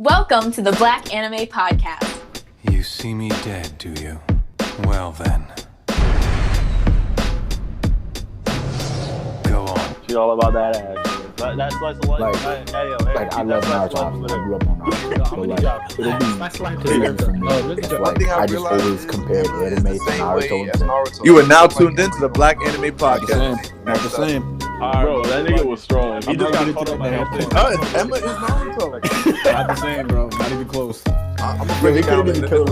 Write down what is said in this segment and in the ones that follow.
Welcome to the Blxxk Anime Podcast. You see me dead, do you? Well then. Go on. She all about that ass. That's slice of life. I love Naruto. I grew up on Naruto. So I just always compared anime to Naruto. You are now tuned into the Blxxk Anime Podcast. Not the same. Bro, that nigga was strong. He just got caught up by that. Emma is Naruto. Not the same, bro. Not even close. I'm afraid they could have been killed.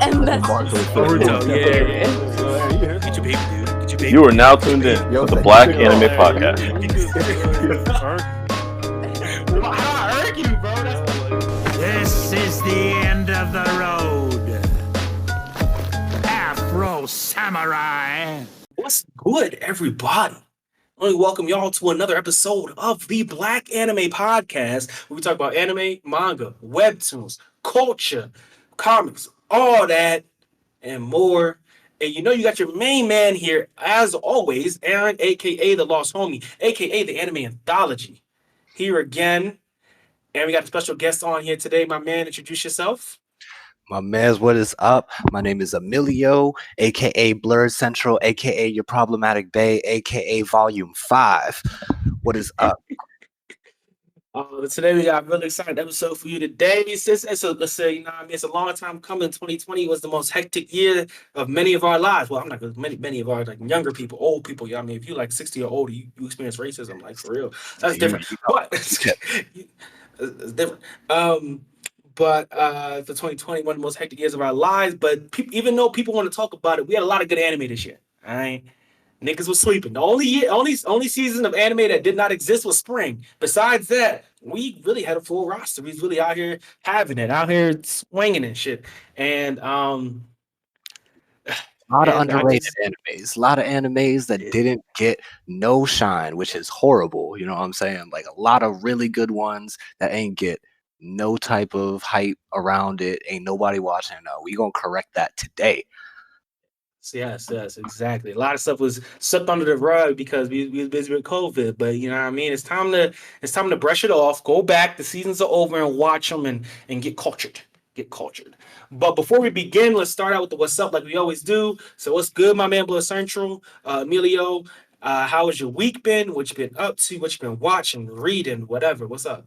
And that's Get your baby, dude. Get your baby. You are now tuned in to the Blxxk Anime Podcast. This is the end of the road. Afro Samurai. What's good, everybody? I want to welcome y'all to another episode of the Blxxk Anime Podcast, where we talk about anime, manga, webtoons, culture, comics, all that, and more. And you know you got your main man here, as always, Aaron, a.k.a. The Lost Homie, a.k.a. The Anime Anthology. Here again. And we got a special guest on here today. My man, introduce yourself. My man's what is up? My name is Emilio, aka Blerd Central, aka Your Problematic Bay, aka Volume 5. What is up? Today we got a really exciting episode for you today. It's a long time coming. 2020 was the most hectic year of many of our lives. Well, I'm not gonna many of our younger people, old people. I mean, if you're 60 or older, you experience racism, for real. That's different. But it's different. But for 2020, one of the most hectic years of our lives. But even though people want to talk about it, we had a lot of good anime this year. All right, niggas was sleeping. The only season of anime that did not exist was spring. Besides that, we really had a full roster. We was really out here having it, out here swinging and shit. And a lot of underrated animes. A lot of animes that didn't get no shine, which is horrible. You know what I'm saying? Like a lot of really good ones that ain't get no type of hype around it. Ain't nobody watching. No, we gonna correct that today. Yes, exactly. A lot of stuff was swept under the rug because we was busy with COVID. But you know what I mean? It's time to brush it off. Go back. The seasons are over and watch them and get cultured. Get cultured. But before we begin, let's start out with the what's up like we always do. So what's good, my man, Blerd Central, Emilio? How has your week been? What you been up to? What you been watching, reading, whatever? What's up?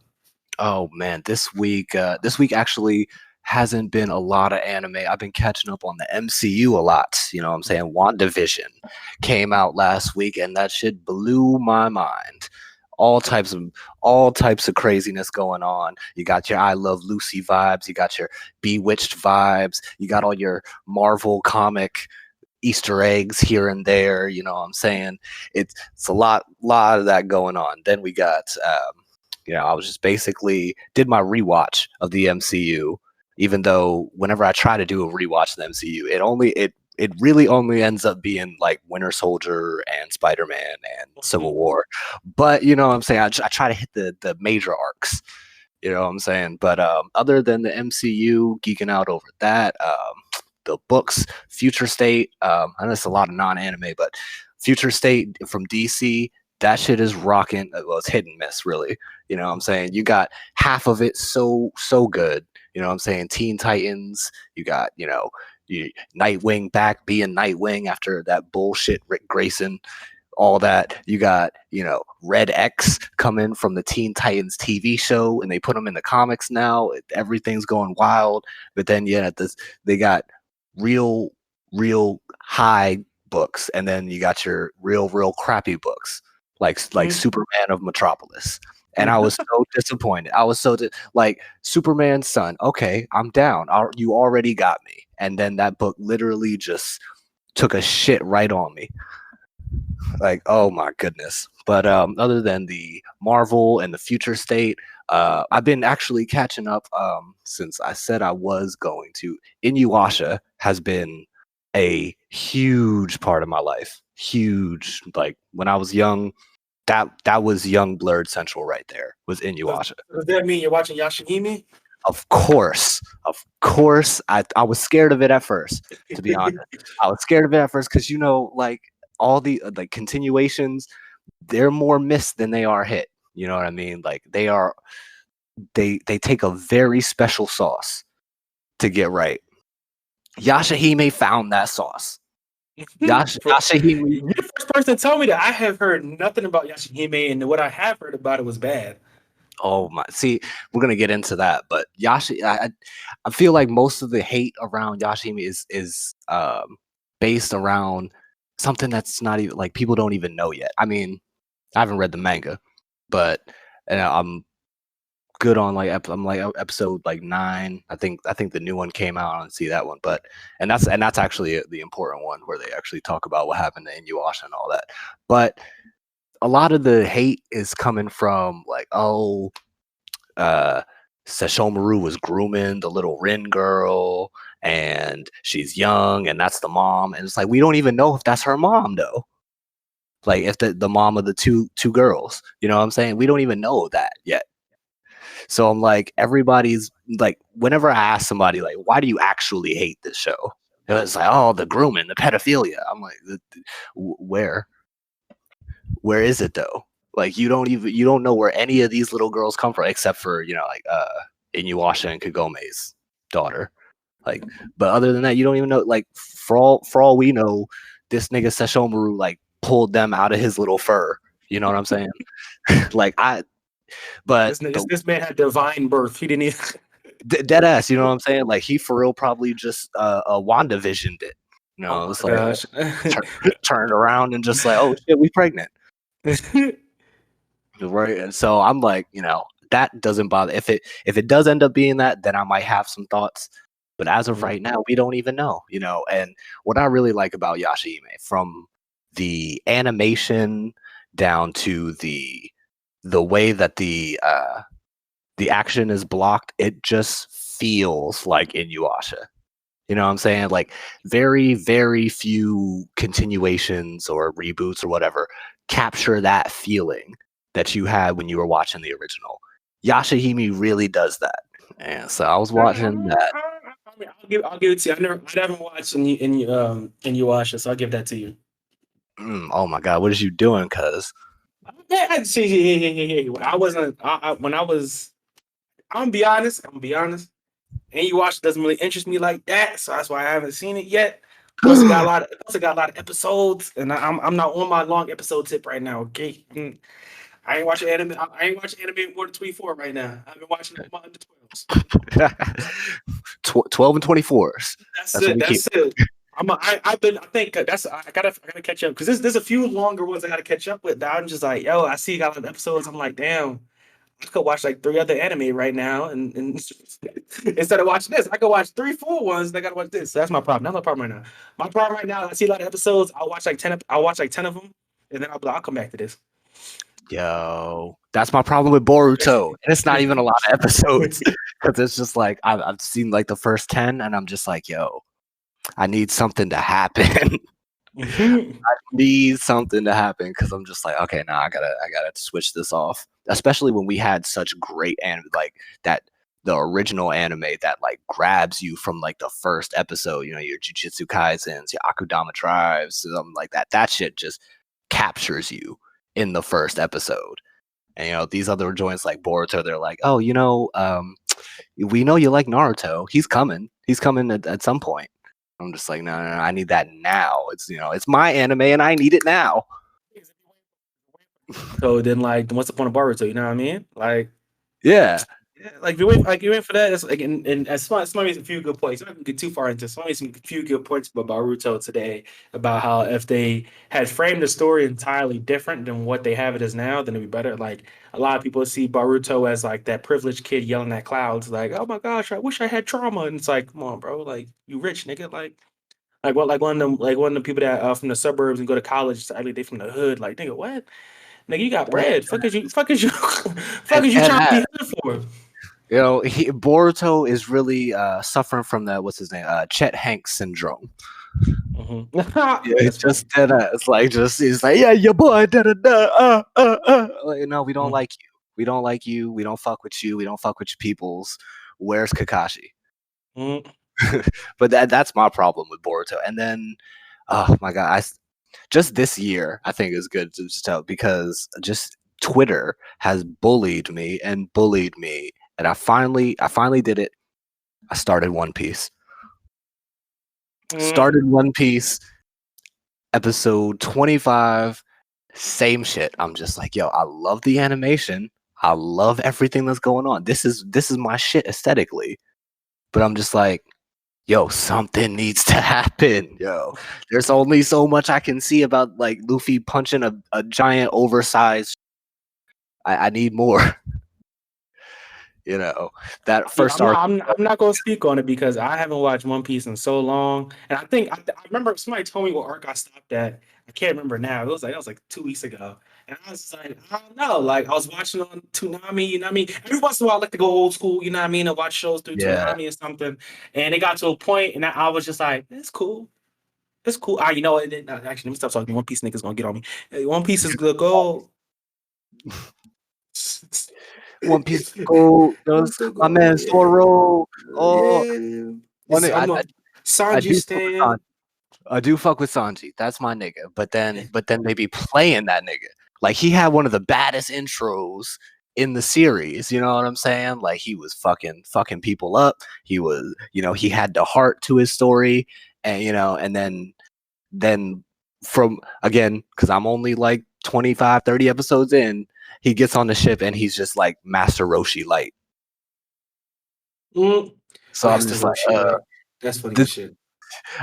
Oh man, this week actually hasn't been a lot of anime. I've been catching up on the MCU a lot. You know what I'm saying? WandaVision came out last week and that shit blew my mind. All types of craziness going on. You got your I Love Lucy vibes, you got your Bewitched vibes, you got all your Marvel comic Easter eggs here and there, you know what I'm saying? It's a lot of that going on. Then we got I was just basically did my rewatch of the MCU, even though whenever I try to do a rewatch of the MCU, it really only ends up being like Winter Soldier and Spider-Man and Civil War. But you know what I'm saying? I try to hit the major arcs. You know what I'm saying? But other than the MCU, geeking out over that, the books, Future State, I know it's a lot of non-anime, but Future State from DC, that shit is rocking. Well, it's hit and miss, really. You know what I'm saying? You got half of it so good. You know what I'm saying? Teen Titans. You got, Nightwing back being Nightwing after that bullshit Rick Grayson. All that. You got, Red X coming from the Teen Titans TV show, and they put them in the comics now. Everything's going wild. But then, they got real high books, and then you got your real crappy books. Like Superman of Metropolis. And I was so disappointed. I was like, Superman's son, okay, I'm down. You already got me. And then that book literally just took a shit right on me. Like, oh my goodness. But other than the Marvel and the Future State, I've been actually catching up since I said I was going to. Inuyasha has been a huge part of my life. Huge. Like when I was young, that was young Blerd Central right there, was Inuyasha. Does that mean you're watching Yashahime? Of course. I was scared of it at first, to be honest. I was scared of it at first because, all the continuations, they're more miss than they are hit. You know what I mean? Like they take a very special sauce to get right. Yashahime found that sauce. Yashahime. You're the first person to tell me that. I have heard nothing about Yashahime, and what I have heard about it was bad. Oh my! See, we're gonna get into that, but I feel like most of the hate around Yashahime is based around something that's not even like people don't even know yet. I mean, I haven't read the manga, but I'm good on I'm like episode like 9. I think the new one came out. I don't see that one, but and that's actually the important one where they actually talk about what happened to Inuyasha and all that. But a lot of the hate is coming from like, oh, Sesshomaru was grooming the little Rin girl and she's young and that's the mom, and it's like we don't even know if that's her mom though. Like if the mom of the two girls, you know what I'm saying? We don't even know that yet. So I'm like, everybody's like, whenever I ask somebody like, why do you actually hate this show? It's like, oh, the grooming, the pedophilia. I'm like, where is it though? Like you don't know where any of these little girls come from, except for like Inuyasha and Kagome's daughter. Like, but other than that, you don't even know. Like for all we know, this nigga Sesshomaru like pulled them out of his little fur. You know what I'm saying? But this man had divine birth. He didn't even dead ass. You know what I'm saying? Like he for real probably just WandaVisioned it. You know, it's like turned around and just like, oh shit, we pregnant. Right. And so I'm like, that doesn't bother. If it does end up being that, then I might have some thoughts. But as of right now, we don't even know, And what I really like about Yashahime, from the animation down to the way that the action is blocked, it just feels like Inuyasha. You know what I'm saying? Like very, very few continuations or reboots or whatever capture that feeling that you had when you were watching the original. Yashahime really does that. And so I was watching that. I mean, I'll give it to you. I haven't watched Inuyasha, so I'll give that to you. Oh my god, what is you doing? Cause hey, when I wasn't, I'm gonna be honest. Inuyasha doesn't really interest me like that, so that's why I haven't seen it yet. Plus, it got a lot of episodes, and I'm not on my long episode tip right now. Okay, I ain't watching anime. I ain't watching anime more than 24 right now. I've been watching it under 12s. 12 and 24s. That's it. I gotta catch up because there's a few longer ones I gotta catch up with. That I'm just like, yo, I see you got a lot of episodes. I'm like, damn, I could watch like 3 other anime right now, and instead of watching this, I could watch 3 full ones. And I gotta watch this. So that's my problem. That's my problem right now. My problem right now, I see a lot of episodes. I'll watch like 10 of them, and then I'll come back to this. Yo, that's my problem with Boruto. And it's not even a lot of episodes because it's just like I've seen like the first 10, and I'm just like, yo, I need something to happen. I need something to happen because I'm just like, okay, I gotta switch this off. Especially when we had such great anime, like that, the original anime that like grabs you from like the first episode. Your Jujutsu Kaisens, your Akudama Tribes, something like that. That shit just captures you in the first episode. And these other joints like Boruto, they're like, oh, we know you like Naruto. He's coming at some point. I'm just like, no, I need that now. It's my anime and I need it now. So then, like, what's the point of Boruto? You know what I mean? Like, yeah. Like you wait for that. It's like, and as somebody a few good points. I'm not gonna get too far into. Somebody some few good points about Boruto today about how if they had framed the story entirely different than what they have it as now, then it'd be better. Like a lot of people see Boruto as like that privileged kid yelling at clouds, like, "Oh my gosh, I wish I had trauma." And it's like, come on, bro, like you rich nigga, like what, like one of the people that from the suburbs and go to college. They from the hood. Like nigga, what? Nigga, you got bread. Fuck is you trying to be hood for? Boruto is really suffering from that. What's his name? Chet Hanks syndrome. Mm-hmm. It's just dead ass. Like, he's like, yeah, your boy. Da da da. Like, no, we don't like you. We don't like you. We don't fuck with you. We don't fuck with your peoples. Where's Kakashi? But that's my problem with Boruto. And then, oh my god, just this year, I think is good to just tell because just Twitter has bullied me and bullied me, and I finally did it. I started One Piece. Started One Piece, episode 25. Same shit. I'm just like, yo, I love the animation. I love everything that's going on. This is my shit aesthetically. But I'm just like, yo, something needs to happen. Yo, there's only so much I can see about like Luffy punching a giant oversized. I need more. You know, that first arc. I'm not gonna speak on it because I haven't watched One Piece in so long, and I think I remember somebody told me what arc I stopped at. I can't remember now. It was like 2 weeks ago, and I was like, I don't know. Like I was watching on Toonami, you know what I mean? Every once in a while, I like to go old school, you know what I mean, and watch shows through Yeah. Toonami or something. And it got to a point, and I was just like, it's cool. It's cool. You know what? Actually, let me stop talking. One Piece niggas gonna get on me. Hey, One Piece is good gold. One Piece gold. My man Zoro. Oh, Sanji stand. I do fuck with Sanji. That's my nigga. But then they be playing that nigga. Like he had one of the baddest intros in the series. You know what I'm saying? Like he was fucking people up. He was, he had the heart to his story, and and then from again, because I'm only like 25, 30 episodes in, he gets on the ship and he's just like Master Roshi light. So I'm just like, that's funny shit.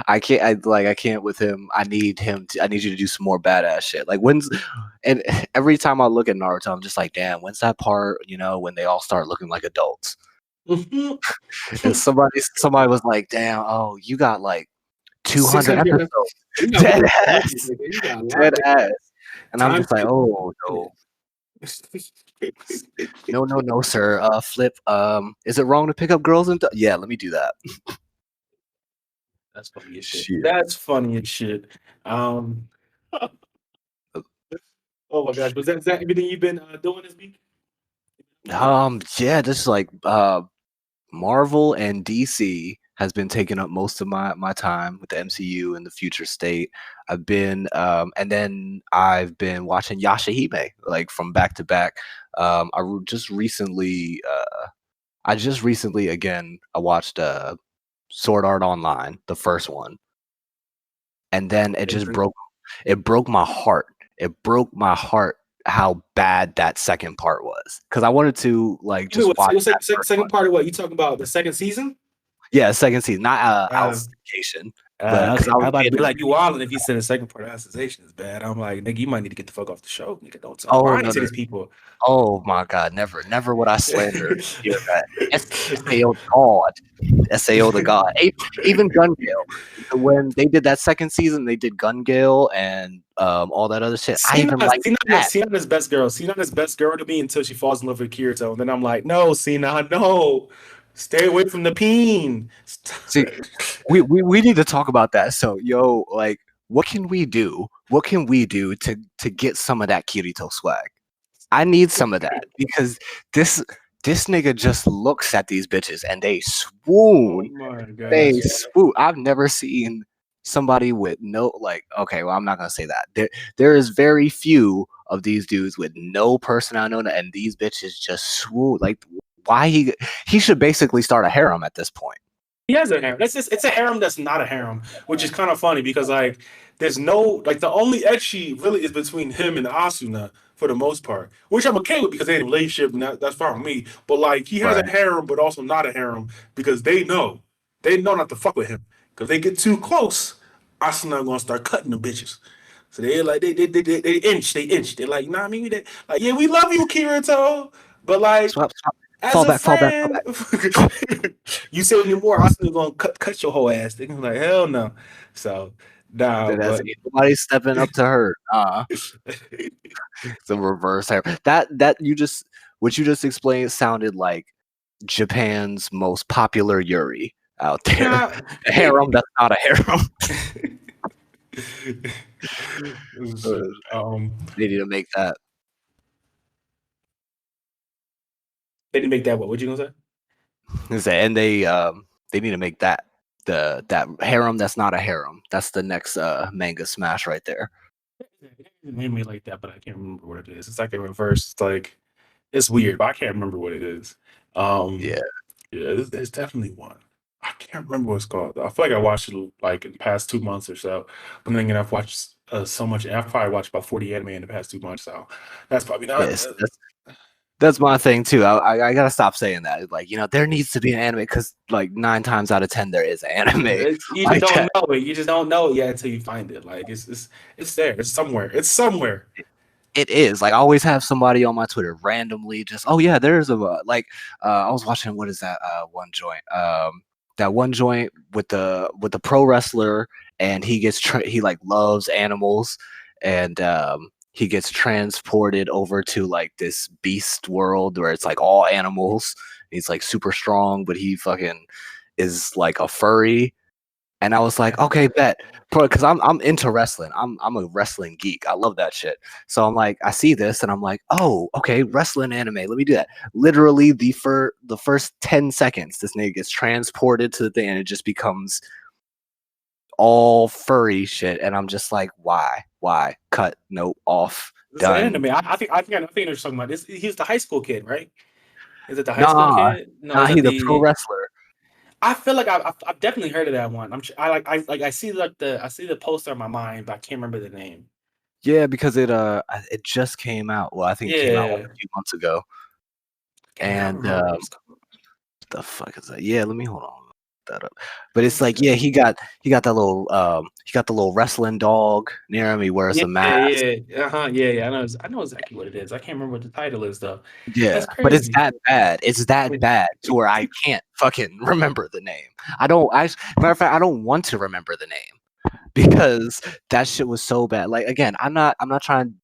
I can't with him. I need you to do some more badass shit. Like and every time I look at Naruto, I'm just like, damn, when's that part, when they all start looking like adults? And somebody was like, damn, oh, you got like 200 episodes. Dead ass. Dead ass. And I'm just like, oh, no. No, sir. Flip. Is it wrong to pick up girls and yeah, let me do that. That's funny as shit. That's funny as shit. Oh my gosh, was that everything you've been doing this week? Yeah, just like Marvel and DC has been taking up most of my time with the MCU and the future state. I've been and then I've been watching Yashahime like from back to back. I just recently again I watched Sword Art Online, the first one, and then it just broke my heart. It broke my heart how bad that second part was, because I wanted to like just watch. Second part of what you talking about? The second season? Yeah, second season, not Outstation. Okay. I'm about to be like, you wilding if you said the second part of Outstation is bad. I'm like, nigga, you might need to get the fuck off the show. Nigga, don't talk to these people. Oh my god, never would I slander SAO God. SAO the God. Even Gun Gale. When they did that second season, they did Gun Gale and all that other shit. I even like that. Sina's best girl. Sina's best girl to me until she falls in love with Kirito. And then I'm like, no, Sina, no. Stay away from the peen. See, we need to talk about that. So, yo, like, what can we do? What can we do to get some of that Kirito swag? I need some of that because this nigga just looks at these bitches and they swoon. Oh my God. They swoon. I've never seen somebody with no okay, well, I'm not gonna say that. There is very few of these dudes with no personality, and these bitches just swoon. Like, why he should basically start a harem at this point. He has a harem. It's a harem that's not a harem, which is kind of funny because like there's no the only ecchi really is between him and Asuna for the most part, which I'm okay with because they had a relationship and that's fine with me. But like he has a harem, but also not a harem because they know not to fuck with him because they get too close, Asuna gonna start cutting the bitches. So they like they inch. They're like, nah, I mean, like, yeah, we love you, Kirito, but like. Fall back. You say anymore, I'm still gonna cut your whole ass. They're gonna be like, hell no. So nobody's stepping up to her. It's a reverse hair. That what you just explained sounded like Japan's most popular Yuri out there. A harem that's not a harem. They need to make that. They didn't make that. What you gonna say? And they need to make that. that harem that's not a harem. That's the next manga smash right there. It made me like that, but I can't remember what it is. It's like a reverse. It's like it's weird, but I can't remember what it is. Yeah. Yeah, there's definitely one. I can't remember what it's called. I feel like I watched it like in the past 2 months or so. But then again, I've watched so much. I've probably watched about 40 anime in the past 2 months. So that's probably not. Yes, that's my thing too. I gotta stop saying that. Like, there needs to be an anime because like 9 times out of 10 there is an anime. You like just that. don't know it. You just don't know it yet until you find it. Like it's there. It's somewhere. It's somewhere. It is. Like, I always have somebody on my Twitter randomly just, oh yeah, there's a I was watching, what is that one joint? That one joint with the pro wrestler, and he gets he like loves animals, and he gets transported over to like this beast world where it's like all animals. He's like super strong, but he fucking is like a furry. And I was like, okay, bet, because I'm into wrestling. I'm a wrestling geek. I love that shit. So I'm like, I see this, and I'm like, oh, okay, wrestling anime. Let me do that. Literally, the first 10 seconds, this nigga gets transported to the thing, and it just becomes all furry shit. And I'm just like, why? Cut. Nope. Off. It's Done. an anime. I think you're talking about this. He's the high school kid, right? Is it the high school kid? No, he's a pro wrestler. I feel like I've definitely heard of that one. I see the poster in my mind, but I can't remember the name. Yeah, because it just came out. Well, I think it came out like a few months ago. And the fuck is that? Yeah, let me hold on that up. But it's like, yeah, he got that little the little wrestling dog near him. He wears a mask. Yeah. I know exactly what it is. I can't remember what the title is though. Yeah, but it's that bad. It's that bad to where I can't fucking remember the name. Matter of fact, I don't want to remember the name because that shit was so bad. Like, again, I'm not trying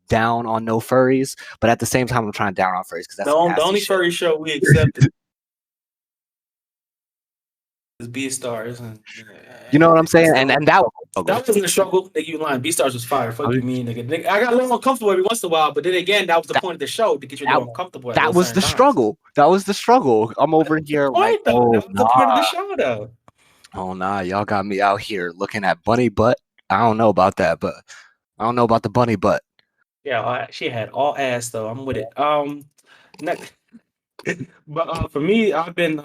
down on no furries, but at the same time, I'm trying down on furries because that's the only furry show we accepted. Is Beastars, and you know what I'm saying, and that wasn't a struggle. Nigga, you lying. Beastars was fire. Fuck you mean, nigga. I got a little uncomfortable every once in a while, but then again, that was the point of the show, to get you a little uncomfortable. That was the struggle. That was the struggle. I'm over here like, that was the point of the show, though. Oh nah, y'all got me out here looking at bunny butt. I don't know about that, but I don't know about the bunny butt. Yeah, she had all ass though. I'm with it. But for me, I've been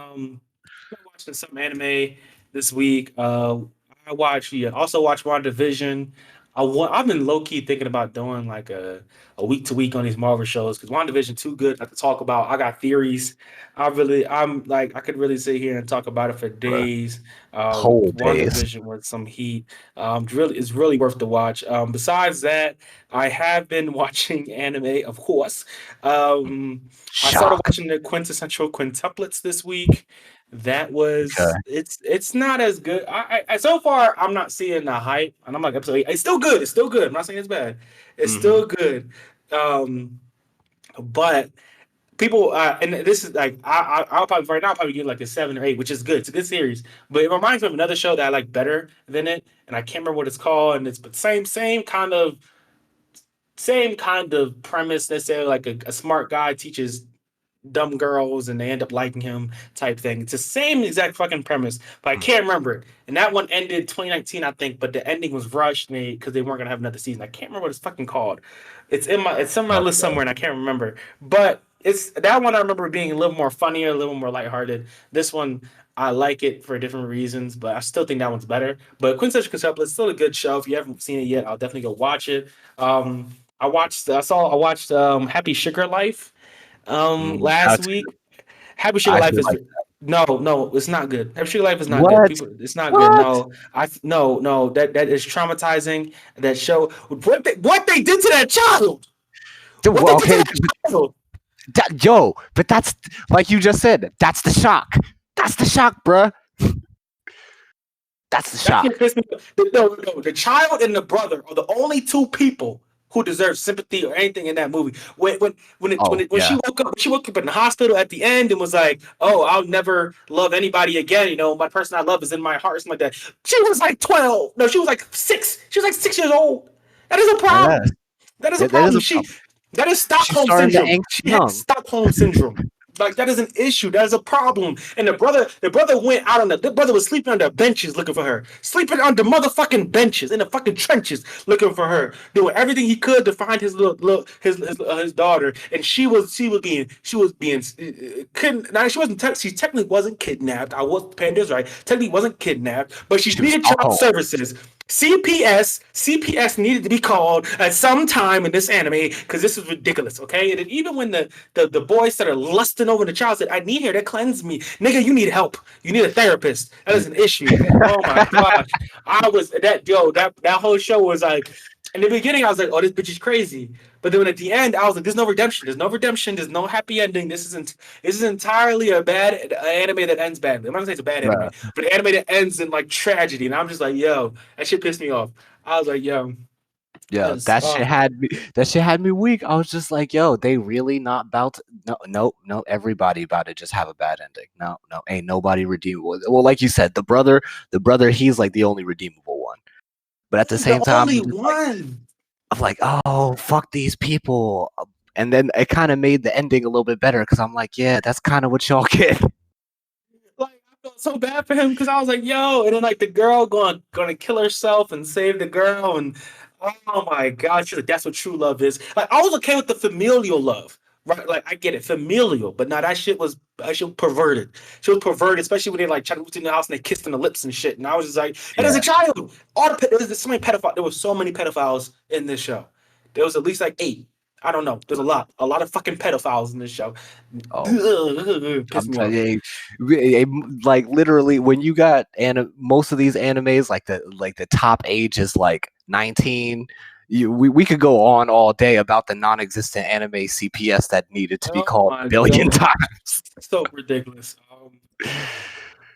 watching some anime this week. I also watched WandaVision. I've been low key thinking about doing like a week to week on these Marvel shows because WandaVision too good not to talk about. I got theories. I could really sit here and talk about it for days. WandaVision with some heat. It's really worth the watch. Besides that, I have been watching anime, of course. I started watching the quintessential quintuplets this week. That was it's not as good. I so far I'm not seeing the hype, and I'm like episode 8. It's still good. I'm not saying it's bad. It's still good. But people and this is like I'll probably give like a 7 or 8, which is good. It's a good series, but it reminds me of another show that I like better than it, and I can't remember what it's called. And it's but same kind of premise. Necessarily like a smart guy teaches dumb girls and they end up liking him type thing. It's the same exact fucking premise, but I can't remember it. And that one ended 2019, I think, but the ending was rushed because they weren't gonna have another season. I can't remember what it's fucking called. It's in my list somewhere and I can't remember. But it's that one I remember being a little more funnier, a little more lighthearted. This one I like it for different reasons, but I still think that one's better. But Quintessential Quintuplet is still a good show. If you haven't seen it yet, I'll definitely go watch it. I watched Happy Sugar Life last week. Happy Sugar Life is no, it's not good. Happy Sugar Life is not good. It's not good. No, that is traumatizing. That show, what they did to that child. But that's like you just said. That's the shock. That's the shock, bruh. That's the shock. No, the child and the brother are the only two people who deserves sympathy or anything in that movie. When she woke up in the hospital at the end and was like, "Oh, I'll never love anybody again. You know, my person I love is in my heart," or something like that. She was like 12. No, she was like 6. She was like 6 years old. That is a problem. That is a problem. That is Stockholm syndrome. She had Stockholm syndrome. Like that is an issue. That is a problem. And the brother went out on the brother was sleeping under benches looking for her, sleeping under motherfucking benches in the fucking trenches looking for her, doing everything he could to find his his daughter. And she was being couldn't. Now she wasn't. She technically wasn't kidnapped. I was paying this right. Technically wasn't kidnapped, but she needed child services. CPS needed to be called at some time in this anime because this is ridiculous, okay? And even when the boys that are lusting over the child said, "I need her to cleanse me," nigga, you need help. You need a therapist. That is an issue. Oh my gosh, that whole show was like. In the beginning, I was like, "Oh, this bitch is crazy," but then at the end, I was like, "There's no redemption. There's no redemption. There's no happy ending. This is entirely a bad anime that ends badly. I'm not gonna say it's a bad anime, but an anime that ends in like tragedy." And I'm just like, "Yo, that shit pissed me off." I was like, "Yo, yeah, that shit had me weak. I was just like, yo, they really not about to, no, everybody about to just have a bad ending. No, ain't nobody redeemable. Well, like you said, the brother, he's like the only redeemable one. But at the same time, I'm like, oh, fuck these people. And then it kind of made the ending a little bit better because I'm like, yeah, that's kind of what y'all get. Like, I felt so bad for him because I was like, yo, and then like the girl gonna kill herself and save the girl, and oh my god, she's like, that's what true love is. Like, I was okay with the familial love. Right, like I get it, familial, but now that shit was perverted. She was perverted, especially when they like tried to move in the house and they kissed in the lips and shit. And I was just like, and as a child, there was so many pedophiles. There was so many pedophiles in this show. There was at least like 8. I don't know. There's a lot of fucking pedophiles in this show. Oh, like literally, when you got most of these animes, like the top age is like 19. We could go on all day about the non-existent anime CPS that needed to be called a billion times. So ridiculous.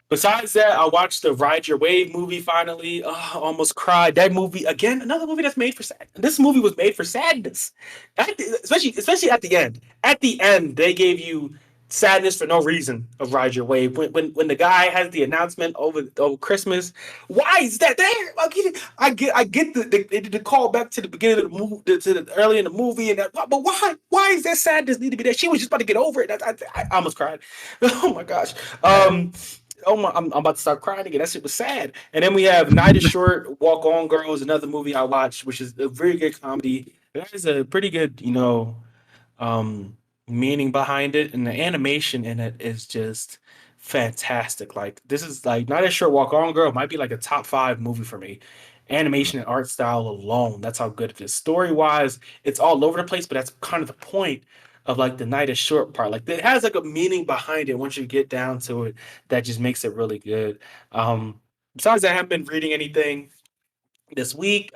Besides that, I watched the Ride Your Wave movie finally. Almost cried. That movie, again, another movie that's made for sad. This movie was made for sadness. Especially at the end. At the end, they gave you sadness for no reason of Ride Your Wave. When the guy has the announcement over Christmas, why is that there? I get the call back to the beginning of the movie, to the early in the movie, and that, but why is that sadness need to be there? She was just about to get over it. I almost cried. Oh my gosh. I'm about to start crying again. That shit was sad. And then we have Night is Short, Walk On Girl is another movie I watched, which is a very good comedy. That is a pretty good, meaning behind it, and the animation in it is just fantastic. Like, this is like Not As Sure Walk On Girl might be like a top 5 movie for me. Animation and art style alone, that's how good it is. Story wise, it's all over the place, but that's kind of the point of like the Night is Short part. Like, it has like a meaning behind it once you get down to it that just makes it really good. Besides that, I haven't been reading anything this week.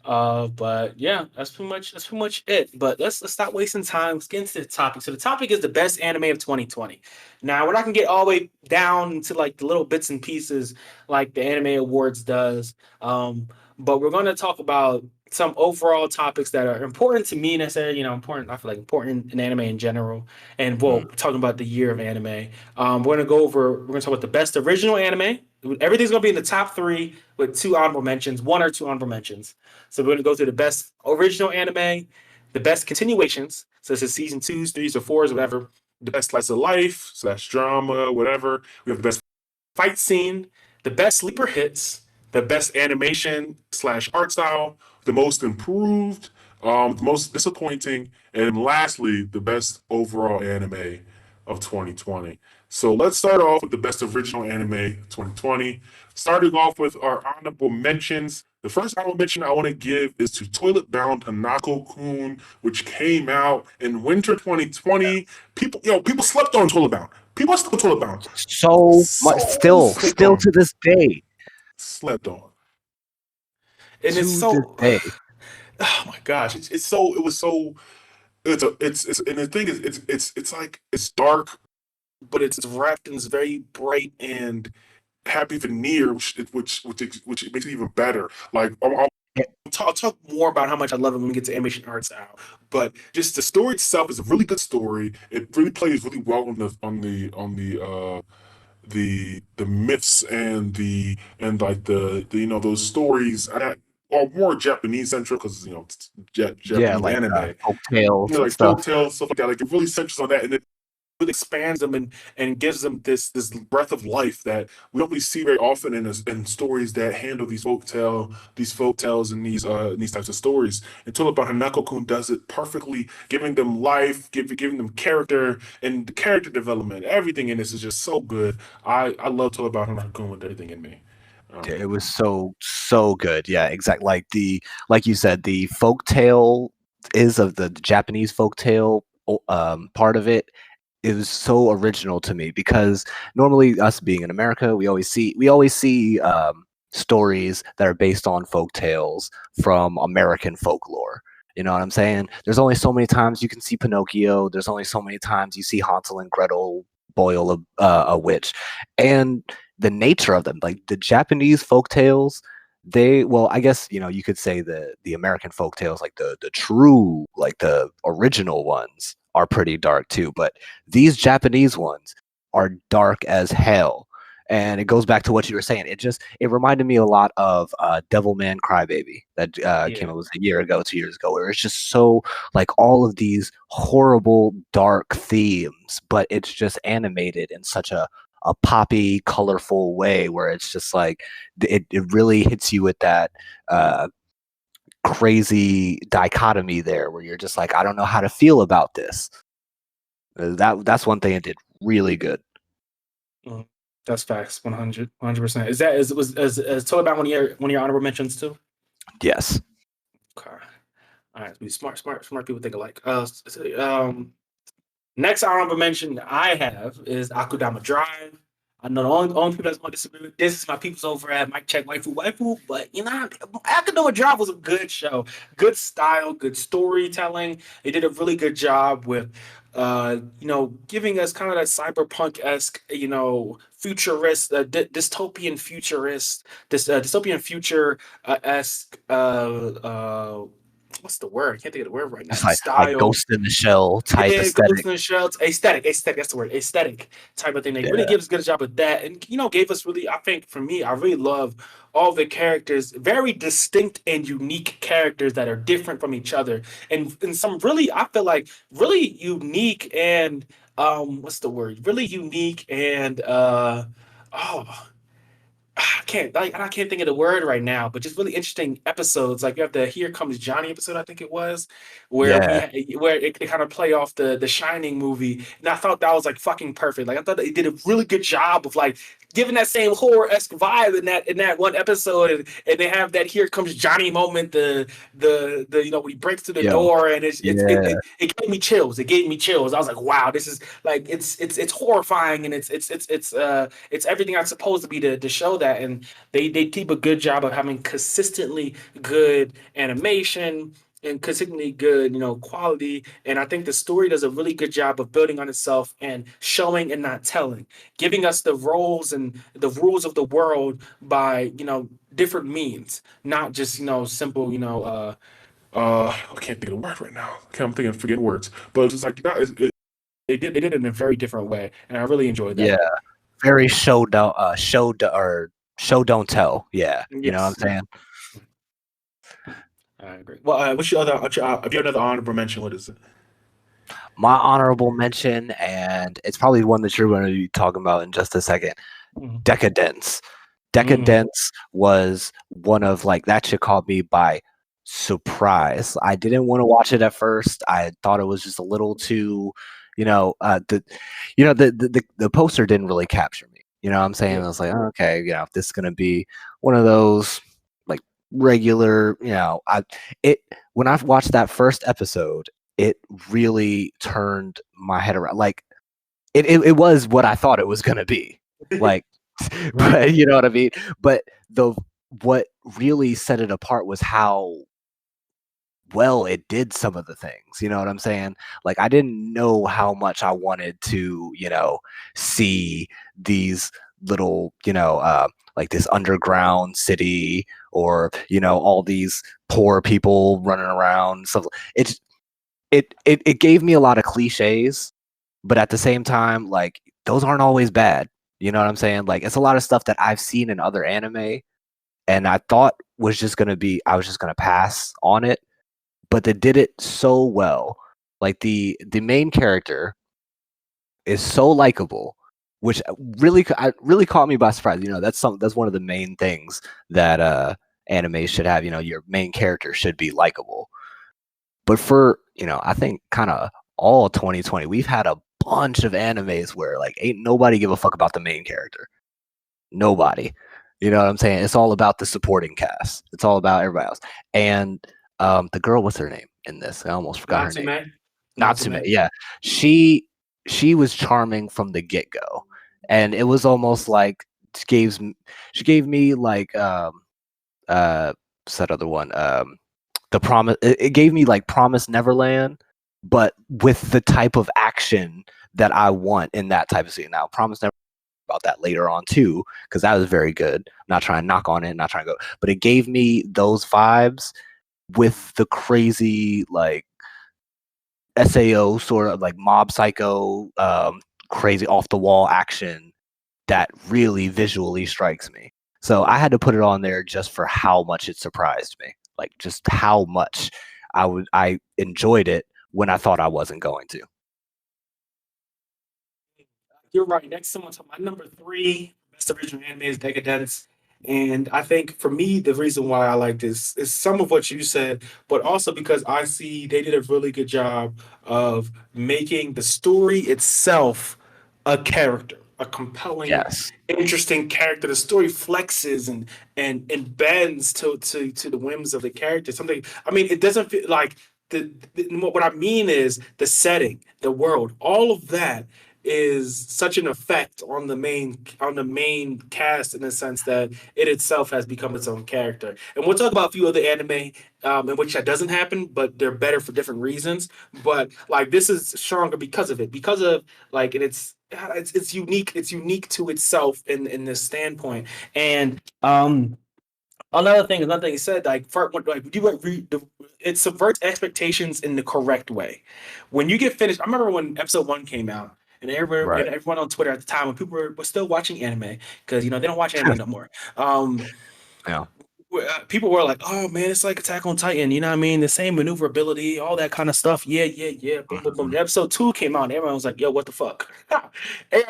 But yeah, that's pretty much it. But let's stop wasting time. Let's get into the topic. So the topic is the best anime of 2020. Now we're not gonna get all the way down to like the little bits and pieces like the Anime Awards does. But we're gonna talk about some overall topics that are important to me necessarily, important. I feel like important in anime in general. And talking about the year of anime. We're gonna talk about the best original anime. Everything's gonna be in the top 3 with 2 honorable mentions, 1 or 2 honorable mentions. So we're gonna go through the best original anime, the best continuations, so this is season 2s, 3s, or 4s, whatever. The best slice of life / drama, whatever. We have the best Fight scene, the best sleeper hits, the best animation / art style, the most improved, the most disappointing, and lastly, the best overall anime of 2020. So let's start off with the best original anime 2020. Starting off with our honorable mentions. The first honorable mention I want to give is to Toilet Bound Hanako-kun, which came out in winter 2020. People slept on Toilet Bound. People slept on Toilet Bound. So much, still to this day. Slept on. And it's so. Oh my gosh! And the thing is, it's like it's dark, but it's wrapped in this very bright and happy veneer, which makes it even better. Like I'll talk more about how much I love it when we get to animation art style, but just the story itself is a really good story. It really plays really well on the myths and those stories that are more Japanese centric because it's Japanese like anime, folktales, like folktales, stuff like that. Like it really centers on that, and it expands them and gives them this breath of life that we don't really see very often in stories that handle these folk tales and these types of stories. And Total about Hanako-kun does it perfectly, giving them life, giving them character and the character development. Everything in this is just so good. I love Total about Hanako-kun with everything in me. Yeah, it was so good. Yeah, exactly. Like you said, the folktale is of the Japanese folktale part of it. It was so original to me because normally us being in America, we always see stories that are based on folk tales from American folklore. You know what I'm saying? There's only so many times you can see Pinocchio. There's only so many times you see Hansel and Gretel boil a witch, and the nature of them, like the Japanese folk tales, I guess you could say the American folk tales, like the true, like the original ones, are pretty dark too. But these Japanese ones are dark as hell. And it goes back to what you were saying. It reminded me a lot of Devilman Crybaby that came Yeah. out was a year ago, 2 years ago, where it's just so like all of these horrible dark themes, but it's just animated in such a poppy, colorful way where it's just like it really hits you with that crazy dichotomy there where you're just like, I don't know how to feel about this. That's one thing it did really good. Mm, that's facts. 100%. Is Total about one of your honorable mentions too? Yes. Okay. All right. We smart people think alike. Next honorable mention I have is Akudama Drive. I know the only people that's going to disagree with this is my peoples over at Mike Check Waifu, but Akudama Drive was a good show, good style, good storytelling. They did a really good job with, giving us kind of that cyberpunk esque, futurist, dystopian futurist, this dystopian future esque what's the word? I can't think of the word right now. It's like Style. Ghost in the Shell type Yeah, aesthetic. Ghost in the Shell, aesthetic. That's the word. Aesthetic type of thing. They Yeah. really gives a good job with that, and gave us really. I think for me, I really love all the characters, very distinct and unique characters that are different from each other, and some really, I feel like really unique and what's the word? Really unique and oh. I can't think of the word right now, but just really interesting episodes. Like you have the Here Comes Johnny episode, I think it was, where Yeah. where it kind of play off the Shining movie, and I thought that was like fucking perfect. Like I thought they did a really good job of like giving that same horror-esque vibe in that one episode, and they have that Here Comes Johnny moment, the when he breaks through the Yo. door, and Yeah. it gave me chills. It gave me chills. I was like, wow, this is like it's horrifying, and it's everything I'm supposed to be to show that, and they keep a good job of having consistently good animation and consistently good quality, and I think the story does a really good job of building on itself and showing and not telling, giving us the roles and the rules of the world by different means, not just simple I can't think of the word right now. I'm thinking of forgetting words, but it's just like they did it in a very different way, and I really enjoyed that. Yeah. Very show don't tell. Yeah. You know what I'm Yes. saying? I agree. Well, what's your other? If you have another honorable mention, what is it? My honorable mention, and it's probably one that you're going to be talking about in just a second. Mhm. Decadence. Decadence was one of like that shit caught me by surprise. I didn't want to watch it at first. I thought it was just a little too, the poster didn't really capture me. You know what I'm saying? I was like, oh, okay, if this is gonna be one of those like regular, when I watched that first episode, it really turned my head around. Like it was what I thought it was gonna be. Like but you know what I mean? But what really set it apart was how well it did some of the things. You know what I'm saying? Like I didn't know how much I wanted to, see these little, like this underground city or, all these poor people running around. So it gave me a lot of cliches, but at the same time, like those aren't always bad. You know what I'm saying? Like it's a lot of stuff that I've seen in other anime and I thought I was just gonna pass on it, but they did it so well. Like the main character, is so likable, which really caught me by surprise. That's one of the main things that anime should have. Your main character should be likable. But for I think kind of all 2020, we've had a bunch of animes where like ain't nobody give a fuck about the main character. Nobody. You know what I'm saying? It's all about the supporting cast. It's all about everybody else. And the girl, what's her name in this? I almost forgot her name. Natsume. Yeah. She was charming from the get-go. And it was almost like she gave me like what's that other one? The promise it gave me like Promise Neverland, but with the type of action that I want in that type of scene. Now, Promise Neverland about that later on too, because that was very good. I'm not trying to knock on it, not trying to go, but it gave me those vibes with the crazy like SAO sort of like Mob Psycho, crazy off the wall action that really visually strikes me. So I had to put it on there just for how much it surprised me, like just how much I enjoyed it when I thought I wasn't going to. You're right. Next to my number 3 best original anime is Decadence. And I think for me, the reason why I like this is some of what you said, but also because I see they did a really good job of making the story itself a character, a compelling, Yes. interesting character. The story flexes and bends to the whims of the character. Something. I mean, it doesn't feel like what I mean is the setting, the world, all of that is such an effect on the main cast in the sense that it itself has become its own character. And we'll talk about a few other anime in which that doesn't happen, but they're better for different reasons. But like this is stronger because of it, because of like, and it's unique. It's unique to itself in this standpoint. And another thing he said, like, it subverts expectations in the correct way. When you get finished, I remember when episode 1 came out, and everyone on Twitter at the time, when people were still watching anime, because they don't watch anime no more. Yeah. People were like, "Oh man, it's like Attack on Titan." You know what I mean? The same maneuverability, all that kind of stuff. Yeah. Boom, boom, boom. Episode 2 came out, and everyone was like, "Yo, what the fuck?" And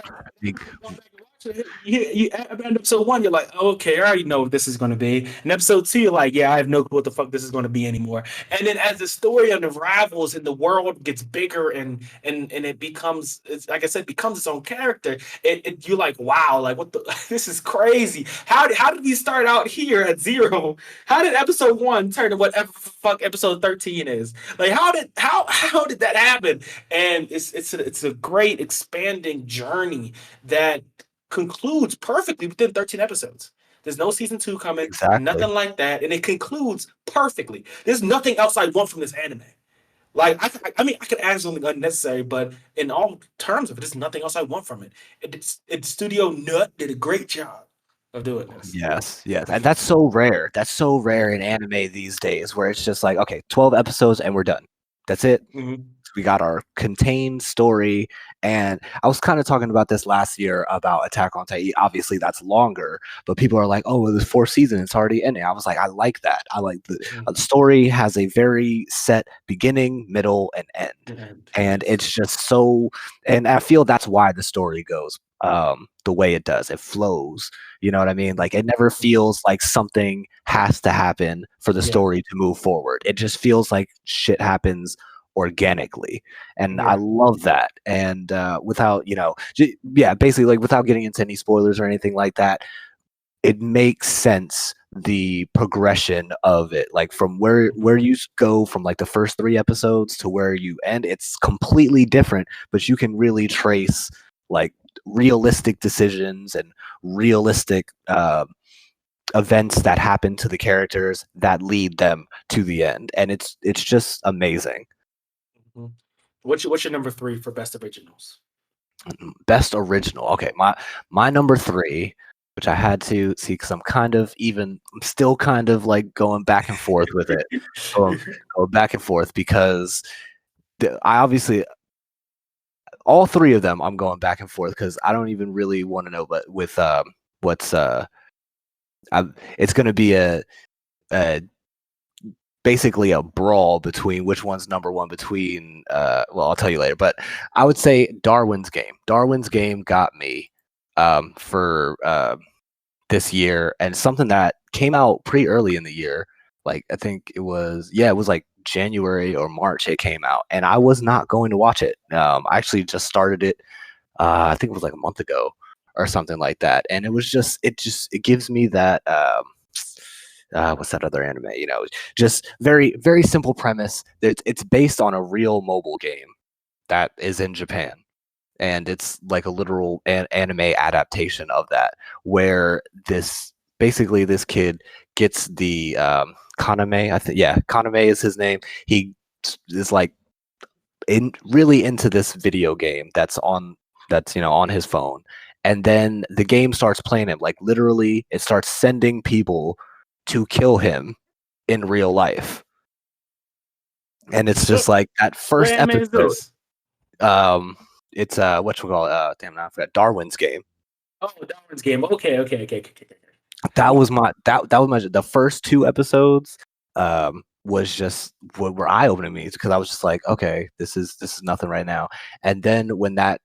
at episode 1, you're like, oh, okay, I already know what this is going to be. And episode 2, you're like, yeah, I have no clue what the fuck this is going to be anymore. And then as the story unravels and the world gets bigger and it becomes, like I said, becomes its own character, you're like, wow, like what the, this is crazy. How did we start out here at 0? How did episode 1 turn to whatever fuck episode 13 is? Like how did that happen? And it's a great expanding journey that concludes perfectly within 13 episodes. There's no season 2 coming, nothing like that, and it concludes perfectly. There's nothing else I want from this anime. Like I mean, I could add something unnecessary, but in all terms of it, there's nothing else I want from it. Studio Nut did a great job of doing this. Yes, and that's so rare. That's so rare in anime these days, where it's just like, okay, 12 episodes and we're done. That's it. Mm-hmm. We got our contained story. And I was kind of talking about this last year about Attack on Titan. Obviously, that's longer, but people are like, oh, well, there's 4 seasons. It's already ending. I was like, I like that. I like the story has a very set beginning, middle, and end. And it's just so, and I feel that's why the story goes the way it does. It flows. You know what I mean? Like, it never feels like something has to happen for the story to move forward. It just feels like shit happens organically, and I love that. And without basically, like, without getting into any spoilers or anything like that, it makes sense, the progression of it, like from where you go from like the first 3 episodes to where you end. It's completely different, but you can really trace like realistic decisions and realistic events that happen to the characters that lead them to the end, and it's just amazing. What's your number 3 for best originals? Best original. Okay, my number 3, which I had to see because I'm still kind of like going back and forth with it. Go back and forth because I obviously, all 3 of them I'm going back and forth because I don't even really want to know. But with it's going to be a basically a brawl between which one's number one between well, I'll tell you later, but I would say Darwin's Game got me for this year, and something that came out pretty early in the year. Like I think it was like January or March it came out, and I was not going to watch it. I actually just started it. I think it was like a month ago or something like that, and it gives me that. What's that other anime? Just very very simple premise. It's based on a real mobile game that is in Japan, and it's like a literal anime adaptation of that, where this kid gets the Kaname. Kaname is his name. He is like really into this video game that's on his phone, and then the game starts playing him. Like literally, it starts sending people to kill him in real life, and it's just like that first What anime is episode. this? It's what you call damn, I forgot. Darwin's Game. Oh, Darwin's Game. Okay. That was my the first 2 episodes was just were eye opening me, because I was just like, okay, this is nothing right now. And then when that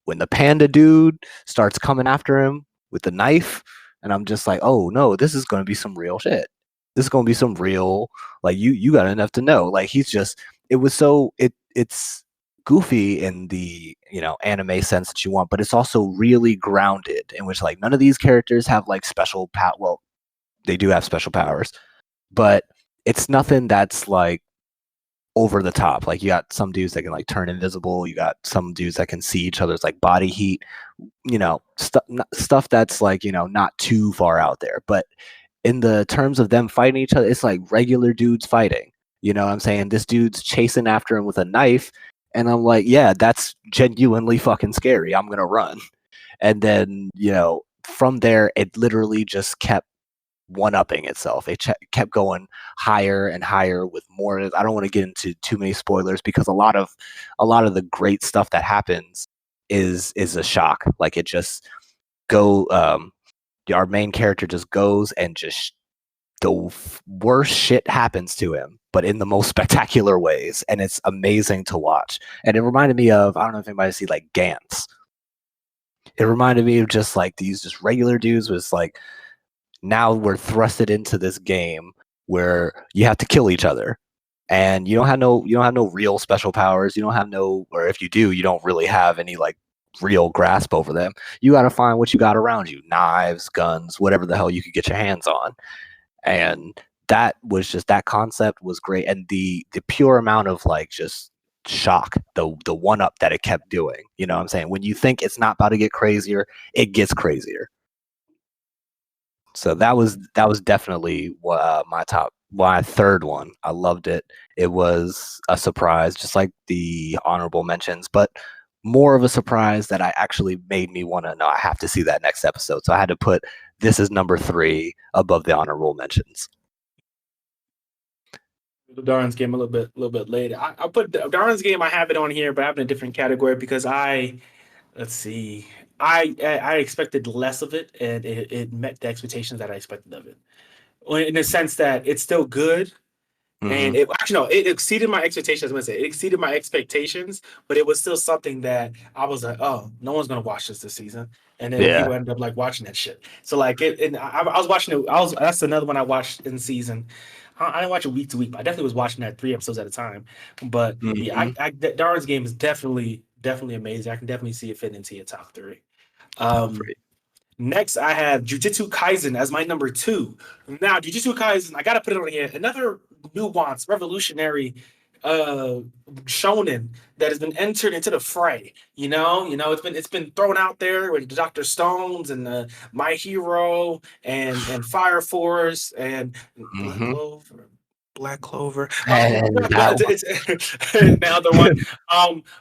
when the panda dude starts coming after him with the knife, and I'm just like, oh no, this is going to be some real shit. This is going to be some real, like, you got enough to know. Like, it's goofy in the anime sense that you want, but it's also really grounded, in which like none of these characters have like special power. Well, they do have special powers, but it's nothing that's like over the top. Like, you got some dudes that can like turn invisible, you got some dudes that can see each other's like body heat, stuff that's like not too far out there. But in the terms of them fighting each other, it's like regular dudes fighting. You know what I'm saying? This dude's chasing after him with a knife, and I'm like, yeah, that's genuinely fucking scary. I'm gonna run. And then from there, it literally just kept one-upping itself. It kept going higher and higher with more. I don't want to get into too many spoilers, because a lot of the great stuff that happens is a shock. Like, it just our main character just goes, and just the worst shit happens to him, but in the most spectacular ways, and it's amazing to watch. And it reminded me of, I don't know if anybody see like Gantz. It reminded me of just like these just regular dudes. Was like, now we're thrusted into this game where you have to kill each other, and you don't have no real special powers. You don't have no, or if you do, you don't really have any like real grasp over them. You got to find what you got around you: knives, guns, whatever the hell you could get your hands on. And that concept was great, and the pure amount of like just shock, the one up that it kept doing. You know what I'm saying? When you think it's not about to get crazier, it gets crazier. So that was definitely my third one. I loved it. It was a surprise, just like the honorable mentions, but more of a surprise that I actually made me want to know. I have to see that next episode. So I had to put this as number 3 above the honorable mentions. The Darwin's Game a little bit later. I put Darwin's Game. I have it on here, but I have it in a different category because let's see. I expected less of it, and it met the expectations that I expected of it. In the sense that it's still good, and it exceeded my expectations. I'm gonna say it exceeded my expectations, but it was still something that I was like, oh, no one's gonna watch this season, and then people ended up like watching that shit. So like I was watching it. That's another one I watched in season. I didn't watch it week to week, but I definitely was watching that 3 episodes at a time. But yeah, Darwin's Game is definitely amazing. I can definitely see it fitting into your top 3. Next, I have Jujutsu Kaisen as my number 2. Now, Jujutsu Kaisen, I gotta put it on here. Another nuanced, revolutionary shonen that has been entered into the fray. It's been thrown out there with Dr. Stones and My Hero and Fire Force and Black Clover. It's another one.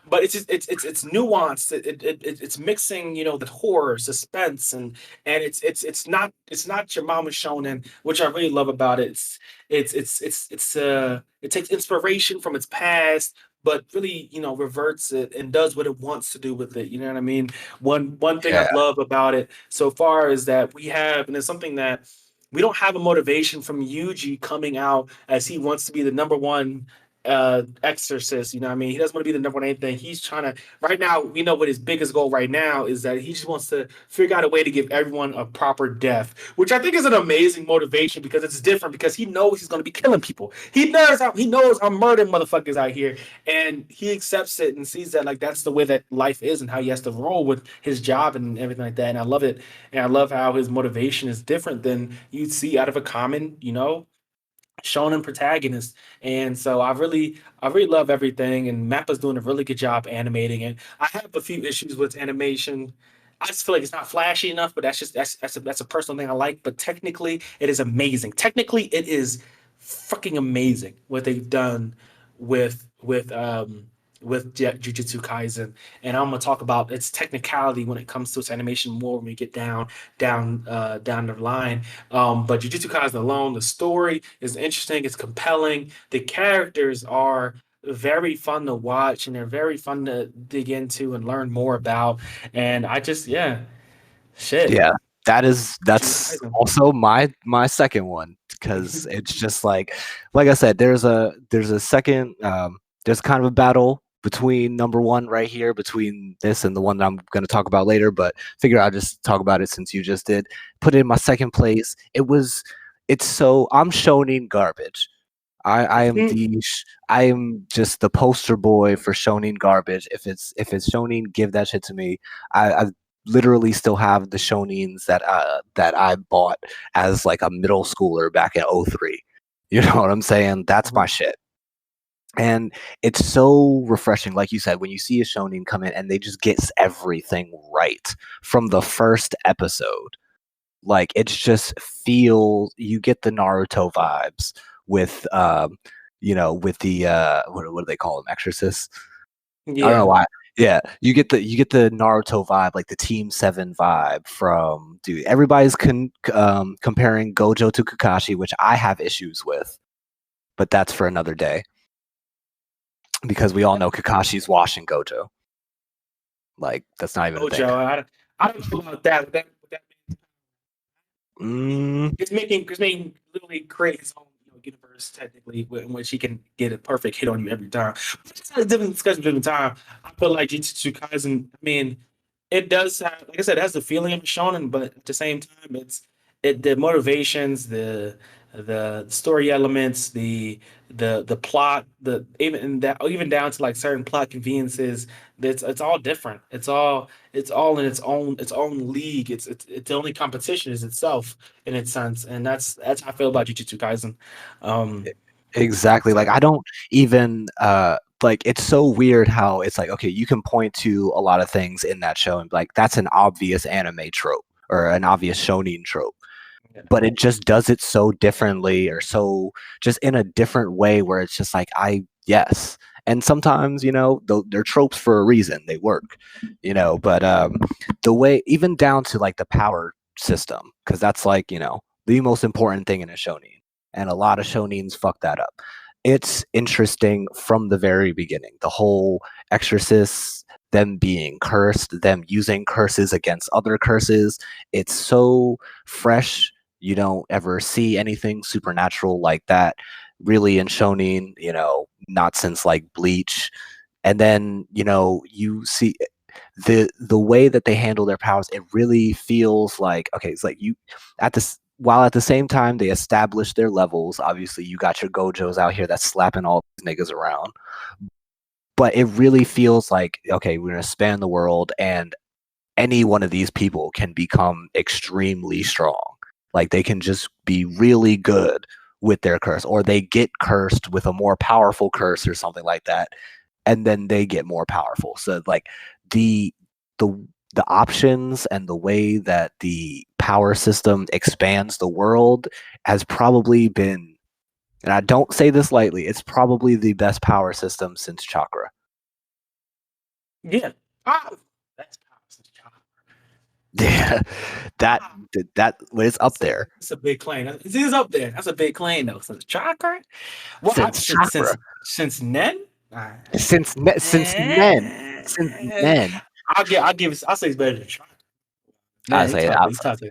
But it's nuanced. It's mixing, the horror, suspense, and it's not your mama shonen, which I really love about it. It takes inspiration from its past, but really, reverts it and does what it wants to do with it. You know what I mean? One thing I love about it so far is that we have, and it's something that we don't have a motivation from Yuji coming out as he wants to be the number one exorcist. You know what I mean? He doesn't want to be the number one anything. He's trying to right now, we know what his biggest goal right now is, that he just wants to figure out a way to give everyone a proper death, which I think is an amazing motivation, because it's different, because he knows he's going to be killing people. He knows I'm murdering motherfuckers out here, and he accepts it and sees that like that's the way that life is and how he has to roll with his job and everything like that. And I love it. And I love how his motivation is different than you'd see out of a common, shonen protagonist. And so I really love everything, and Mappa's doing a really good job animating it. I have a few issues with animation. I just feel like it's not flashy enough, but that's a personal thing I like. But technically it is amazing. Technically it is fucking amazing what they've done with Jujutsu Kaisen. And I'm gonna talk about its technicality when it comes to its animation more when we get down the line. But Jujutsu Kaisen alone, the story is interesting, it's compelling, the characters are very fun to watch, and they're very fun to dig into and learn more about. And I just shit. Yeah, that's Kaisen. also my second one, because it's just like I said, there's a second there's kind of a battle between number one right here, between this and the one that I'm going to talk about later, but figure I'll just talk about it since you just did. Put it in my second place. I'm shonen garbage. I am just the poster boy for shonen garbage. If it's shonen, give that shit to me. I literally still have the shonens that I bought as like a middle schooler back in 03. You know what I'm saying? That's my shit. And it's so refreshing, like you said, when you see a shonen come in and they just get everything right from the first episode. Like, it's just you get the Naruto vibes with with the what do they call them, exorcists? Yeah. I don't know why. Yeah, you get the Naruto vibe, like the Team 7 vibe from, dude, everybody's comparing Gojo to Kakashi, which I have issues with, but that's for another day. Because we all know Kakashi's washing Gojo. Like, that's not even a thing. Gojo, I don't know about that. That Mm, it's making literally create his own universe technically, in which he can get a perfect hit on you every time. But that's a different discussion, different time. I feel like Jujutsu Kaisen. I mean, it does have, like I said, it has the feeling of shonen, but at the same time, the motivations, the story elements, the plot, even down to like certain plot conveniences. It's all different. It's all in its own league. It's the only competition is itself in its sense, and that's how I feel about Jujutsu Kaisen. exactly. Like, I don't even like, it's so weird how it's like, okay, you can point to a lot of things in that show and be like, that's an obvious anime trope or an obvious shonen trope. But it just does it so differently, or so just in a different way, where it's just like, yes. And sometimes, they're tropes for a reason, they work, but the way, even down to like the power system, because that's like, the most important thing in a shonen, and a lot of shonens fuck that up. It's interesting from the very beginning, the whole exorcists, them being cursed, them using curses against other curses. It's so fresh. You don't ever see anything supernatural like that really in shonen, not since like Bleach. And then, you see the way that they handle their powers, it really feels like, okay, it's like while at the same time they establish their levels. Obviously, you got your Gojos out here that's slapping all these niggas around. But it really feels like, okay, we're going to span the world, and any one of these people can become extremely strong. Like, they can just be really good with their curse, or they get cursed with a more powerful curse or something like that, and then they get more powerful. So, like, the options and the way that the power system expands the world has probably been, and I don't say this lightly, it's probably the best power system since Chakra. Yeah. That's power since Chakra. Yeah, that it's up there. It's a big claim. It is up there. That's a big claim, though. Since Chakra, since Nen, since Nen. I'll say it's better than Chakra. I Man, say that's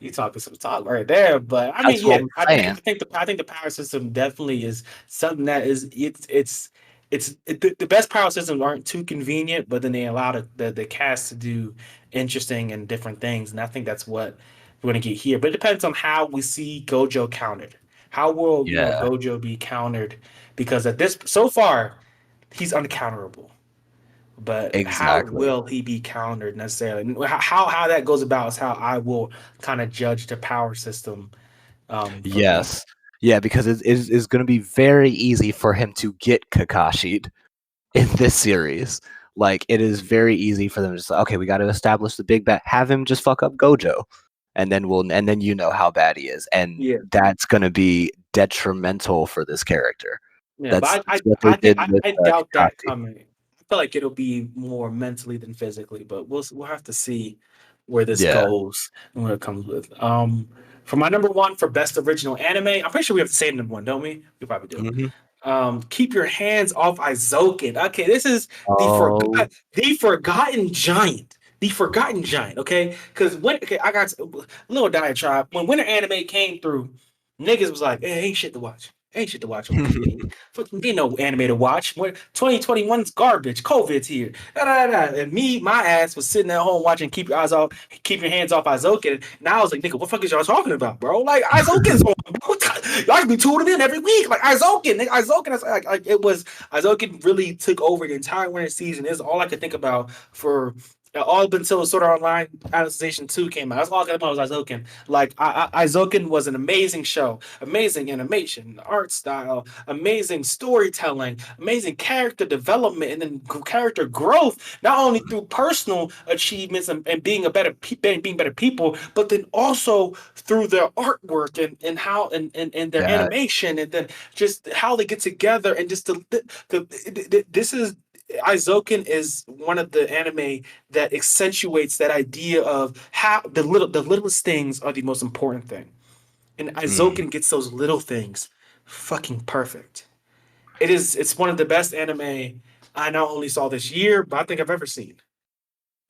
you talking some talk right there. But I mean, that's what yeah, I'm I think I saying. think the I think the power system definitely is something that is the best power systems aren't too convenient, but then they allow the cast to do interesting and different things, and I think that's what we're gonna get here. But it depends on how we see Gojo countered. How will Yeah, Gojo be countered? Because at this so far, he's uncounterable. But how exactly. will he be countered necessarily? And how that goes about is how I will kind of judge the power system for me. Yes. Yeah, because it's going to be very easy for him to get Kakashi'd in this series. Like, it is very easy for them to say, okay, we got to establish the big bad, have him just fuck up Gojo, and then you know how bad he is, and Yeah, that's going to be detrimental for this character. yeah, That's, but that's what they did with I doubt that Kakashi. coming. I feel like it'll be more mentally than physically, but we'll have to see where this Yeah. goes and what it comes with. For my number one for best original anime, I'm pretty sure we have the same number one, don't we? We probably do. Hmm. Keep your hands off Izoken. Okay, this is Oh, the forgotten giant. The forgotten giant. Okay, because I got a little diatribe when Winter Anime came through, niggas was like, "Hey, ain't shit to watch. Ain't shit to watch on TV. Fucking ain't no anime to watch. 2021's garbage. COVID's here. Da, da, da, da." And my ass was sitting at home watching Keep Your Hands Off Izoken. And I was like, nigga, what the fuck is y'all talking about, bro? Like Izoken's on. Y'all should be tuning in every week. Like Izoken, nigga, Izoken. Like it was Izoken really took over the entire winter season. Is all I could think about for all up until Sword Art Online Alicization 2 came out. That's all I could think about was Izoken. Like Izoken was an amazing show, amazing animation, art style, amazing storytelling, amazing character development, and then character growth. Not only through personal achievements and being being better people, but then also through their artwork and how and their yeah. animation, and then just how they get together and just this is. Izoken is one of the anime that accentuates that idea of how the littlest things are the most important thing. And Mm. Izoken gets those little things fucking perfect. It's one of the best anime I not only saw this year, but I think I've ever seen.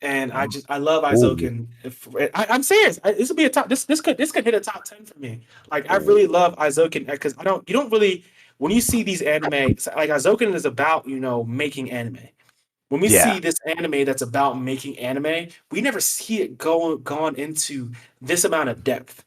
And I love Ooh. Izoken. I'm serious. This will be a top. This could hit a top 10 for me. Like I really love Izoken because you don't really when you see these anime like Izoken is about making anime. When we Yeah. see this anime that's about making anime, we never see it gone into this amount of depth.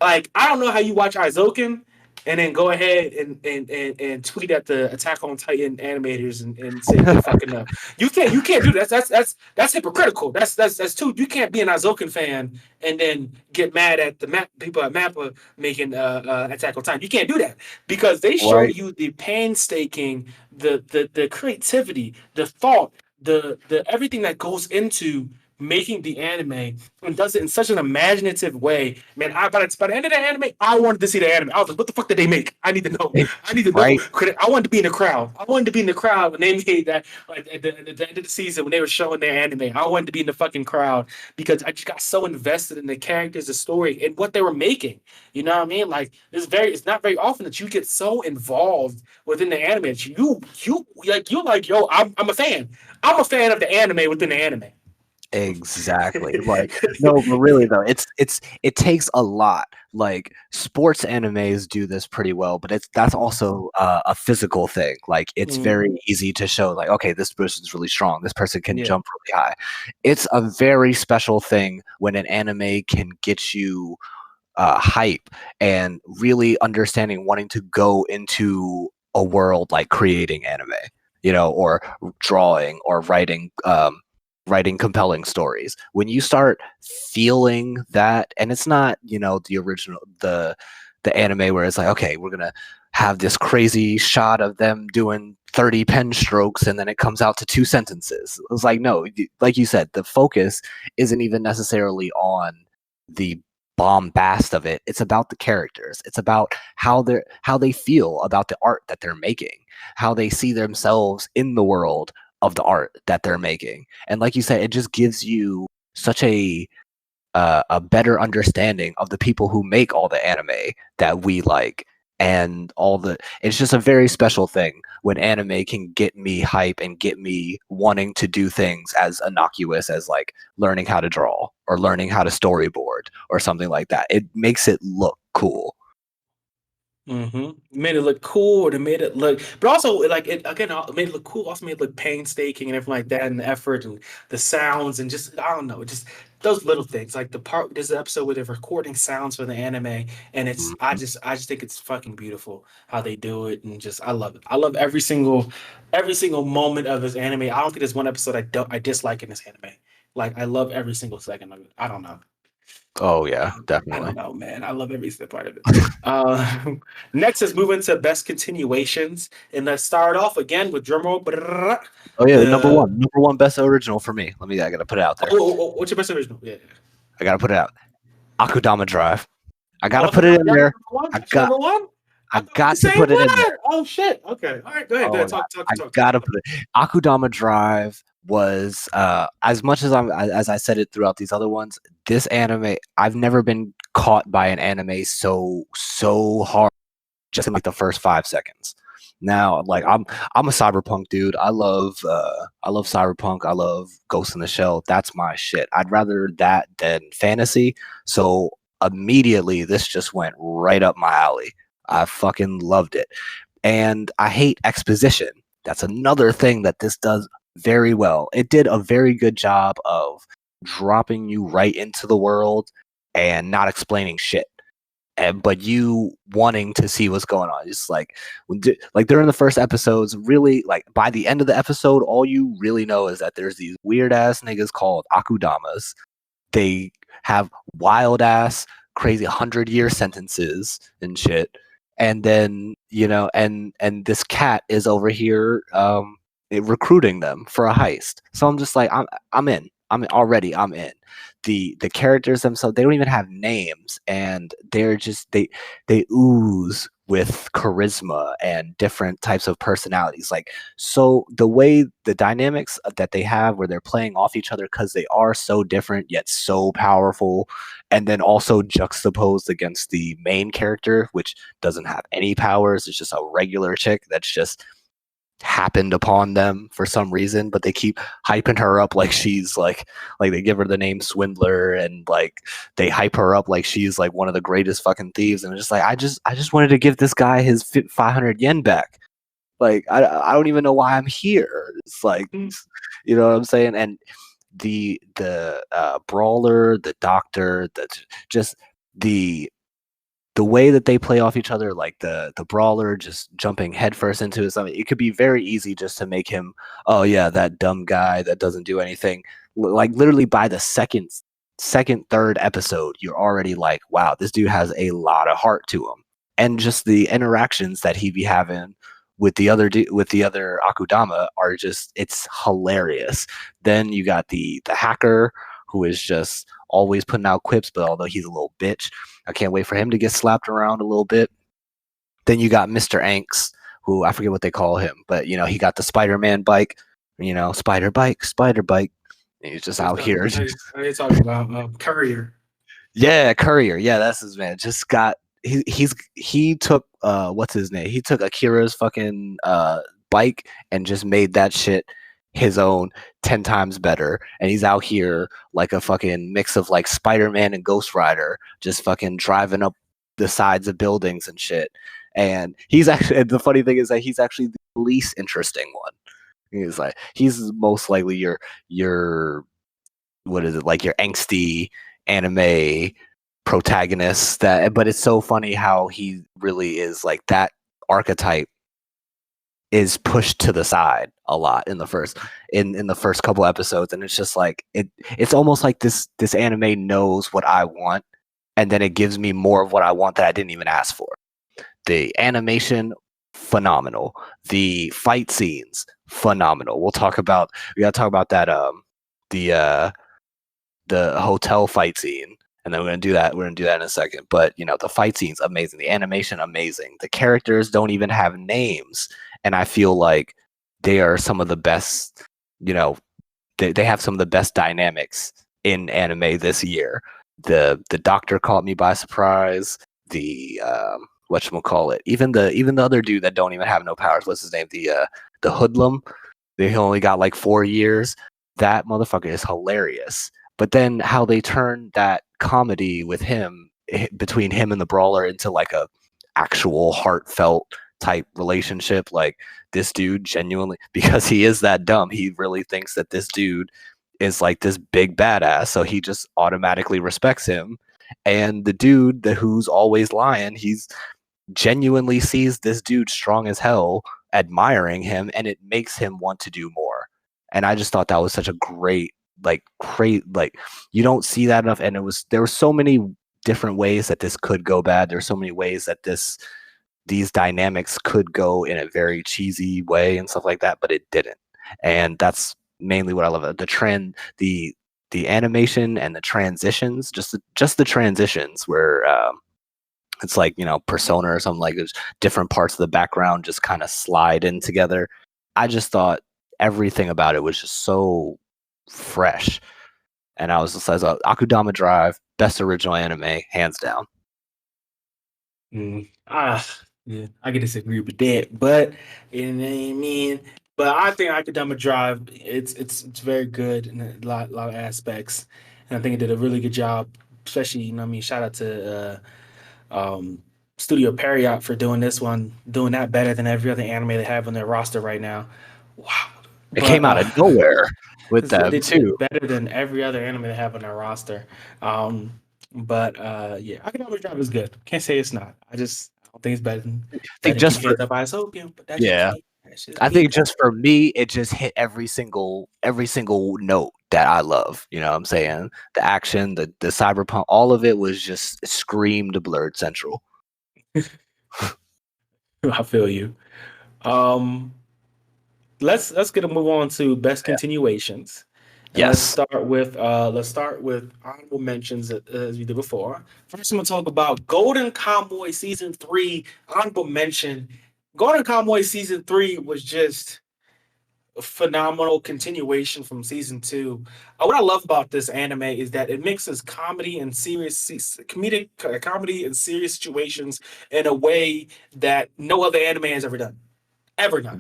Like I don't know how you watch Izoken and then go ahead and tweet at the Attack on Titan animators and say they're fucking up. You can't do that. That's hypocritical. That's too. You can't be an Izoken fan and then get mad at the people at Mappa making Attack on Titan. You can't do that because they show Right. you the painstaking, the creativity, the thought, the everything that goes into making the anime and does it in such an imaginative way. Man, by the end of the anime, I wanted to see the anime. I was like, what the fuck did they make? I need to know. I need to know. Right. I wanted to be in the crowd. I wanted to be in the crowd when they made that, like at the end of the season when they were showing their anime. I wanted to be in the fucking crowd because I just got so invested in the characters, the story, and what they were making. You know what I mean? Like it's not very often that you get so involved within the anime. That you're like, yo, I'm a fan. I'm a fan of the anime within the anime. Exactly. Like, no, but really though, it takes a lot. Like, sports animes do this pretty well, but that's also a physical thing. Like, it's Mm, very easy to show, like, okay, this person's really strong. This person can yeah. jump really high. It's a very special thing when an anime can get you hype and really understanding, wanting to go into a world like creating anime, or drawing or writing compelling stories. When you start feeling that, and it's not, the original, the anime where it's like, okay, we're gonna have this crazy shot of them doing 30 pen strokes and then it comes out to 2 sentences. It was like, no, like you said, the focus isn't even necessarily on the bombast of it. It's about the characters. It's about how they feel about the art that they're making, how they see themselves in the world of the art that they're making. And like you said, it just gives you such a better understanding of the people who make all the anime that we like. and it's just a very special thing when anime can get me hype and get me wanting to do things as innocuous as like learning how to draw or learning how to storyboard or something like that. It makes it look cool. Made it look cool, or it made it look, but also like it again. It made it look cool. Also made it look painstaking and everything like that, and the effort and the sounds and just I don't know, just those little things. Like there's an episode where they're recording sounds for the anime, and it's I just think it's fucking beautiful how they do it, and just I love it. I love every single moment of this anime. I don't think there's one episode I dislike in this anime. Like I love every single second of it. I don't know. Oh yeah, I definitely. don't know, man. I love every single part of it. Next is moving to best continuations, and let's start off again with drumroll. Oh yeah, number one best original for me. I gotta put it out there. What's your best original? Yeah. I gotta put it out. Akudama Drive. I gotta put it in there. I got to put it in there. Oh shit. Okay. All right. Go ahead. Talk. Gotta put it. Akudama Drive was as much as I said it throughout these other ones. This anime, I've never been caught by an anime so hard just in like the first 5 seconds. Now, like I'm a cyberpunk dude. I love cyberpunk. I love Ghost in the Shell. That's my shit. I'd rather that than fantasy. So immediately, this just went right up my alley. I fucking loved it. And I hate exposition. That's another thing that this does very well. It did a very good job of dropping you right into the world and not explaining shit. But you wanting to see what's going on. It's like during the first episodes, really, like by the end of the episode, all you really know is that there's these weird ass niggas called Akudamas. They have wild ass, crazy 100-year sentences and shit. And then, and this cat is over here recruiting them for a heist. So I'm just like, I'm in. I'm in. The characters themselves, they don't even have names, and they're just they ooze with charisma and different types of personalities. Like, so the way the dynamics that they have where they're playing off each other because they are so different yet so powerful, and then also juxtaposed against the main character, which doesn't have any powers. It's just a regular chick that's just happened upon them for some reason, but they keep hyping her up like she's like they give her the name Swindler, and like they hype her up like she's like one of the greatest fucking thieves. And it's just like I just wanted to give this guy his 500 yen back. Like I don't even know why I'm here. It's like, you know what I'm saying? And the brawler, the doctor, the way that they play off each other, like the brawler just jumping headfirst into it, something, it could be very easy just to make him, oh yeah, that dumb guy that doesn't do anything. Like literally by the second, third episode, you're already like, wow, this dude has a lot of heart to him. And just the interactions that he be having with the other Akudama are just, it's hilarious. Then you got the hacker who is just always putting out quips, but although he's a little bitch, I can't wait for him to get slapped around a little bit. Then you got Mr. Anks, who I forget what they call him, but he got the Spider-Man bike, spider bike. And he's just out here. Are you talking about Courier? Yeah, Courier. Yeah, that's his man. Just got he took what's his name? He took Akira's fucking bike and just made that shit his own 10 times better, and he's out here like a fucking mix of like Spider-Man and Ghost Rider, just fucking driving up the sides of buildings and shit. And he's actually, the funny thing is that he's actually the least interesting one. He's most likely your what is it, like your angsty anime protagonist, but it's so funny how he really is like that archetype is pushed to the side a lot in the first couple episodes, and it's just like it's almost like this anime knows what I want, and then it gives me more of what I want that I didn't even ask for. The animation, phenomenal. The fight scenes, phenomenal. We gotta talk about that the hotel fight scene, and then we're gonna do that in a second. But the fight scene's amazing, the animation amazing. The characters don't even have names, and I feel like they are some of the best, they have some of the best dynamics in anime this year. The doctor caught me by surprise. The whatchamacallit, even the other dude that don't even have no powers, what's his name, the hoodlum, he only got like 4 years. That motherfucker is hilarious. But then how they turn that comedy with him between him and the brawler into like a actual heartfelt type relationship, like this dude genuinely, because he is that dumb, he really thinks that this dude is like this big badass, so he just automatically respects him. And the dude who's always lying, he's genuinely sees this dude strong as hell, admiring him, and it makes him want to do more. And I just thought that was such a great, like you don't see that enough. And there were so many different ways that this could go bad. There's so many ways that these dynamics could go in a very cheesy way and stuff like that, but it didn't. And that's mainly what I love. The animation and the transitions, just the transitions where it's like, Persona or something, like there's different parts of the background just kind of slide in together. I just thought everything about it was just so fresh. And I was just like, Akudama Drive, best original anime, hands down. Yeah, I can disagree with that, but you know what I mean. But I think Akudama Drive, it's very good in a lot of aspects, and I think it did a really good job. Especially, shout out to Studio Period for doing this one, doing that better than every other anime they have on their roster right now. Wow, It came out of nowhere with them too. Better than every other anime they have on their roster. But yeah, Akudama Drive is good. Can't say it's not. I don't think it's better than. I think just for but that's yeah. I think just for me, it just hit every single note that I love. You know what I'm saying? The action, the cyberpunk, all of it was just screamed Blerd Central. I feel you. Let's get a move on to best continuations. And Yes. Let's start with honorable mentions as we did before. First, I'm gonna talk about Golden Kamuy Season 3. Honorable mention. Golden Kamuy Season 3 was just a phenomenal continuation from Season 2. What I love about this anime is that it mixes comedy and serious situations in a way that no other anime has ever done.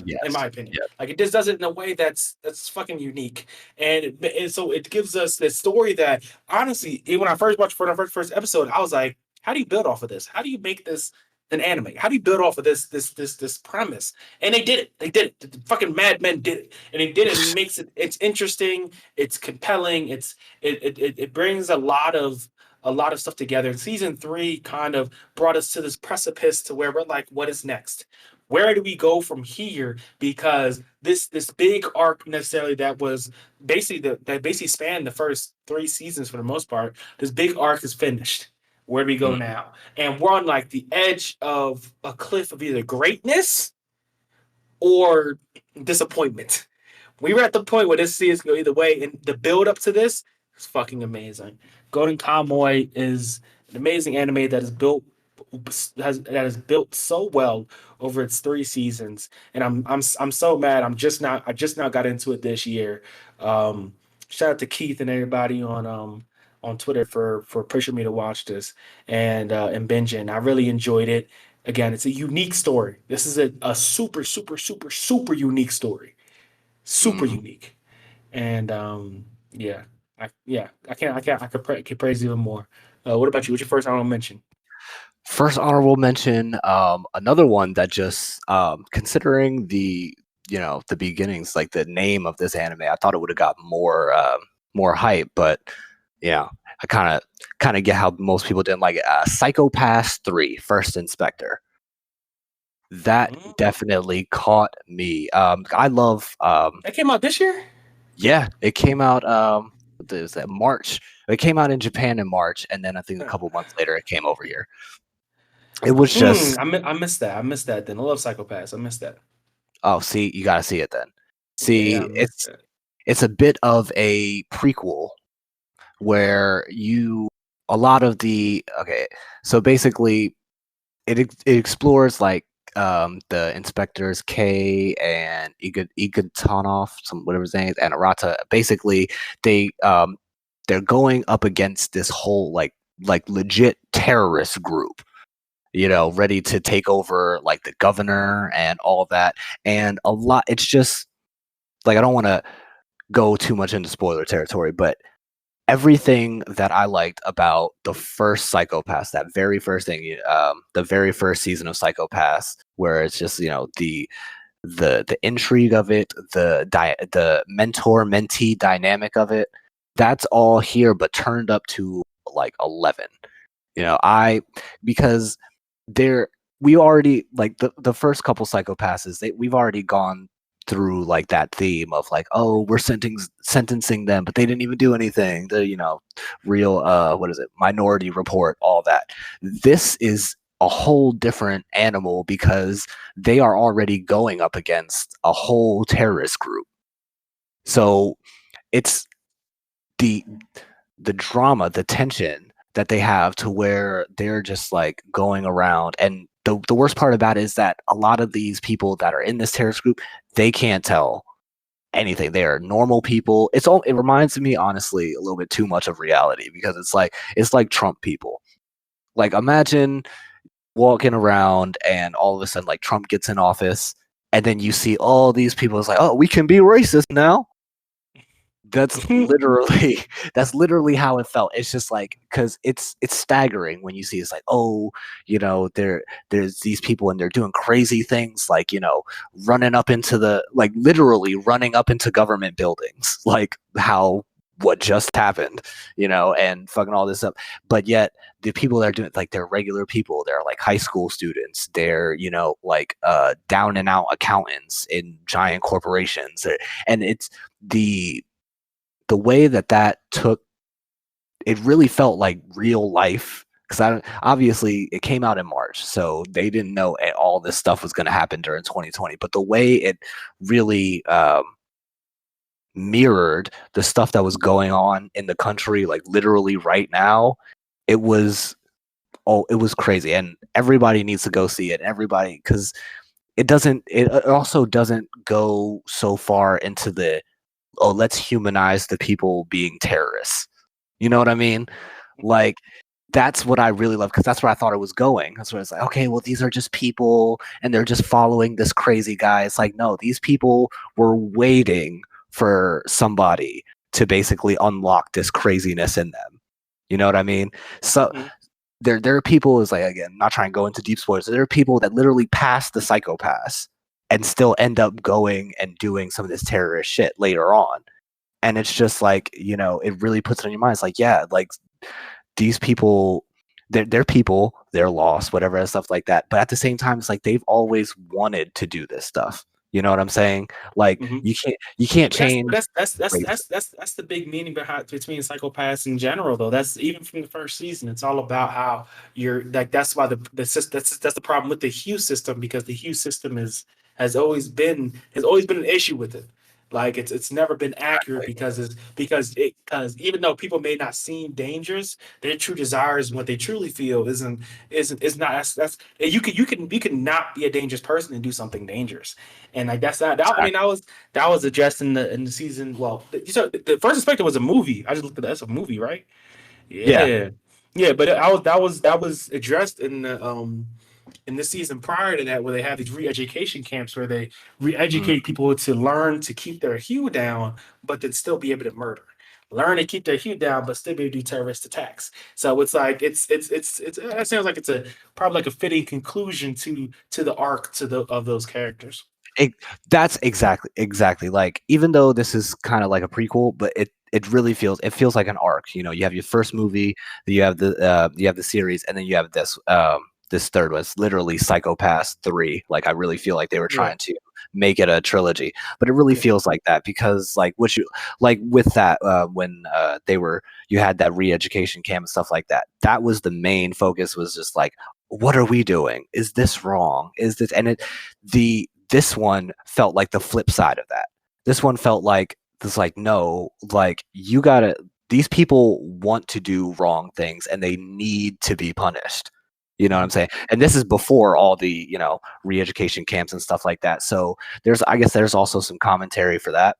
Yes. In my opinion. Yes. Like, it just does it in a way that's fucking unique, and so it gives us this story that honestly, when I first watched for the first episode, I was like, how do you build off of this? How do you make this an anime? How do you build off of this premise? And they did it. The fucking Mad Men did it, and they did it. And it makes it's interesting. It's compelling. It brings a lot of stuff together. Season 3 kind of brought us to this precipice to where we're like, what is next? Where do we go from here? Because this big arc necessarily that was basically spanned the first 3 seasons for the most part. This big arc is finished. Where do we go now? And we're on like the edge of a cliff of either greatness or disappointment. We were at the point where this series go either way, and the build up to this is fucking amazing. Golden Kamuy is an amazing anime that is built so well over its 3 seasons, and I'm so mad. I just now got into it this year. Shout out to Keith and everybody on Twitter for pushing me to watch this and binging. I really enjoyed it. Again, it's a unique story. This is a super unique story, super unique, and I could praise even more. What about you? What's your first honorable mention? First honorable mention, another one that just considering the beginnings, like the name of this anime, I thought it would have got more hype, but yeah, I kind of get how most people didn't like it. Psycho Pass 3, First Inspector. That definitely caught me. I love that came out this year? Yeah, it came out March. It came out in Japan in March, and then I think a couple months later it came over here. It was just I missed that. I missed that then. I love Psycho Pass. I missed that. Oh, see, you gotta see it then. See, Yeah, it's a bit of a prequel where so basically it explores like the inspectors K and Igatanov, whatever his name is, and Arata. Basically, they're going up against this whole like legit terrorist group, ready to take over like the governor and all that. And a lot, it's just like, I don't want to go too much into spoiler territory, but everything that I liked about the first Psycho-Pass, that very first thing, the very first season of Psycho-Pass, where it's just the intrigue of it, the mentor mentee dynamic of it, that's all here, but turned up to like 11. Because we already, like, the first couple Psycho-Passes, we've already gone through like that theme of like, oh, we're sentencing them, but they didn't even do anything. The real what is it, Minority Report, all that. This is a whole different animal because they are already going up against a whole terrorist group. So it's the drama, the tension that they have, to where they're just like going around. And the worst part about it is that a lot of these people that are in this terrorist group, they can't tell anything. They are normal people. It reminds me, honestly, a little bit too much of reality, because it's like Trump people. Like, imagine walking around and all of a sudden, like, Trump gets in office, and then you see all these people. It's like, oh, we can be racist now. That's literally how it felt. It's just like, because it's staggering when you see, it's like, oh, there's these people and they're doing crazy things, like, running up into literally running up into government buildings, like what just happened, and fucking all this up. But yet the people that are doing, like, they're regular people. They're like high school students. They're, like, down and out accountants in giant corporations. And it's the way that took, it really felt like real life, because obviously it came out in March, so they didn't know all this stuff was going to happen during 2020. But the way it really mirrored the stuff that was going on in the country, like literally right now, it was crazy, and everybody needs to go see it. Everybody, because it also doesn't go so far into the, oh, let's humanize the people being terrorists. You know what I mean? Like, that's what I really love, because that's where I thought it was going. That's where it's like, okay, well, these are just people and they're just following this crazy guy. It's like, no, these people were waiting for somebody to basically unlock this craziness in them. You know what I mean? So there are people, is like, again, not trying to go into deep spoilers, there are people that literally pass the Psycho-Pass and still end up going and doing some of this terrorist shit later on. And it's just like, it really puts it on your mind. It's like, yeah, like, these people, they're people, they're lost, whatever, and stuff like that. But at the same time, it's like, they've always wanted to do this stuff. You know what I'm saying? Like, you can't change. That's the big meaning between Psycho-Pass in general, though. That's even from the first season. It's all about how you're like. That's why that's the problem with the Hue system, because the Hue system has always been an issue with it. Like, it's never been accurate, because even though people may not seem dangerous, their true desires and what they truly feel is not. That's you can not be a dangerous person and do something dangerous, and like that's that. I mean, that was addressed in the season. Well, the First Inspector was a movie. I just looked at that. That's a movie, right? Yeah. But that was addressed in this season prior to that, where they have these re-education camps where they re-educate people to learn to keep their hue down, but to still be able to murder. Learn to keep their hue down, but still be able to do terrorist attacks. So it's like it sounds like it's probably like a fitting conclusion to the arc of those characters. That's exactly like, even though this is kind of like a prequel, but it really feels like an arc. You have your first movie, you have the series, and then you have this third was literally Psycho-Pass 3. Like, I really feel like they were trying to make it a trilogy, but it really feels like that, because like with that, when you had that re-education camp and stuff like that, that was the main focus, was just like, what are we doing? Is this wrong? Is this, and this one felt like the flip side of that. This one felt like this, like, no, like, these people want to do wrong things and they need to be punished. You know what I'm saying? And this is before all the, re-education camps and stuff like that. So I guess there's also some commentary for that,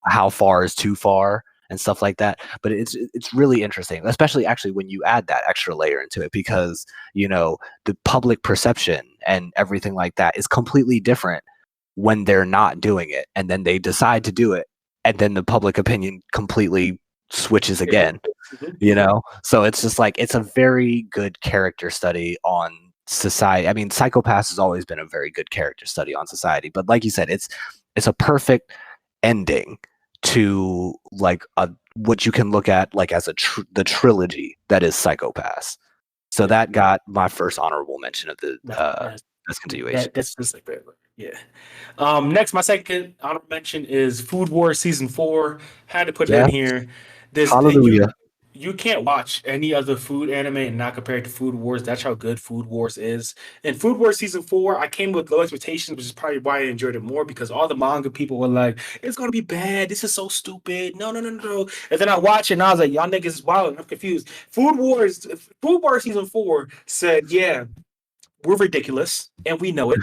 how far is too far, and stuff like that. But it's really interesting, especially actually when you add that extra layer into it, because the public perception and everything like that is completely different when they're not doing it, and then they decide to do it, and then the public opinion completely switches again. So it's just like, it's a very good character study on society. I mean, Psychopaths has always been a very good character study on society, but like you said, it's a perfect ending to like what you can look at like as the trilogy that is Psychopaths. So that got my first honorable mention of the discontinuation. That's just like that. Yeah. Next, my second honorable mention is Food Wars Season 4. Had to put that in here. Hallelujah. You can't watch any other food anime and not compare it to Food Wars. That's how good Food Wars is. And Food Wars Season 4, I came with low expectations, which is probably why I enjoyed it more, because all the manga people were like, it's going to be bad. This is so stupid. No. And then I watched it and I was like, y'all niggas is wild. I'm confused. Food Wars Season 4 said, yeah, we're ridiculous and we know it.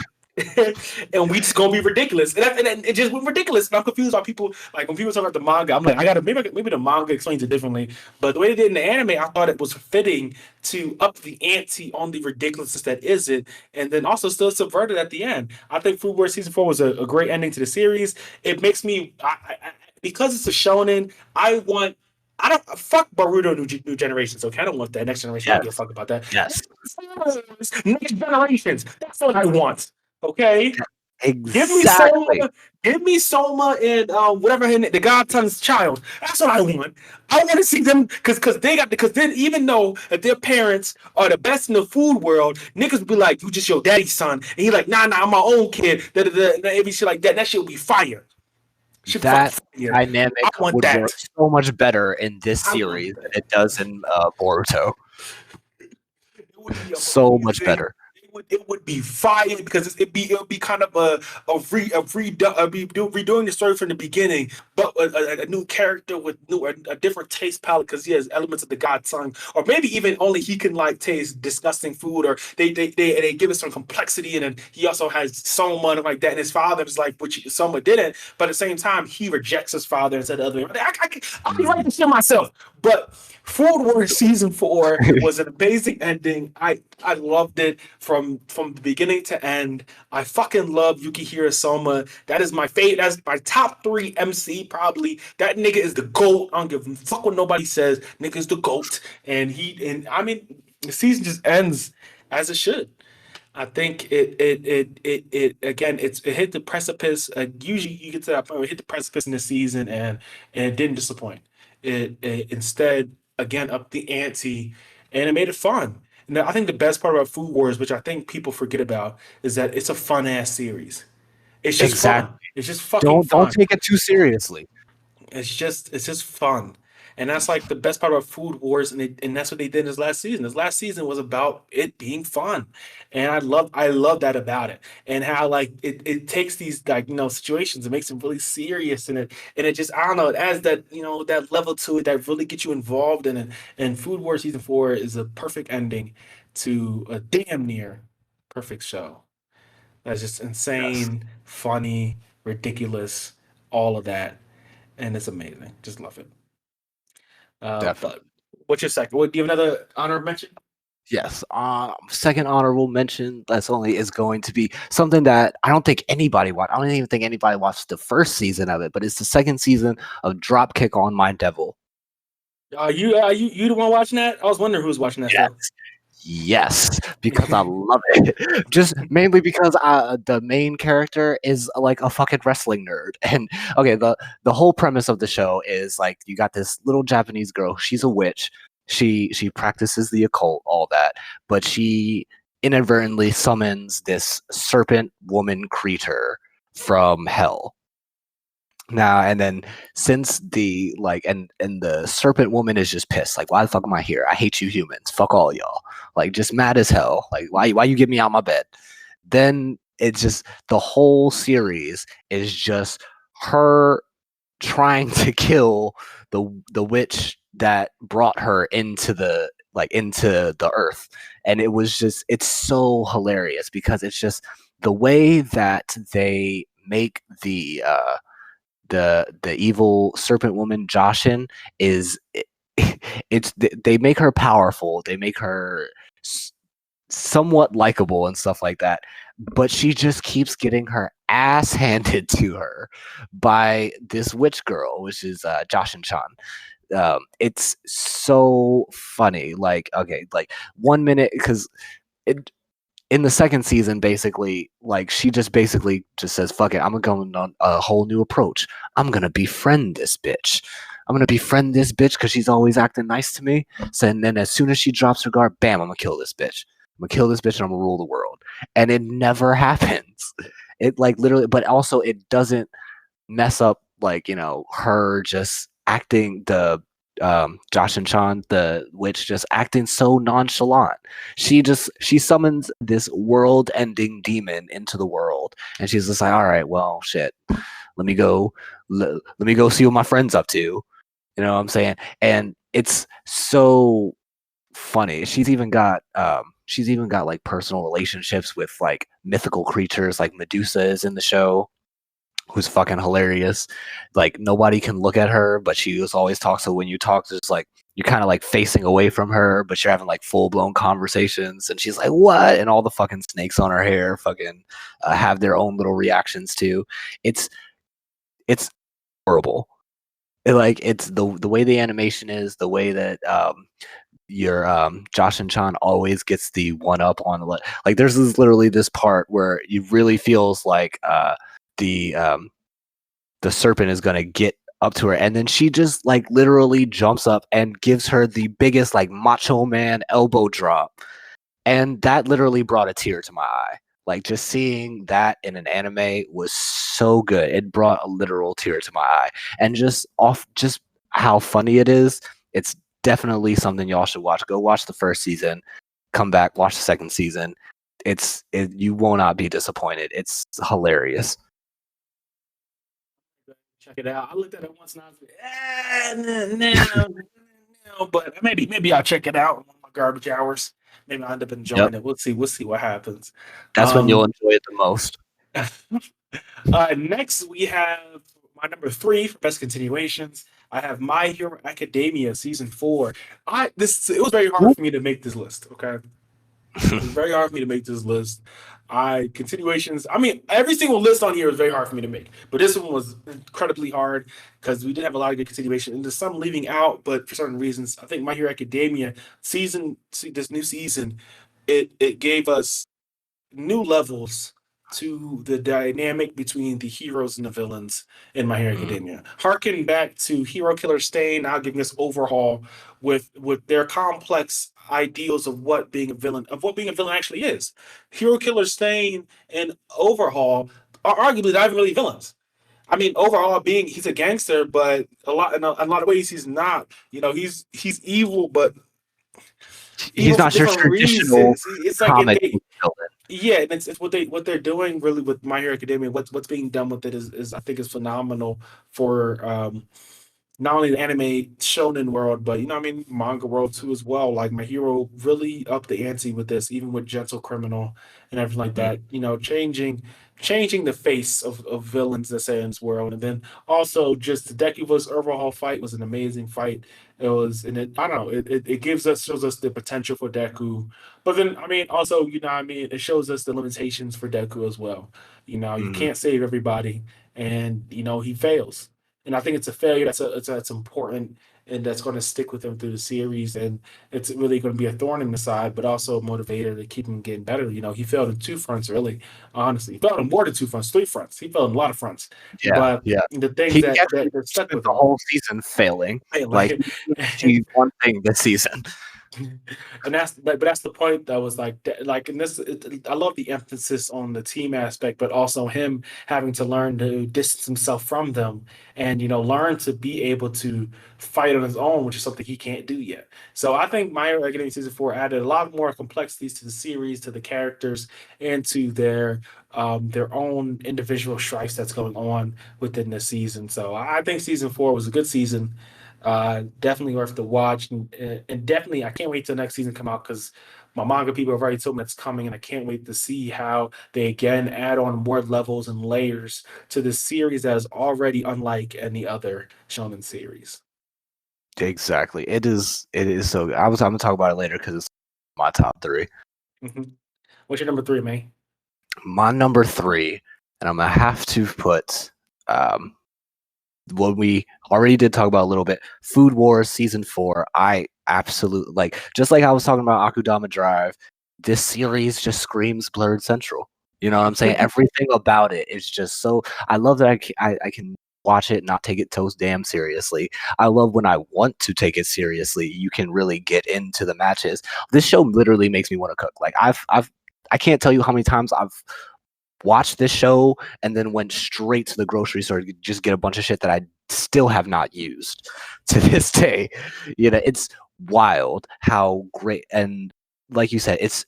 And we just gonna be ridiculous, and it just went ridiculous. And I'm confused by people, like when people talk about the manga. I'm like, maybe the manga explains it differently, but the way they did in the anime, I thought it was fitting to up the ante on the ridiculousness that is it, and then also still subverted at the end. I think Food Wars Season 4 was a great ending to the series. It makes me, because it's a shonen, I don't fuck Boruto New Generations. Okay, I don't want that next generation. I don't give a fuck about that. Yes. Next generations. That's what I want. Okay. Exactly. Give me Soma and whatever the Godton's child. That's what I want. I want to see them because then even though that their parents are the best in the food world, niggas would be like, you just your daddy's son, and he like, nah, I'm my own kid. Every shit like that. That shit would be fire. That dynamic would work so much better in this series than it does in Boruto. So much better. It would be fire because it'd be kind of redoing the story from the beginning, but a new character with a different taste palette, because he has elements of the God Son, or maybe even only he can like taste disgusting food, or they give it some complexity, and then he also has Soma and like that, and his father is like, which Soma didn't, but at the same time he rejects his father and said the other way. I'll be writing shit myself, but Food Wars Season 4 was an amazing ending. I loved it from the beginning to end. I fucking love Yukihiro Soma. That is my favorite. That's my top 3 MC probably. That nigga is the GOAT. I don't give a fuck what nobody says. Nigga is the GOAT. And I mean, the season just ends as it should. I think it hit the precipice. Usually you get to that point where it hit the precipice in the season, and it didn't disappoint. It instead again upped the ante, and it made it fun. And I think the best part about Food Wars, which I think people forget about, is that it's a fun ass series. It's just fun. It's just fucking fun. Don't take it too seriously. It's just fun. And that's like the best part about Food Wars, and that's what they did in this last season. This last season was about it being fun, and I love that about it, and how like it takes these like situations and makes them really serious, and it just, I don't know, it adds that that level to it that really gets you involved in it. And Food Wars Season 4 is a perfect ending to a damn near perfect show. That's just insane, funny, ridiculous, all of that, and it's amazing. Just love it. But what's your second? Do you have another honorable mention? Yes. Second honorable mention is going to be something that I don't think anybody watched. I don't even think anybody watched the first season of it, but it's the second season of Dropkick on My Devil. You the one watching that? I was wondering who was watching that. Yes. Yes, because I love it. Just mainly because the main character is like a fucking wrestling nerd. And okay, the whole premise of the show is like, you got this little Japanese girl. She's a witch. She practices the occult, all that, but she inadvertently summons this serpent woman creature from hell. Now and then, since the the serpent woman is just pissed, like, why the fuck am I here? I hate you humans. Fuck all y'all. Like, just mad as hell. Like, why you get me out my bed? Then it's just, the whole series is just her trying to kill the witch that brought her into the earth. And it's so hilarious because it's just the way that they make the the evil serpent woman Joshin is they make her powerful. They make her somewhat likable and stuff like that. But she just keeps getting her ass handed to her by this witch girl, which is Joshin Chan. It's so funny. Like, okay, like 1 minute, because it in the second season, basically, like she just basically just says, "Fuck it, I'm going on a whole new approach. I'm gonna befriend this bitch. I'm gonna befriend this bitch because she's always acting nice to me." So, and then as soon as she drops her guard, bam, I'm gonna kill this bitch. I'm gonna kill this bitch and I'm gonna rule the world. And it never happens. It like literally, but also it doesn't mess up like her just acting Josh and Chan, the witch, just acting so nonchalant. She summons this world-ending demon into the world, and she's just like, all right, well, shit, let me go see what my friend's up to. You know what I'm saying? And it's so funny. She's even got like personal relationships with like mythical creatures, like Medusa is in the show, who's fucking hilarious. Like nobody can look at her, but she just always talks. So when you talk, it's like you're kind of like facing away from her, but you're having like full blown conversations. And she's like, "What?" And all the fucking snakes on her hair fucking have their own little reactions too. It's horrible. It's the way the animation is, the way that your Josh and Chan always gets the one up on like there's literally this part where it really feels like the serpent is gonna get up to her, and then she just like literally jumps up and gives her the biggest like macho man elbow drop, and that literally brought a tear to my eye. Like just seeing that in an anime was so good. It brought a literal tear to my eye, and just how funny it is. It's definitely something y'all should watch. Go watch the first season, come back, watch the second season. You will not be disappointed. It's hilarious. Check it out. I looked at it once and I was like, no, but maybe I'll check it out in one of my garbage hours. Maybe I'll end up enjoying it. We'll see what happens. That's when you'll enjoy it the most. Next we have my number 3 for best continuations. I have My Hero Academia season 4. It was very hard for me to make this list. Okay, it was very hard for me to make this list. Continuations. I mean, every single list on here is very hard for me to make, but this one was incredibly hard because we did have a lot of good continuation, and there's some leaving out, but for certain reasons, I think My Hero Academia this new season, it gave us new levels to the dynamic between the heroes and the villains in My Hero Academia. Harking back to Hero Killer Stain, now giving us overhaul with their complex ideals of what being a villain actually is. Hero Killer Stain and Overhaul are arguably not even really villains. I mean, Overhaul he's a gangster, but in a lot of ways he's not. He's evil, but he's not your traditional it's like comic villain. Yeah, and it's what they're doing really with My Hero Academia. What's being done with it is I think is phenomenal for not only the anime shonen world, but manga world too as well. Like My Hero really upped the ante with this, even with Gentle Criminal and everything like that. Changing the face of villains, let's say, in this world. And then also just the Deku vs. Overhaul fight was an amazing fight. I don't know, it shows us the potential for Deku. But then, also, it shows us the limitations for Deku as well. You can't save everybody, and, he fails. And I think it's a failure that's important, and that's going to stick with him through the series. And it's really going to be a thorn in the side, but also a motivator to keep him getting better. He failed on 2 fronts, really, honestly. He failed on more than 2 fronts, 3 fronts. He failed on a lot of fronts. Yeah, but yeah. The things that stuck with the him. whole season failing. Like, he's one thing this season. And that's the point that was like in this. I love the emphasis on the team aspect, but also him having to learn to distance himself from them, and learn to be able to fight on his own, which is something he can't do yet. So I think My Hero Academia season 4 added a lot more complexities to the series, to the characters, and to their own individual strifes that's going on within the season. So I think season 4 was a good season. Definitely worth the watch, and definitely I can't wait till next season come out, because My manga people have already told me it's coming, and I can't wait to see how they again add on more levels and layers to this series that is already unlike any other shonen series. Exactly. It is. It is so good. I'm gonna talk about it later because it's my top three. Mhm. What's your number three, May? My number three, and I'm gonna have to put what we already did talk about a little bit. Food Wars season 4. I absolutely just like I was talking about Akudama Drive. This series just screams Blerd Central. You know what I'm saying? Everything about it is just so. I love that I can watch it and not take it so damn seriously. I love when I want to take it seriously. You can really get into the matches. This show literally makes me want to cook. Like I can't tell you how many times I've watched this show and then went straight to the grocery store to just get a bunch of shit that I still have not used to this day. You know, it's wild how great, and like you said, it's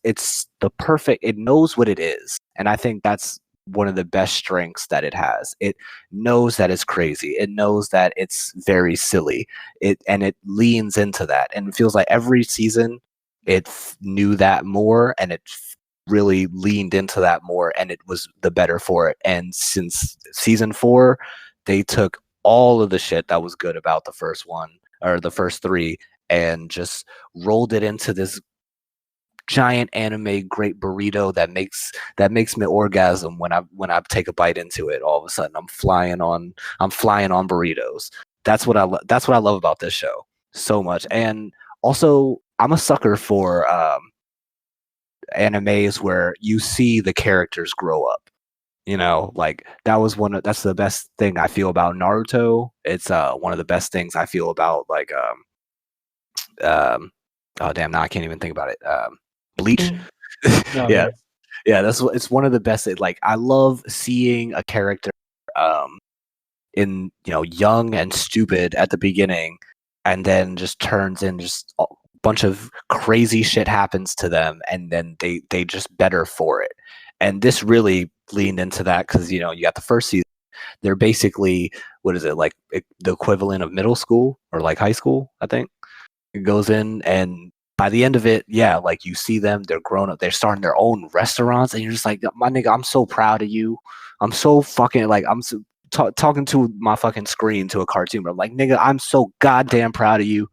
the perfect, it knows what it is. And I think that's one of the best strengths that it has. It knows that it's crazy. It knows that it's very silly. It leans into that. And it feels like every season it knew that more, and it really leaned into that more, and it was the better for it. And since season 4, they took all of the shit that was good about the first one or the first 3 and just rolled it into this giant anime great burrito that makes me orgasm when I take a bite into it. All of a sudden I'm flying on burritos. That's what I love about this show so much. And also I'm a sucker for animes where you see the characters grow up. You know, like that's the best thing I feel about Naruto. It's one of the best things I feel about oh damn, now I can't even think about it. Bleach. No, Yeah. yeah. Yeah, it's one of the best. Like I love seeing a character in, young and stupid at the beginning, and then just turns in just a bunch of crazy shit happens to them, and then they just better for it. And this really leaned into that because you got the first season. They're basically, what is it, like the equivalent of middle school or like high school, I think. It goes in, and by the end of it, yeah, like you see them, they're grown up, they're starting their own restaurants, and you're just like, my nigga, I'm so proud of you. I'm so fucking like I'm so, talking to my fucking screen to a cartoon. But I'm like, nigga, I'm so goddamn proud of you.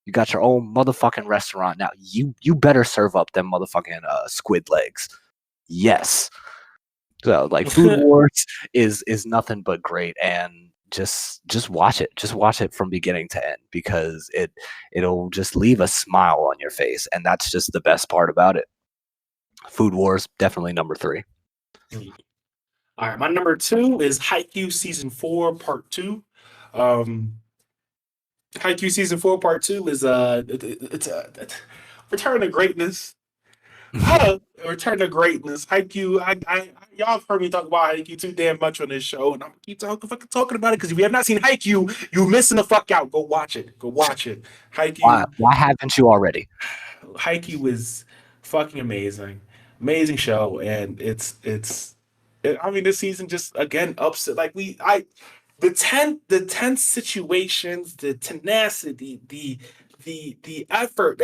You got your own motherfucking restaurant now. You better serve up them motherfucking squid legs. Yes. So like Food Wars is nothing but great, and just watch it. Just watch it from beginning to end because it'll just leave a smile on your face, and that's just the best part about it. Food Wars definitely number 3. All right, my number 2 is Haikyuu season 4 part 2. Haikyuu season 4 part 2 is it's a return to greatness. Return to greatness. Haikyuu. Y'all have heard me talk about Haikyuu too damn much on this show, and I'm gonna keep talking about it because if you have not seen Haikyuu, you're missing the fuck out. Go watch it. Go watch it. Haikyuu. Why haven't you already? Haikyuu is fucking amazing, amazing show, and I mean, this season just again upset. Like the tense situations, the tenacity, the effort.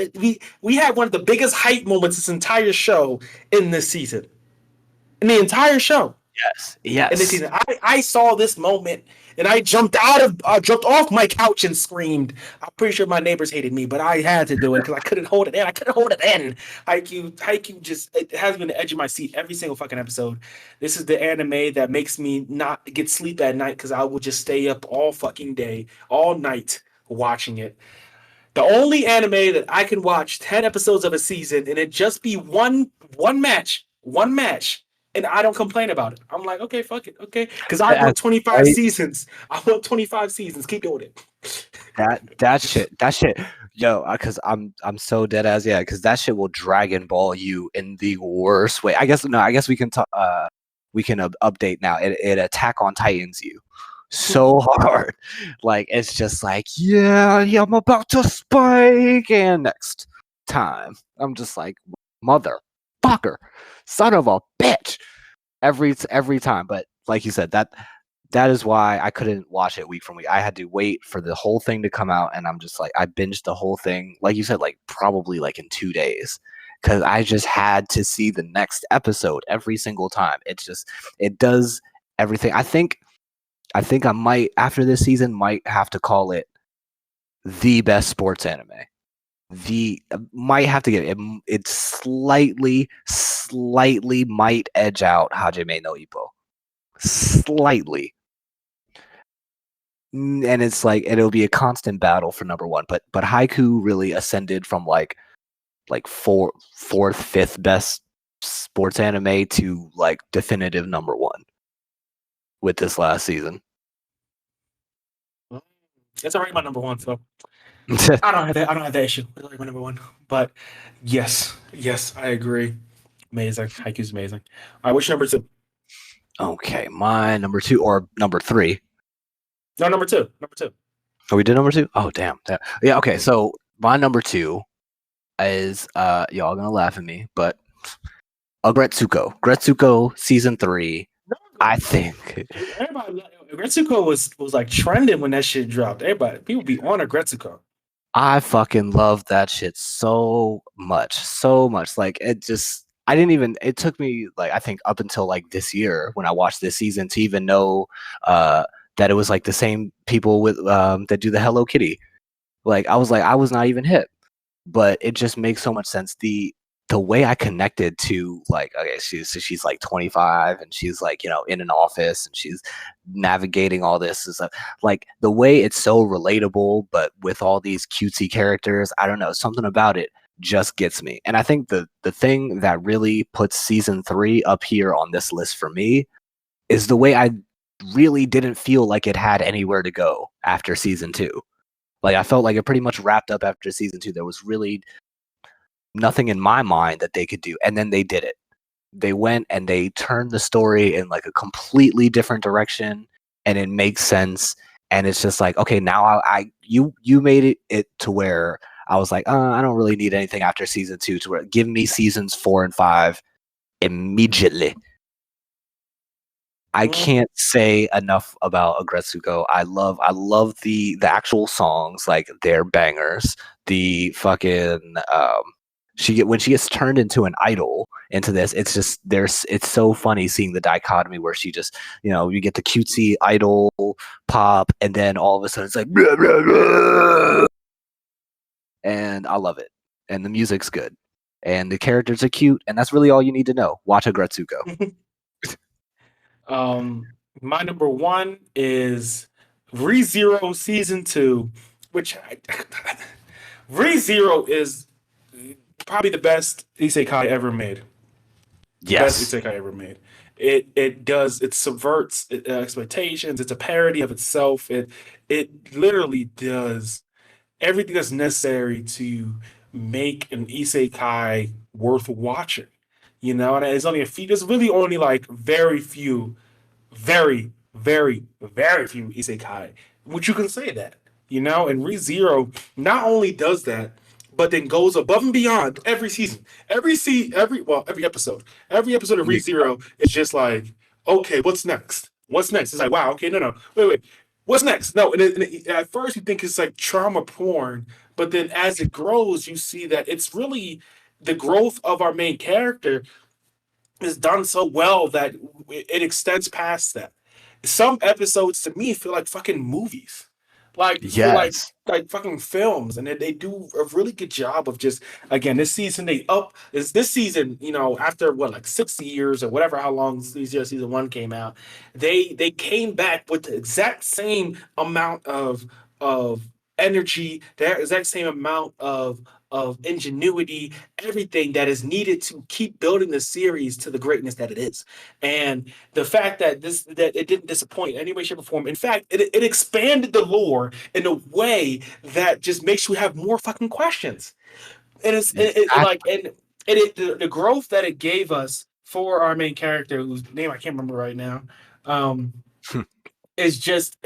We had one of the biggest hype moments this entire show in this season. In the entire show. Yes. In this season. I saw this moment and I jumped off my couch and screamed. I'm pretty sure my neighbors hated me, but I had to do it because I couldn't hold it in. Haikyuu just, it has been the edge of my seat every single fucking episode. This is the anime that makes me not get sleep at night because I will just stay up all fucking day, all night watching it. The only anime that I can watch 10 episodes of a season and it just be one match, and I don't complain about it. I'm like, okay, fuck it, okay, because I want 25 seasons. I want 25 seasons. Keep doing it. That shit, yo, because I'm so dead as because that shit will Dragon Ball you in the worst way. I guess we can talk. We can update now. It Attack on Titans you so hard. Like it's just like, yeah, I'm about to spike, and next time I'm just like, motherfucker, son of a bitch, every time. But like you said, that is why I couldn't watch it week from week. I had to wait for the whole thing to come out, and I'm just like, I binged the whole thing, like you said, like probably like in 2 days, because I just had to see the next episode every single time. It does everything. I think I might, after this season, might have to call it the best sports anime. Might have to get it. It slightly might edge out Hajime no Ippo. Slightly. And it's like it'll be a constant battle for number one. But Haiku really ascended from like fourth, fifth best sports anime to like definitive number one with this last season. It's already my number one, so I don't have that issue. It's already my number one. But yes, I agree. Amazing. Haiku's amazing. All right, what's your number two? Okay, my number two or number three. No, number two. Number two. Oh, we did number two? Oh, damn. Yeah, okay. So my number two is y'all gonna laugh at me, but Blxxk. Blxxk season 3. I think Everybody, Agretsuko was like trending when that shit dropped. People be on Agretsuko. I fucking love that shit so much. Like it took me like I think up until like this year when I watched this season to even know that it was like the same people with that do the Hello Kitty. Like I was not even hip, but it just makes so much sense. The way I connected to like, okay, she's like 25 and she's like, you know, in an office and she's navigating all this and stuff. Like the way it's so relatable, but with all these cutesy characters, I don't know, something about it just gets me. And I think the thing that really puts season 3 up here on this list for me is the way I really didn't feel like it had anywhere to go after season 2. Like I felt like it pretty much wrapped up after season 2. There was really nothing in my mind that they could do, and then they did it. They went and they turned the story in like a completely different direction, and it makes sense. And it's just like, okay, now you made it to where I was like, I don't really need anything after season 2. To where give me seasons 4 and 5 immediately. I can't say enough about Agretsuko. I love the actual songs, like they're bangers. The fucking when she gets turned into an idol into this, it's just it's so funny seeing the dichotomy where she just, you know, you get the cutesy idol pop and then all of a sudden it's like blah, blah, blah. And I love it. And the music's good. And the characters are cute, and that's really all you need to know. Watch Agretsuko. My number one is ReZero season 2, which ReZero is probably the best isekai ever made. Yes. Best isekai ever made. It subverts expectations. It's a parody of itself. It literally does everything that's necessary to make an isekai worth watching. You know, and it's only there's really only like very few isekai, which you can say that, you know, and ReZero not only does that, but then goes above and beyond every season, every episode of ReZero is just like, okay, what's next? It's like, wow, okay, no, wait, what's next? No, and at first you think it's like trauma porn, but then as it grows, you see that it's really the growth of our main character is done so well that it extends past that. Some episodes to me feel like fucking movies, feel like fucking films, and they do a really good job of just, again, this season this season, you know, after like 6 years or whatever, how long season 1 came out, they came back with the exact same amount of energy, the exact same amount of ingenuity, everything that is needed to keep building the series to the greatness that it is. And the fact that it didn't disappoint in any way, shape, or form. In fact, it expanded the lore in a way that just makes you have more fucking questions. And the growth that it gave us for our main character, whose name I can't remember right now, is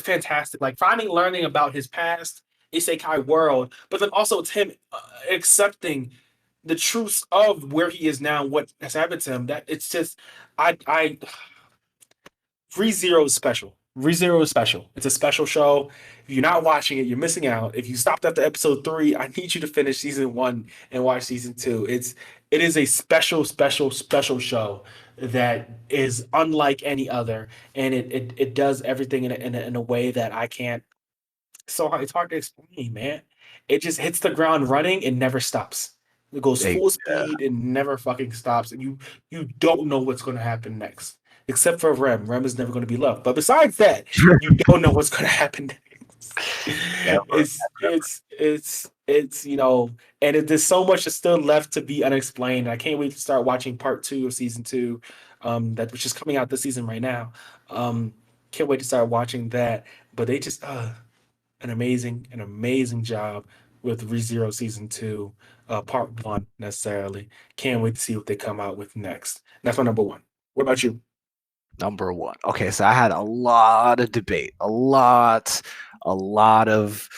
fantastic. Like learning about his past isekai world, but then also it's him accepting the truths of where he is now, what has happened to him. That it's just, ReZero is special. ReZero is special. It's a special show. If you're not watching it, you're missing out. If you stopped after episode 3, I need you to finish season 1 and watch season 2. It is a special, special, special show that is unlike any other, and it does everything in a way that I can't. So it's hard to explain, man. It just hits the ground running and never stops. It goes Hey, full speed and never fucking stops, and you don't know what's going to happen next, except for Rem. Rem is never going to be loved. But besides that, you don't know what's going to happen next. It's there's so much that's still left to be unexplained. I can't wait to start watching part 2 of season 2, which is coming out this season right now. Can't wait to start watching that. But they just an amazing job with ReZero season 2, part 1 necessarily. Can't wait to see what they come out with next. That's my number 1. What about you? number 1. Okay, so I had a lot of debate, a lot of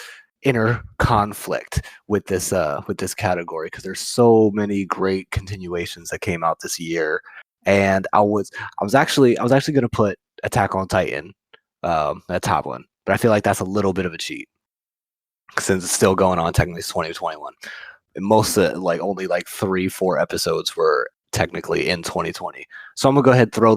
inner conflict with this category because there's so many great continuations that came out this year, and I was actually gonna put Attack on Titan at top one, but I feel like that's a little bit of a cheat since it's still going on. Technically, it's 2021. And most of only 3-4 episodes were technically in 2020. So I'm gonna go ahead and throw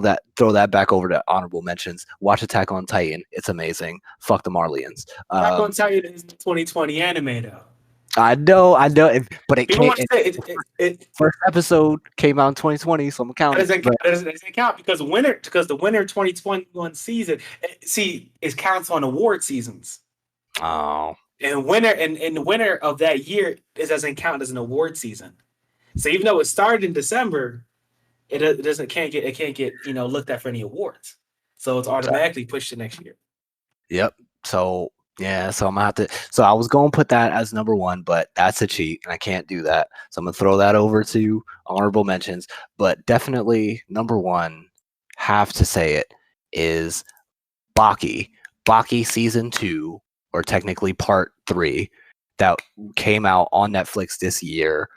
that back over to honorable mentions. Watch Attack on Titan. It's amazing. Fuck the Marlians. Attack on Titan is the 2020 anime though. I know, but it People came. want to say it First episode came out in 2020, so I'm counting. that doesn't count because the winner 2021 season, it counts on award seasons. Oh, And the winner of that year doesn't count as an award season. So even though it started in December, it can't get looked at for any awards. So it's automatically pushed to next year. yep. So yeah, so I'm gonna have to. So I was gonna put that as number 1, but that's a cheat, and I can't do that. So I'm gonna throw that over to honorable mentions. But definitely number 1, have to say it, is Baki. Baki season 2, or technically part 3, that came out on Netflix this year.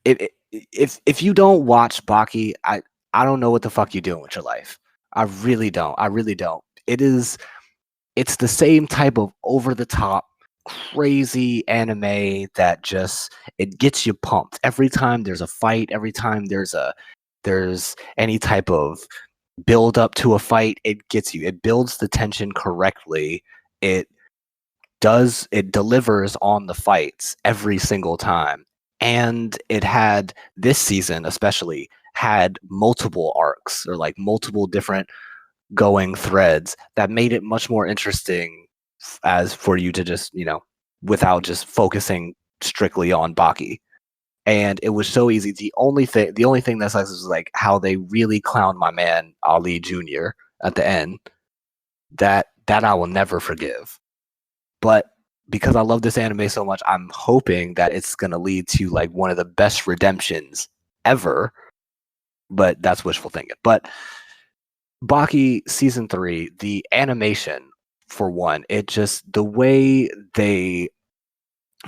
If you don't watch Baki, I don't know what the fuck you're doing with your life. I really don't. It's the same type of over the top crazy anime that just it gets you pumped every time there's a fight, every time there's any type of build up to a fight. It gets you. It builds the tension correctly. It delivers on the fights every single time. And it had, this season especially, had multiple arcs or multiple different going threads that made it much more interesting as for you to just, without just focusing strictly on Baki. And it was so easy. The only thing that sucks is how they really clowned my man Ali Jr. at the end. That I will never forgive. But because I love this anime so much, I'm hoping that it's going to lead to one of the best redemptions ever. But that's wishful thinking. But Baki season 3, the animation for one, it just, the way they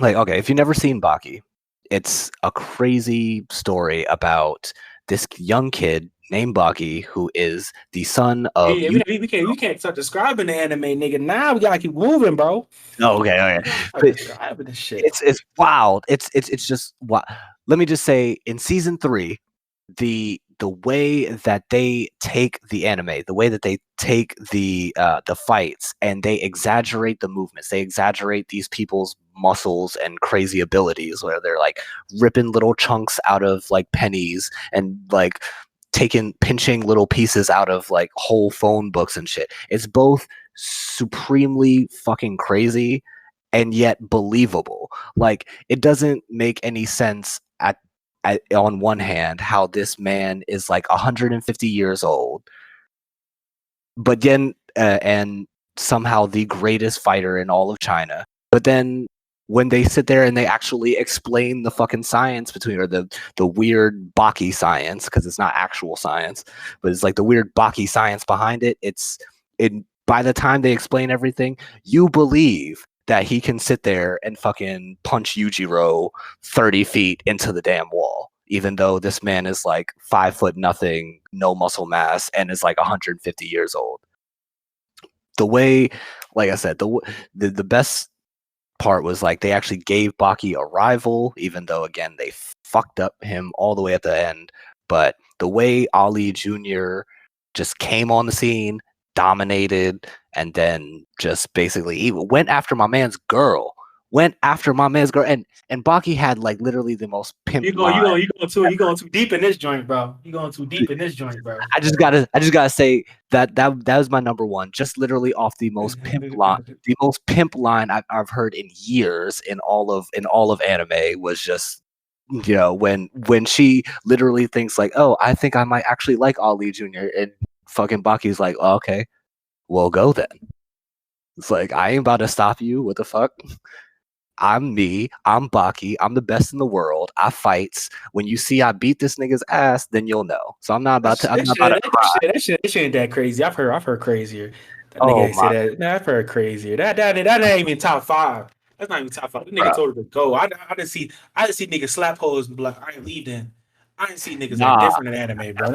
okay, if you've never seen Baki, it's a crazy story about this young kid named Baki who is the son of. We can't start describing the anime, nigga. Now we gotta keep moving, bro. Oh, okay. Describing this shit. It's wild. It's just wow. Let me just say, in season 3, the way that they take the anime, the way that they take the fights, and they exaggerate the movements, they exaggerate these people's muscles and crazy abilities, where they're ripping little chunks out of pennies and pinching little pieces out of whole phone books and shit. It's both supremely fucking crazy and yet believable. It doesn't make any sense on one hand how this man is 150 years old, but then and somehow the greatest fighter in all of China. But then when they sit there and they actually explain the fucking science between, or the weird Baki science, because it's not actual science, but it's the weird Baki science behind it. By the time they explain everything, you believe that he can sit there and fucking punch Yujiro 30 feet into the damn wall, even though this man is 5 foot nothing, no muscle mass, and is 150 years old. the way, like I said, the best part was like they actually gave Baki a rival, even though again they fucked up him all the way at the end. But the way Ali Jr. just came on the scene, dominated, and then just basically even went after my man's girl. And Baki had like literally the most pimp line. You going too deep in this joint, bro. You going too deep in this joint, bro. I just gotta say that was my number one. Just literally off the most pimp line I've heard in years in all of anime was just, you know, when she literally thinks like, oh, I think I might actually like Ali Jr. and fucking Baki's like, oh, okay, well go then. It's like, I ain't about to stop you. What the fuck? I'm me. I'm Baki. I'm the best in the world. I fights. When you see I beat this nigga's ass, then you'll know. So I'm not about to. That shit ain't that crazy. I've heard crazier. That nigga ain't say that. Nah, I've heard crazier. That ain't even top 5. That's not even top 5. That nigga told her to go. I didn't see niggas slap hoes and be like, I ain't leaving. I didn't see niggas that different in anime, bro.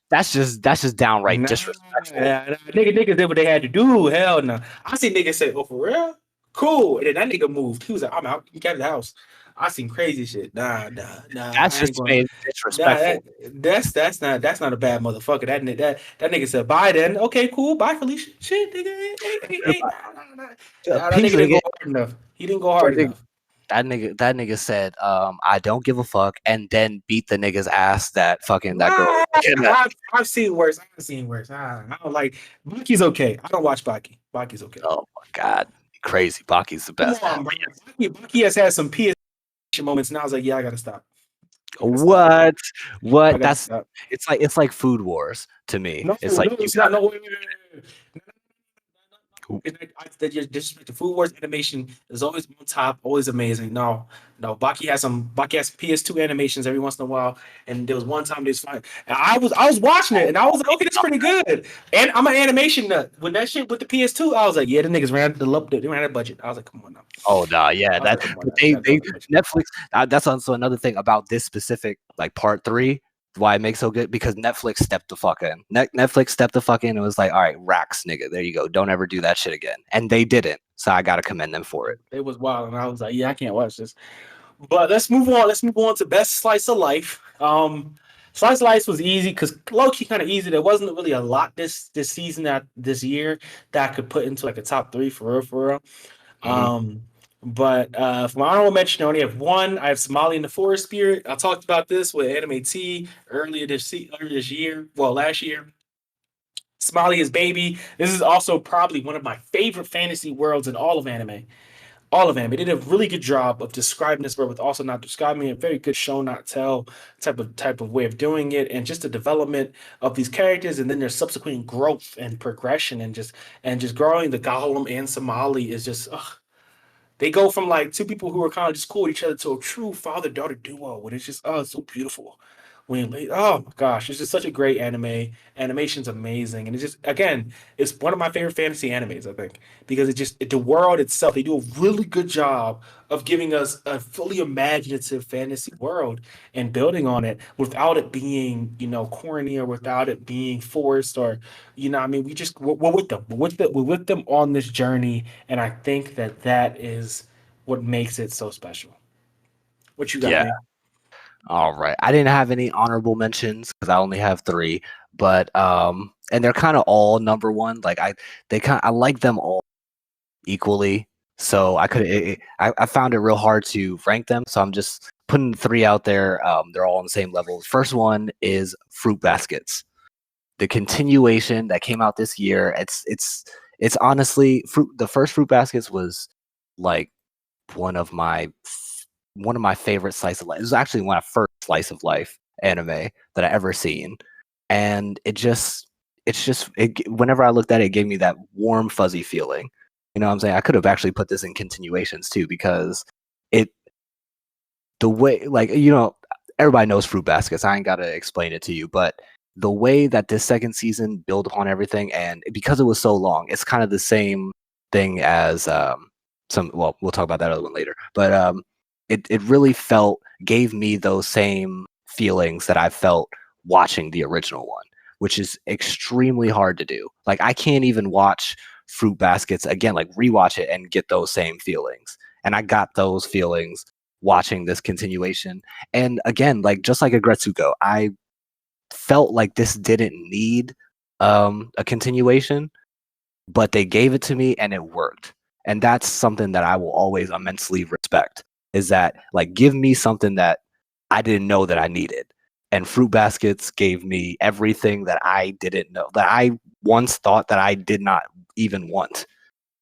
That's just downright disrespectful. Niggas did what they had to do. Hell no. I see niggas say, oh, for real? Cool. And then that nigga moved. He was like, I'm out. You got the house. I seen crazy shit. Nah. That's just disrespectful. That's not a bad motherfucker. That nigga said, bye then. Okay, cool. Bye, Felicia. Shit, nigga. That nigga didn't go hard enough. He didn't go hard enough. That nigga said, I don't give a fuck, and then beat the nigga's ass that girl. I've seen worse. I've seen worse. I don't like Baki's okay. I don't watch Baki. Baki's okay. Oh my god. Crazy. Baki's the best. Come on, bro. Baki has had some PS moments. Now I was like, yeah, I gotta stop. What? That's it's like Food Wars to me. No, it's like it's not. No, wait. The Food Wars animation is always on top, always amazing. No, Baki has PS2 animations every once in a while, and there was one time they was fine. And I was watching it, and I was like, okay, that's pretty good. And I'm an animation nut. When that shit with the PS2, I was like, yeah, the niggas ran the budget. I was like, come on now. Oh no, yeah, Netflix. That's also another thing about this specific like part 3. Why it makes so good, because Netflix stepped the fuck in. Netflix stepped the fuck in and was like, all right, racks, nigga, there you go. Don't ever do that shit again. And they didn't. So I gotta commend them for it. It was wild, and I was like, yeah, I can't watch this. But let's move on. Let's move on to best slice of life. Slice of life was easy because low-key kind of easy. There wasn't really a lot this season this year that I could put into like a top 3 for real. Mm-hmm. But for my honorable mention, I only have one. I have Somali in the Forest Spirit. I talked about this with Anime T earlier this year. Well, last year. Somali is baby. This is also probably one of my favorite fantasy worlds in all of anime. They did a really good job of describing this world with also not describing it. Very good show, not tell type of way of doing it, and just the development of these characters, and then their subsequent growth and progression, and just growing the Golem and Somali is just. They go from like two people who are kind of just cool with each other to a true father-daughter duo. And it's just, it's so beautiful. Oh my gosh, it's just such a great anime. Animation's amazing. And it's just, again, it's one of my favorite fantasy animes, I think. Because the world itself, they do a really good job of giving us a fully imaginative fantasy world and building on it without it being, corny, or without it being forced, or, I mean, we're with them. We're with them on this journey. And I think that is what makes it so special. What you got, man? All right. I didn't have any honorable mentions because I only have 3, but and they're kind of all number 1. Like I like them all equally. So I found it real hard to rank them. So I'm just putting 3 out there. They're all on the same level. First one is Fruit Baskets. The continuation that came out this year. It's honestly the first Fruit Baskets was like one of my favorite slice of life. It was actually one of my first slice of life anime that I ever seen, and whenever I looked at it, it gave me that warm, fuzzy feeling. You know what I'm saying? I could have actually put this in continuations too, because the way, like, everybody knows Fruit Baskets. I ain't gotta explain it to you, but the way that this second season built upon everything, and because it was so long, it's kind of the same thing as we'll talk about that other one later, but it really gave me those same feelings that I felt watching the original one. which is extremely hard to do. Like I can't even watch Fruit Baskets again, like rewatch it and get those same feelings. And I got those feelings watching this continuation. And again, like just like a Gretsuko, I felt like this didn't need a continuation, but they gave it to me and it worked. And that's something that I will always immensely respect, is that like give me something that I didn't know that I needed. And Fruit Baskets gave me everything that I didn't know, that I once thought that I did not even want.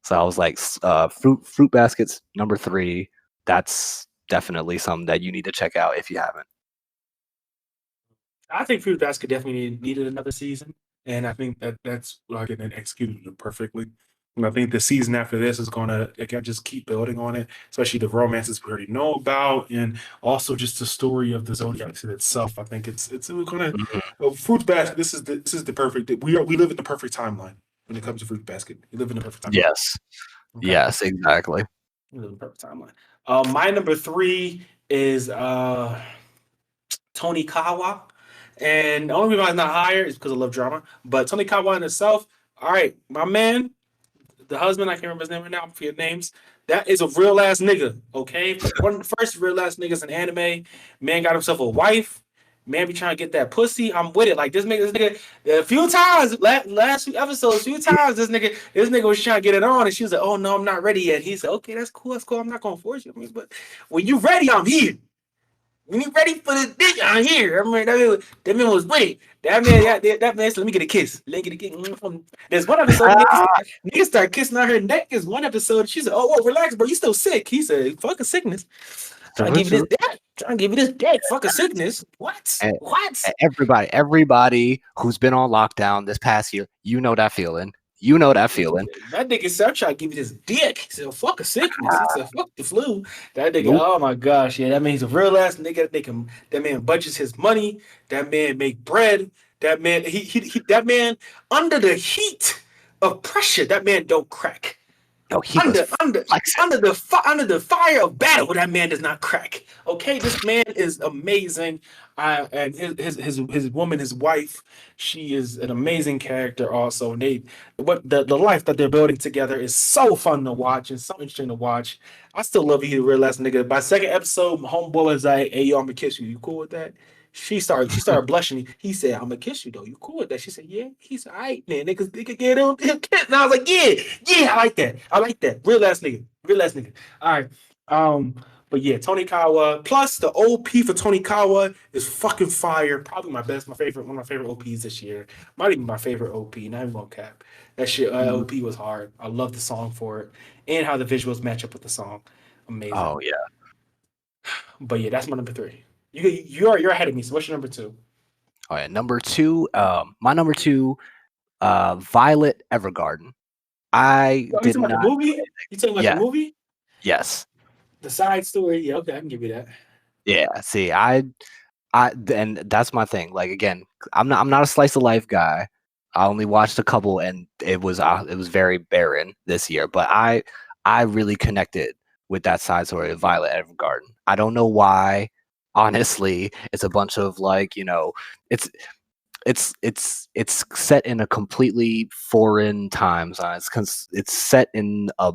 So I was like, Fruit Baskets number 3. That's definitely something that you need to check out if you haven't. I think Fruit Basket definitely needed another season, and I think that's like it executed it perfectly. And I think the season after this is gonna again just keep building on it, especially the romances we already know about, and also just the story of the Zodiac in itself. I think it's gonna Fruit Basket. This is the perfect. We live in the perfect timeline when it comes to Fruit Basket. We live in the perfect timeline. Yes. Okay. Yes, exactly. We live in the perfect timeline. My number 3 is Tony Kawa. And the only reason I'm not higher is because I love drama. But Tony Kawa in itself, all right, my man, the husband, I can't remember his name right now for your names. That is a real ass nigga, okay? One of the first real ass niggas in anime. Man got himself a wife. Man be trying to get that pussy. I'm with it. Like this nigga, a few times, last few episodes, this nigga was trying to get it on, and she was like, "Oh no, I'm not ready yet." He said, "Okay, that's cool. I'm not gonna force you. I mean, but when you ready, I'm here. When you ready for this dick, I'm here." I mean, that man was waiting. That man said, "Let me get a kiss. Let me get a kiss." There's one episode, niggas start kissing on her neck. There's one episode, she said, "Oh, relax, bro. You still sick." He said, "Fuck a sickness. Trying to give you this dick. Trying to give you this dick. Fuck a sickness." What? And What? everybody who's been on lockdown this past year, you know that feeling. You know that feeling. That nigga said, "I'm trying to give you this dick." He said, "Fuck a sickness." He said, "Fuck the flu." That nigga, Nope. oh my gosh, yeah, that man he's a real ass nigga. That man budgets his money. That man make bread. That man, that man under the heat of pressure, that man don't crack. No, he was flexing. Under the fire of battle, that man does not crack. Okay, this man is amazing. And his woman, his wife, she is an amazing character. Also, and the life that they're building together is so fun to watch and so interesting to watch. I still love you, real ass nigga. By second episode, my homeboy was like, "Hey, yo, I'm gonna kiss you. You cool with that?" She started blushing. He said, "I'm gonna kiss you though. You cool with that?" She said, "Yeah." He said, "All right, man, niggas get on him." And I was like, yeah, I like that. I like that. Real ass nigga. All right. But yeah, Tony Kawa. Plus the OP for Tony Kawa is fucking fire. Probably one of my favorite OPs this year. Might even my favorite OP. Not even gonna cap. That shit OP was hard. I love the song for it. And how the visuals match up with the song. Amazing. Oh yeah. But yeah, that's my number 3. You're ahead of me. So what's your number 2? Oh yeah, number 2. My number 2, Violet Evergarden. I You did talking about not. the movie? You talking about Yeah. the movie? Yes. The side story? Yeah, okay, I can give you that. Yeah. See, and that's my thing. Like again, I'm not a slice of life guy. I only watched a couple, and it was very barren this year. But I really connected with that side story of Violet Evergarden. I don't know why. Honestly, it's a bunch of like, it's set in a completely foreign time zone. It's set in a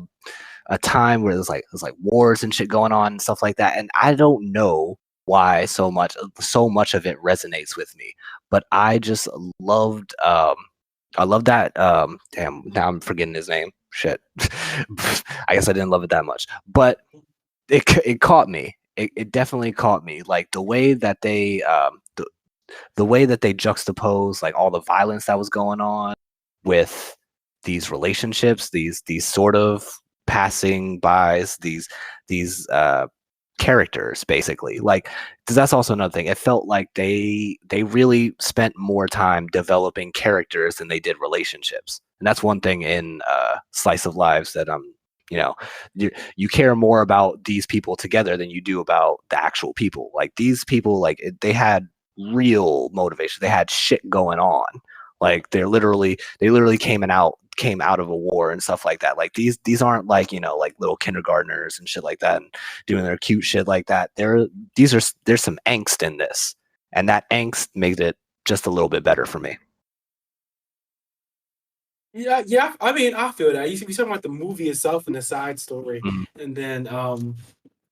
time where there's like wars and shit going on and stuff like that. And I don't know why so much of it resonates with me. But I just loved I love that damn, now I'm forgetting his name. Shit. I guess I didn't love it that much. But it caught me. It definitely caught me. Like the way that they the way that they juxtapose like all the violence that was going on with these relationships, these sort of passing bys, these characters basically. Like, 'cause that's also another thing. It felt like they really spent more time developing characters than they did relationships. And that's one thing in slice of lives that you care more about these people together than you do about the actual people. Like these people, like they had real motivation. They had shit going on. Like they literally came out of a war and stuff like that. Like these aren't like, like little kindergartners and shit like that and doing their cute shit like that. There's some angst in this. And that angst makes it just a little bit better for me. Yeah. I mean, I feel that. You see, we talking about the movie itself and the side story, Mhm. and then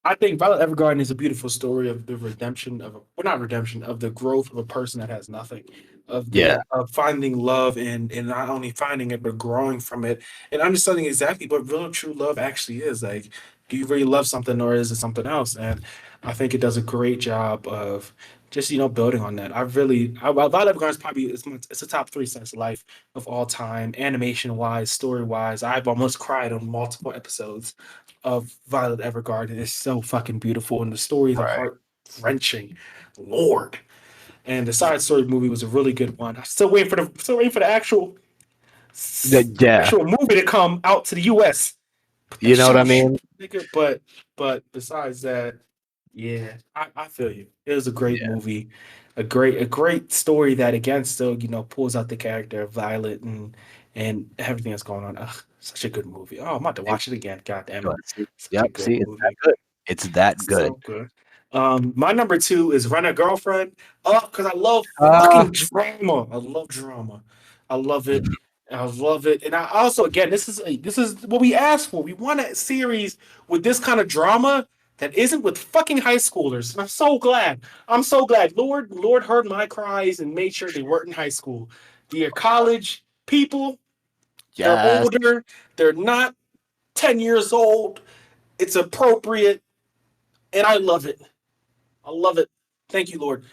I think Violet Evergarden is a beautiful story of the redemption of not redemption of the growth of a person that has nothing, of Yeah. the of finding love and not only finding it but growing from it and understanding exactly what real true love actually is. Like, do you really love something or is it something else? And I think it does a great job of just building on that. Violet Evergarden is probably it's a top three slice of life of all time, animation wise, story wise. I've almost cried on multiple episodes of Violet Evergarden. It's so fucking beautiful, and the stories are Right. heart wrenching. Lord, and the side story movie was a really good one. I'm still waiting for the Yeah. actual movie to come out to the U.S. You know what I mean? Nigga, but besides that, yeah, I feel you. It was a great Yeah. movie, a great story that again still pulls out the character of Violet and everything that's going on. Ugh, such a good movie. Oh, I'm about to watch it again. God damn it, such a Yep. good See, it's that movie. good. It's that good. So good. My number two is Rent a Girlfriend. Oh, because I love Uh, fucking drama. I love drama. I love it. I love it. And I also, again, this is what we asked for. We want a series with this kind of drama that isn't with fucking high schoolers. And I'm so glad. I'm so glad. Lord heard my cries and made sure they weren't in high school. They're college people. They're yes. older. They're not 10 years old. It's appropriate. And I love it. I love it. Thank you, Lord.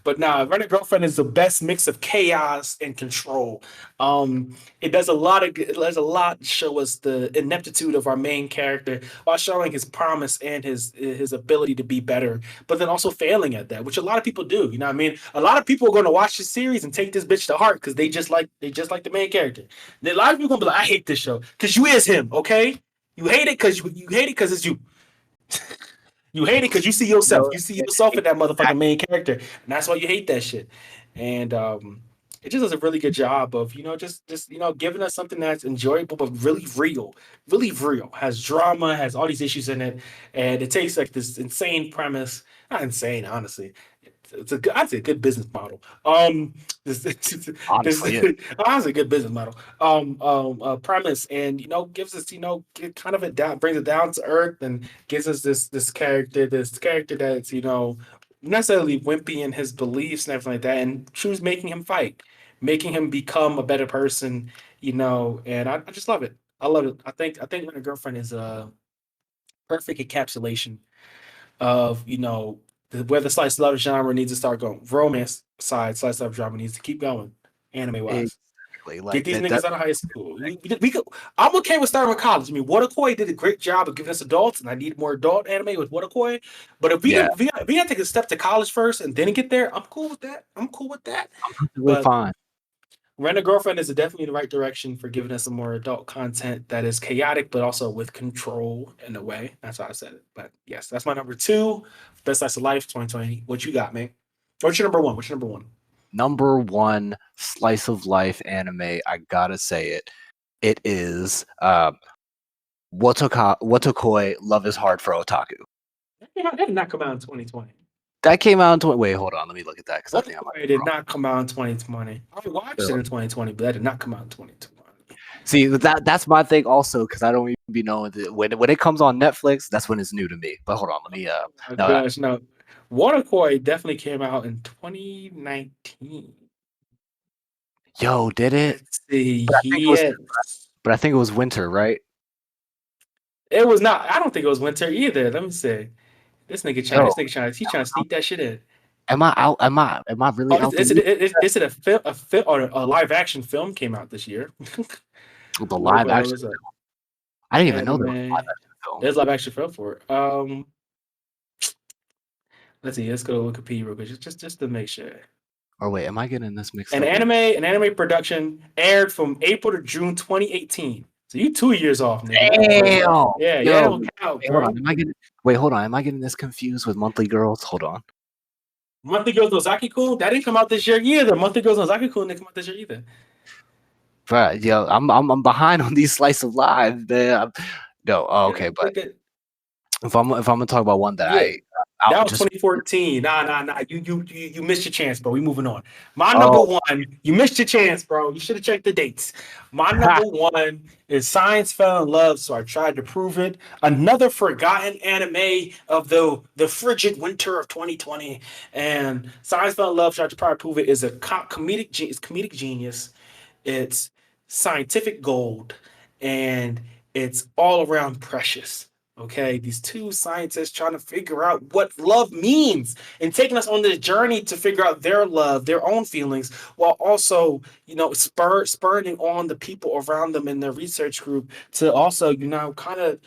But nah, Rent a Girlfriend is the best mix of chaos and control. It does a lot to show us the ineptitude of our main character while showing his promise and his ability to be better, but then also failing at that, which a lot of people do. You know what I mean? A lot of people are going to watch this series and take this bitch to heart because they just like the main character. Then a lot of people gonna be like, I hate this show because you is him, okay? You hate it because you hate it because it's you. You hate it because you see yourself. No, You see yourself in that motherfucking main character, and that's why you hate that shit. And it just does a really good job of just giving us something that's enjoyable but really real. Has drama, has all these issues in it, and it takes like this insane premise. Not insane, honestly. I'd say a good business model. This honestly, yeah. honestly a good business model. Premise, and gives us kind of it down, brings it down to earth, and gives us this character that's necessarily wimpy in his beliefs and everything like that, and choose making him fight, making him become a better person. And I just love it. I love it. I think my girlfriend is a perfect encapsulation of where the slice of life genre needs to start going. Romance side slice of life genre needs to keep going, anime wise. Exactly. Get Like these that. niggas out of high school. We could, I'm okay with starting with college. I mean, Waterkoi did a great job of giving us adults, and I need more adult anime with Waterkoi. But if we Yeah, can, we gotta take a step to college first and then get there. I'm cool with that. I'm cool with that. perfectly But fine. Rent a Girlfriend is definitely the right direction for giving us some more adult content that is chaotic, but also with control in a way. That's why I said it. But yes, that's my number two. Best Slice of Life 2020. What you got, man? What's your number one? What's your number one? Number one slice of life anime. I gotta say it. It is Wotokoi Love is Hard for Otaku. That did not come out in 2020. That came out in wait, hold on, let me look at that because I think I might It be did wrong. not come out in 2020. I watched it in 2020, but that did not come out in 2020. See, that's my thing also because I don't even be knowing when it comes on Netflix, that's when it's new to me. But hold on, let me Oh, no, gosh, no. Waterkoi definitely came out in 2019. yo, did it? Let's see. But I think it was Yes. but I think it was winter, right? It was not. I don't think it was winter either. Let me see. Yo, He's trying to sneak that shit in. am I out? Am I really Oh, out the loop? is it a film or a live action film came out this year? The What live what action. was that? I didn't even know there was a Anime. live action film. There's live action film for it. Let's see. Let's go to Wikipedia real quick, just to make sure. Or wait, am I getting this mixed An up? anime production aired from April to June 2018. So you 2 years off, nigga. Damn. Yeah, Yo, don't count, wait, hold bro. on. Hold on. Am I getting this confused with Monthly Girls? Hold on. Monthly Girls no Zaki-kun, that didn't come out this year either. Monthly Girls no Zaki-kun didn't come out this year either. But yo, I'm behind on these slice of lives, man. No, Yeah, okay, but look at if I'm gonna talk about one that yeah. That was just 2014. Nah. You missed your chance, bro. We moving on. My Oh. number one, you missed your chance, bro. You should have checked the dates. My number one is Science Fell in Love, so I tried to prove it. Another forgotten anime of the frigid winter of 2020. And Science Fell in Love, tried to probably prove it, is a comedic genius. It's scientific gold, and it's all around precious. Okay, these two scientists trying to figure out what love means and taking us on this journey to figure out their love, their own feelings, while also, spurring on the people around them in their research group to also, kind of,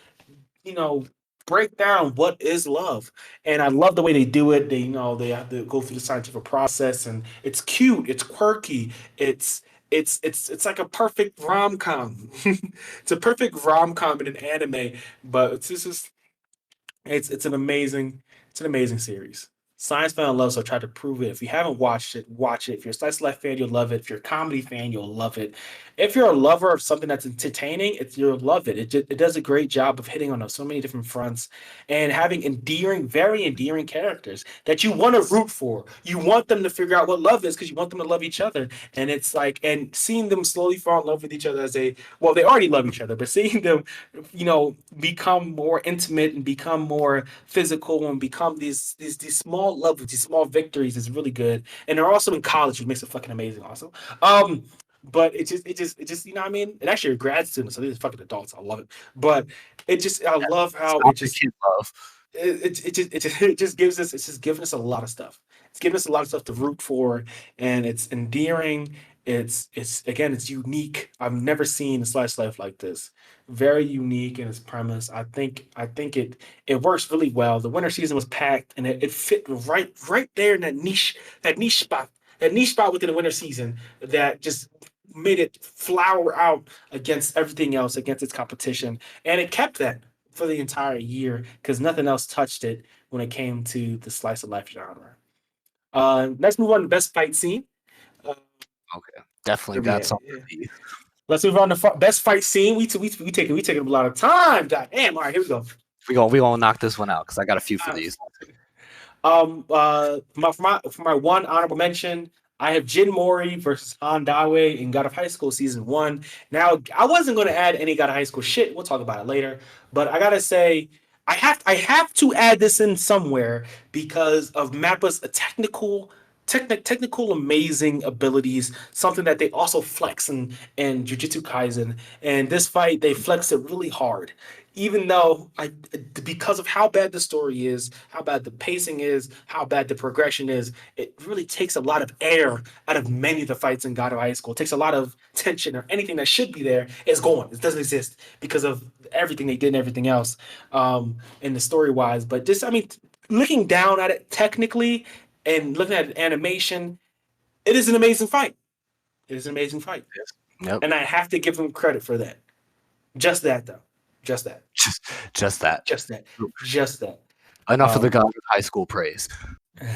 you know, break down what is love. And I love the way they do it. They have to go through the scientific process, and it's cute, it's quirky, it's like a perfect rom-com. It's a perfect rom-com in an anime, but it's an amazing series. Science Fan Love, so I tried to prove it. If you haven't watched it, watch it. If you're a slice of life fan, you'll love it. If you're a comedy fan, you'll love it. If you're a lover of something that's entertaining, you'll love it. It does a great job of hitting on so many different fronts and having very endearing characters that you want to root for. You want them to figure out what love is because you want them to love each other. And it's like, and seeing them slowly fall in love with each other they already love each other, but seeing them, become more intimate and become more physical and become these small levels, these small victories is really good. And they're also in college, which makes it fucking amazing also. But it just, you know what I mean? And actually, grad students, so these are fucking adults. I love it. But I love how Stop the kid love. it just gives us, it's just giving us a lot of stuff. It's giving us a lot of stuff to root for, and it's endearing. It's again, it's unique. I've never seen a slice of life like this. Very unique in its premise. I think it works really well. The winter season was packed, and it fit right there in that niche spot within the winter season that just made it flower out against everything else, against its competition, and it kept that for the entire year because nothing else touched it when it came to the slice of life genre. Let's move on to best fight scene. Okay, definitely got something. Yeah. Let's move on to best fight scene. We taking a lot of time. God damn! All right, here we go. We gonna knock this one out because I got a few for these. For my one honorable mention, I have Jin Mori versus Han Dawe in God of High School Season 1. Now, I wasn't going to add any God of High School shit. We'll talk about it later. But I got to say, I have to add this in somewhere because of Mappa's technical amazing abilities, something that they also flex in Jujutsu Kaisen. And this fight, they flex it really hard. Even though because of how bad the story is, how bad the pacing is, how bad the progression is, it really takes a lot of air out of many of the fights in God of High School. It takes a lot of tension, or anything that should be there is gone. It doesn't exist because of everything they did and everything else in the story wise. But just, looking down at it technically and looking at animation, it is an amazing fight. It is an amazing fight. Yep. And I have to give them credit for that. Just that, though. Just that. Just that. Um, Enough of the God of High School praise. All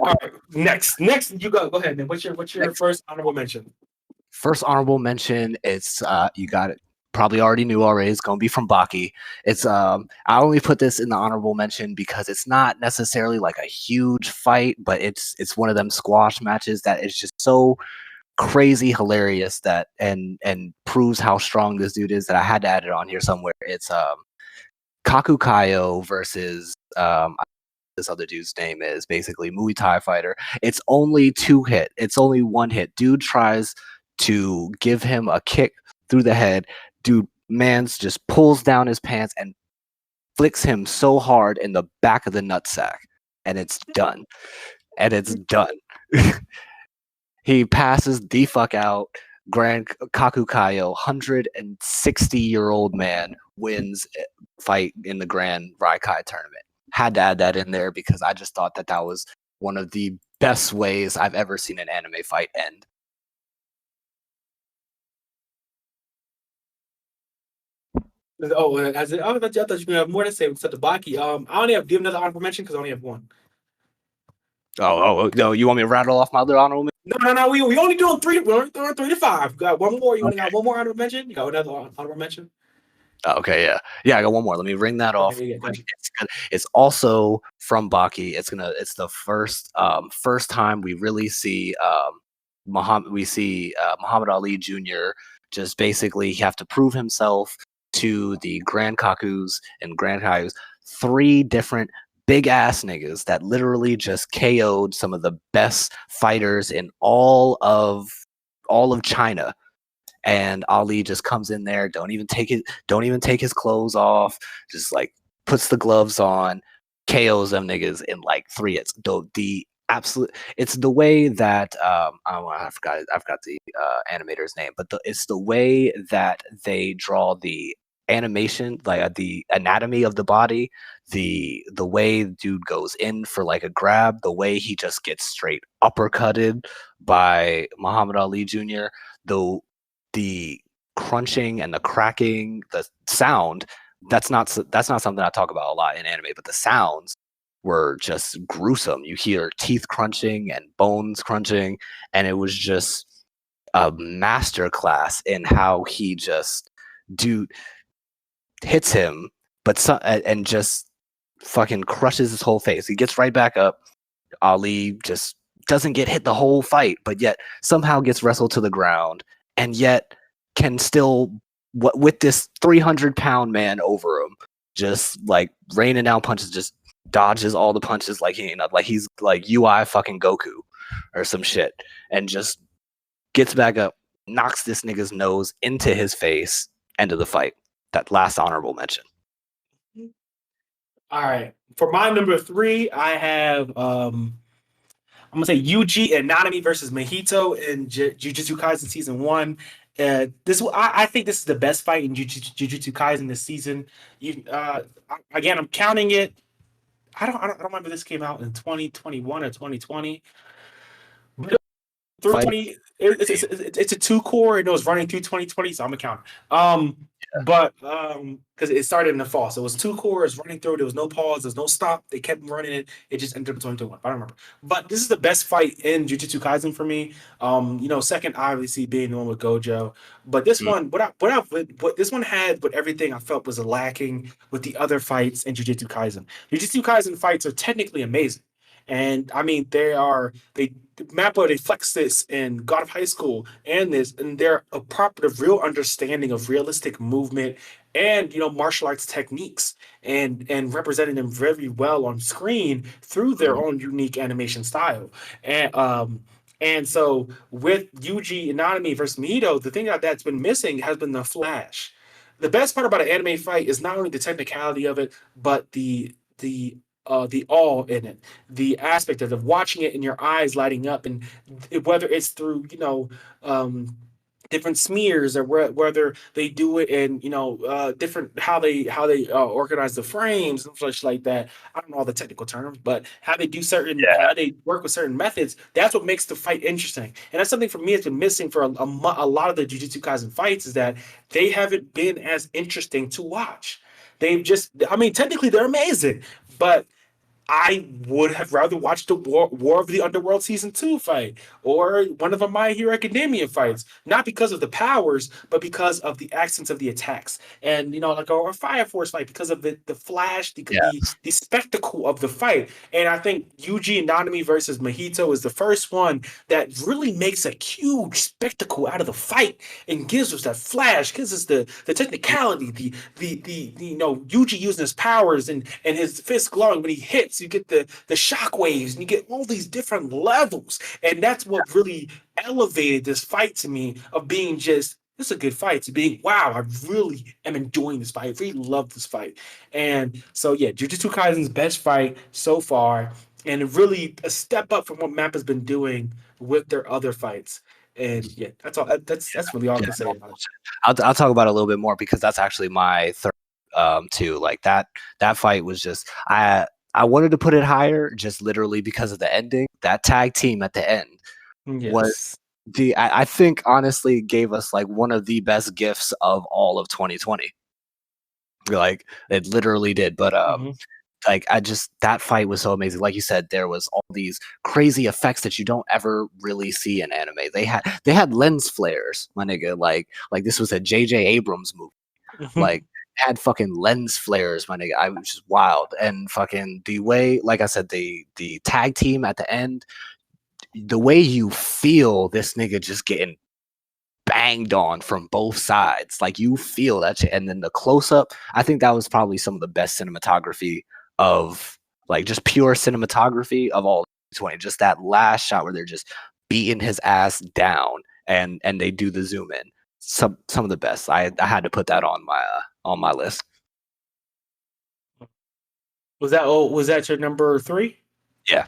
right, next, you go ahead, man. What's your first honorable mention? First honorable mention, it's you got it. Probably already knew already. It's gonna be from Baki. It's I only put this in the honorable mention because it's not necessarily like a huge fight, but it's one of them squash matches that is just so crazy hilarious that and proves how strong this dude is that I had to add it on here somewhere. It's Kaku Kaio versus this other dude's name is basically Muay Thai fighter. It's only 2 hit. It's only 1 hit. Dude tries to give him a kick through the head. Dude, man's just pulls down his pants and flicks him so hard in the back of the nutsack, and it's done. He passes the fuck out. Grand Kaku Kaio, 160-year-old man, wins fight in the Grand Raikai tournament. Had to add that in there because I just thought that was one of the best ways I've ever seen an anime fight end. Oh, I thought you were going to have more to say except the Baki. I only have, give another honorable mention because I only have one. Oh, no, you want me to rattle off my other honorable mention? No. We only doing 3. We're only doing 3 to 5. You got one more. You only got one more honorable mention? You got another honorable mention? Okay, yeah. I got one more. Let me ring that off. Okay, yeah, gotcha. It's also from Baki. It's the first time we really see Muhammad Ali Jr. just basically have to prove himself to the Grand Kakus and Grand Kayus, 3 different big ass niggas that literally just KO'd some of the best fighters in all of China. And Ali just comes in there, don't even take his clothes off, just like puts the gloves on, KOs them niggas in like 3. It's the absolute. It's the way that I forgot the animator's name, but it's the way that they draw the animation, like the anatomy of the body, the way dude goes in for like a grab, the way he just gets straight uppercutted by Muhammad Ali Jr. The crunching and the cracking, the sound, that's not something I talk about a lot in anime, but the sounds were just gruesome. You hear teeth crunching and bones crunching, and it was just a masterclass in how he just hits him, and just fucking crushes his whole face. He gets right back up. Ali just doesn't get hit the whole fight, but yet somehow gets wrestled to the ground, and yet can still, with this 300-pound man over him, just like raining down punches, just dodges all the punches like he's like UI fucking Goku or some shit, and just gets back up, knocks this nigga's nose into his face, end of the fight. That last honorable mention. All right, for my number 3, I have I'm gonna say Yuji and Nanami versus Mahito in Jujutsu Kaisen season 1. I think this is the best fight in Jujutsu Kaisen this season. Again, I'm counting it. I don't remember this came out in 2021 or 2020. But through 20, it's a 2-core and it was running through 2020, so I'm gonna count it. But because it started in the fall, so it was 2 cores running through. There was no pause, there's no stop. They kept running it. It just ended up 2021. I don't remember. But this is the best fight in Jujutsu Kaisen for me. Second obviously being the one with Gojo. But this one, what this one had, but everything I felt was lacking with the other fights in Jujutsu Kaisen. Jujutsu Kaisen fights are technically amazing. And I mean, Mappa, they flex this in God of High School and they're a proper, real understanding of realistic movement and martial arts techniques and representing them very well on screen through their own unique animation style. And so with Yuji Inanami versus Mahito, the thing that's been missing has been the flash. The best part about an anime fight is not only the technicality of it, but the awe in it, the aspect of watching it and your eyes lighting up, and whether it's through different smears or whether they do it in different how they organize the frames and such like that. I don't know all the technical terms, but how they do how they work with certain methods. That's what makes the fight interesting, and that's something for me that's been missing for a lot of the Jujutsu Kaisen fights, is that they haven't been as interesting to watch. Technically they're amazing, but I would have rather watched the War of the Underworld season 2 fight or one of the My Hero Academia fights, not because of the powers, but because of the accents of the attacks, and or a Fire Force fight because of the flash, the spectacle of the fight. And I think Yuji Nanami versus Mahito is the first one that really makes a huge spectacle out of the fight and gives us that flash, gives us the technicality, the Yuji using his powers and his fist glowing when he hits. You get the shock waves and you get all these different levels, and that's what really elevated this fight to me, of being just, this is a good fight, to being, wow, I really am enjoying this fight. I really love this fight. And so yeah, Jujutsu Kaisen's best fight so far, and really a step up from what Mappa's been doing with their other fights. And yeah, that's all. That's really all I can say about it. I'll talk about it a little bit more, because that's actually my third too. Like that fight was just, I wanted to put it higher just literally because of the ending. That tag team at the end was I think honestly gave us like one of the best gifts of all of 2020. Like it literally did. But that fight was so amazing. Like you said, there was all these crazy effects that you don't ever really see in anime. They had lens flares, my nigga. Like this was a J.J. Abrams movie. Like had fucking lens flares, my nigga. I was just wild. And fucking the way, like I said, the tag team at the end, the way you feel this nigga just getting banged on from both sides, like you feel that shit. And then the close up, I think that was probably some of the best cinematography of like just pure cinematography of all 20. Just that last shot where they're just beating his ass down, and they do the zoom in. Some of the best. I had to put that on my list. Was that your number 3? Yeah.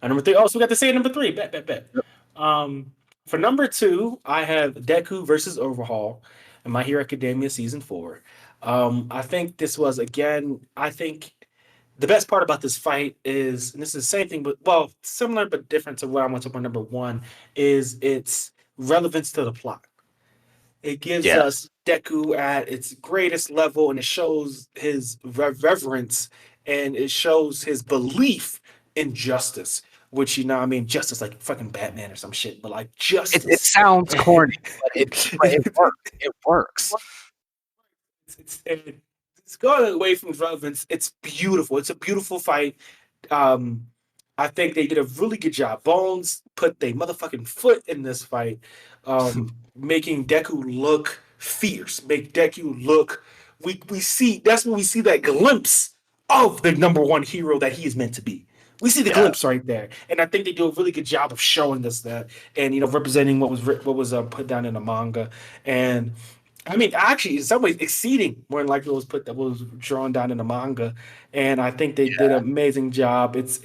Number 3. Oh, so we got to say number 3. Bet. Yep. For number 2, I have Deku versus Overhaul in My Hero Academia Season 4. I think this was, again, I think the best part about this fight is, and this is the same thing, but, well, similar but different to what I want to put number 1, is its relevance to the plot. It gives us Deku at its greatest level, and it shows his reverence, and it shows his belief in justice. Which, you know, I mean, justice like fucking Batman or some shit, but like justice. It sounds corny, but it works. It works. It's going away from relevance. It's beautiful. It's a beautiful fight. I think they did a really good job. Bones put their motherfucking foot in this fight, making Deku look fierce. Make Deku look. We see, that's when we see that glimpse of the number 1 hero that he is meant to be. We see the glimpse right there, and I think they do a really good job of showing us that, and representing what was put down in the manga, and I mean, actually, in some ways, exceeding more than likely what was drawn down in the manga, and I think they did an amazing job. It's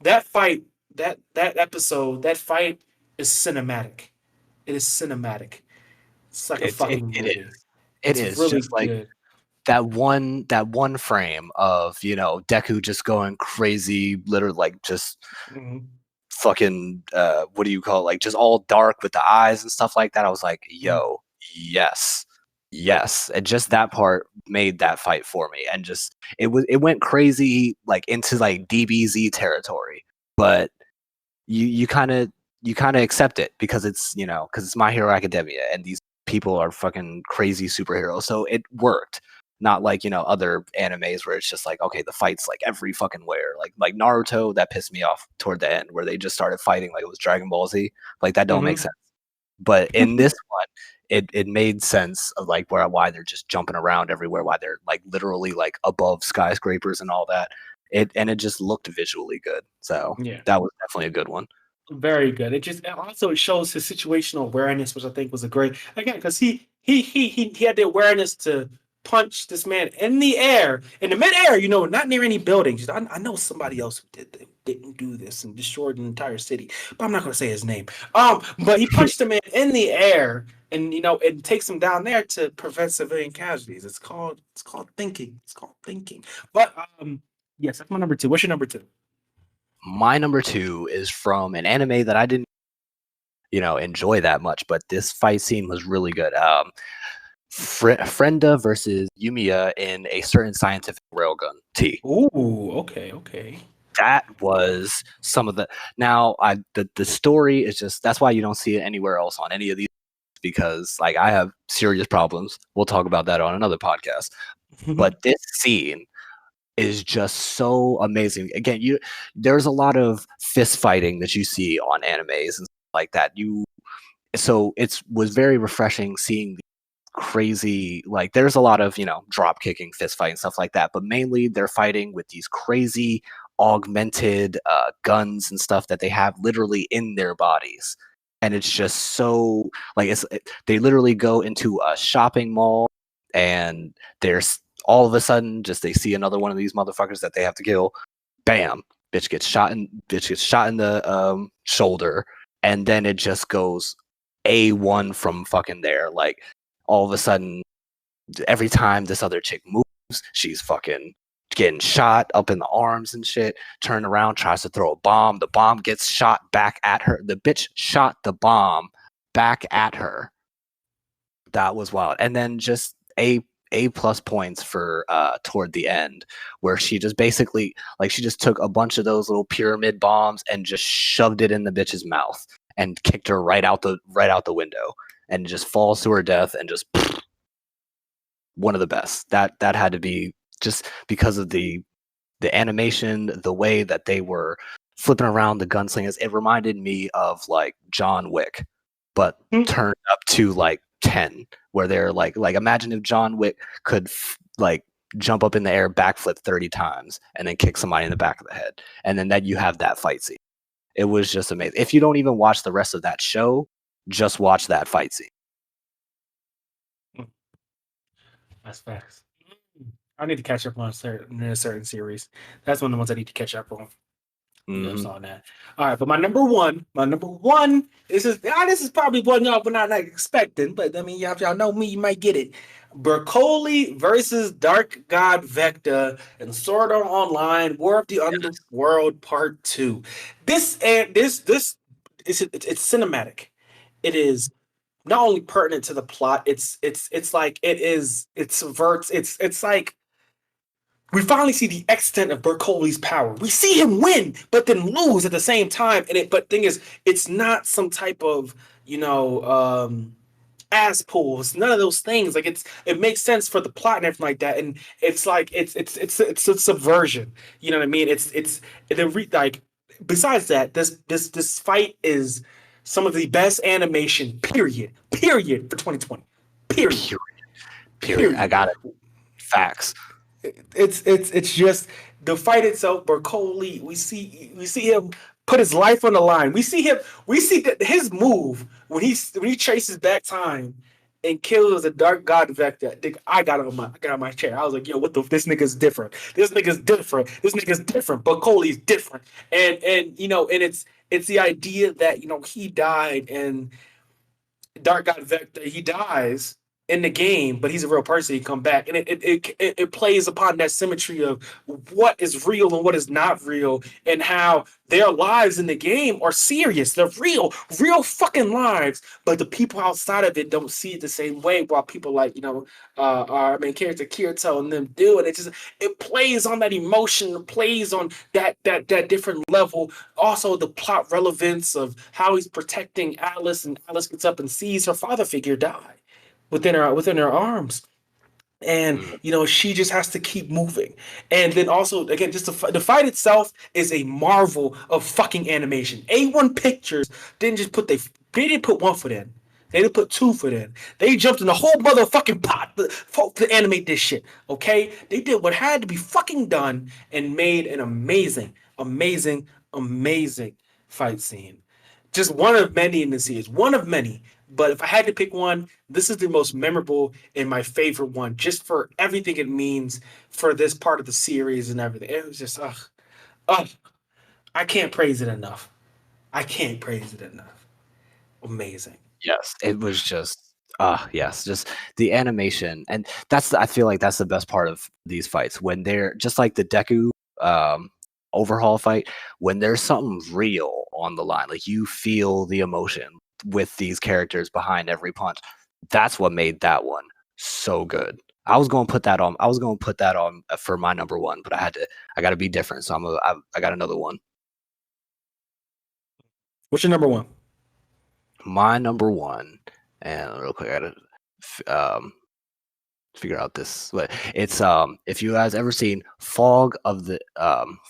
that fight, that episode, that fight is cinematic. It is cinematic. It's like a fucking movie. It's really just like good. that one frame of Deku just going crazy, literally like just fucking what do you call it, like just all dark with the eyes and stuff like that. I was like, yo, yes, and just that part made that fight for me, and just it went crazy like into like DBZ territory, but you kind of accept it because it's because it's My Hero Academia and these people are fucking crazy superheroes, so it worked. Not like other animes where it's just like, okay, the fight's like every fucking where, like Naruto, that pissed me off toward the end where they just started fighting like it was Dragon Ball Z. Like that don't make sense. But in this one, it made sense of like why they're just jumping around everywhere, why they're like literally like above skyscrapers and all that. It just looked visually good. So that was definitely a good one. Very good. It also shows his situational awareness, which I think was a great, again, because he had the awareness to punch this man in the air, in the midair, not near any buildings. I know somebody else who didn't do this and destroyed an entire city, but I'm not going to say his name. But he punched the man in the air, and it takes him down there to prevent civilian casualties. It's called thinking. It's called thinking. But yes, that's my number 2. What's your number 2? My number 2 is from an anime that I didn't enjoy that much, but this fight scene was really good. Frenda versus Yumiya in A Certain Scientific Railgun T. Ooh, okay. That was some of the. Now, the story is just, that's why you don't see it anywhere else on any of these, because like I have serious problems. We'll talk about that on another podcast. But this scene is just so amazing. Again, there's a lot of fist fighting that you see on animes and stuff like that. So it was very refreshing seeing crazy, like there's a lot of drop kicking, fist fighting, stuff like that, but mainly they're fighting with these crazy augmented guns and stuff that they have literally in their bodies, and it's just so like they literally go into a shopping mall, and there's all of a sudden just they see another one of these motherfuckers that they have to kill. Bam, bitch gets shot in the shoulder, and then it just goes A1 from fucking there. Like all of a sudden, every time this other chick moves, she's fucking getting shot up in the arms and shit. Turn around, tries to throw a bomb. The bomb gets shot back at her. The bitch shot the bomb back at her. That was wild. And then just A+ points for toward the end, where she just basically she just took a bunch of those little pyramid bombs and just shoved it in the bitch's mouth and kicked her right out the window, and just falls to her death, and just one of the best. That had to be just because of the animation, the way that they were flipping around the gunslingers. It reminded me of like John Wick, but turned up to like 10, where they're like imagine if John Wick could like jump up in the air, backflip 30 times, and then kick somebody in the back of the head, and then you have that fight scene. It was just amazing. If you don't even watch the rest of that show, just watch that fight scene. That's facts. I need to catch up on a certain series. That's one of the ones I need to catch up on. Mhm. On that. All right, but my number one, this is probably one y'all were not expecting, but I mean, y'all know me, you might get it. Blxxk versus Dark God Vector and Sword Art Online War of the Underworld Part 2. It's cinematic. It is not only pertinent to the plot, it subverts, it's like we finally see the extent of Blxxk's power. We see him win, but then lose at the same time. But thing is, it's not some type of ass pulls. None of those things. Like it makes sense for the plot and everything like that. And it's like it's a subversion. You know what I mean? Like besides that, this fight is some of the best animation. Period. For 2020. Period. I got it. Facts. It's just the fight itself. Blxxk, we see him put his life on the line. We see his move when he traces back time and kills the Dark God Vector. I got on my chair. I was like, yo, this nigga's different. This nigga's different. Blxxk is different. And it's the idea that he died, and Dark God Vector, he dies in the game, but he's a real person. He come back, and it plays upon that symmetry of what is real and what is not real, and how their lives in the game are serious. They're real fucking lives, but the people outside of it don't see it the same way. While people like our main character Kirito and them do, and it plays on that emotion, it plays on that different level. Also, the plot relevance of how he's protecting Alice, and Alice gets up and sees her father figure die within her arms, and she just has to keep moving. And then also, again, just the fight itself is a marvel of fucking animation. A1 Pictures didn't just put they didn't put 1 foot in, they didn't put 2 foot in, they jumped in the whole motherfucking pot to animate this shit. Okay, they did what had to be fucking done and made an amazing fight scene. Just one of many in the series, one of many. But if I had to pick one, this is the most memorable and my favorite one, just for everything it means for this part of the series and everything. It was just, I can't praise it enough. Amazing. Yes, it was just, yes, just the animation, and I feel like that's the best part of these fights, when they're just like the Deku overhaul fight, when there's something real on the line, like you feel the emotion with these characters behind every punch. That's what made that one so good. I was going to put that on for my number one, but I got to be different. So I got another one. What's your number one? My number one, and real quick, I got to figure out this. It's if you guys ever seen Fog of the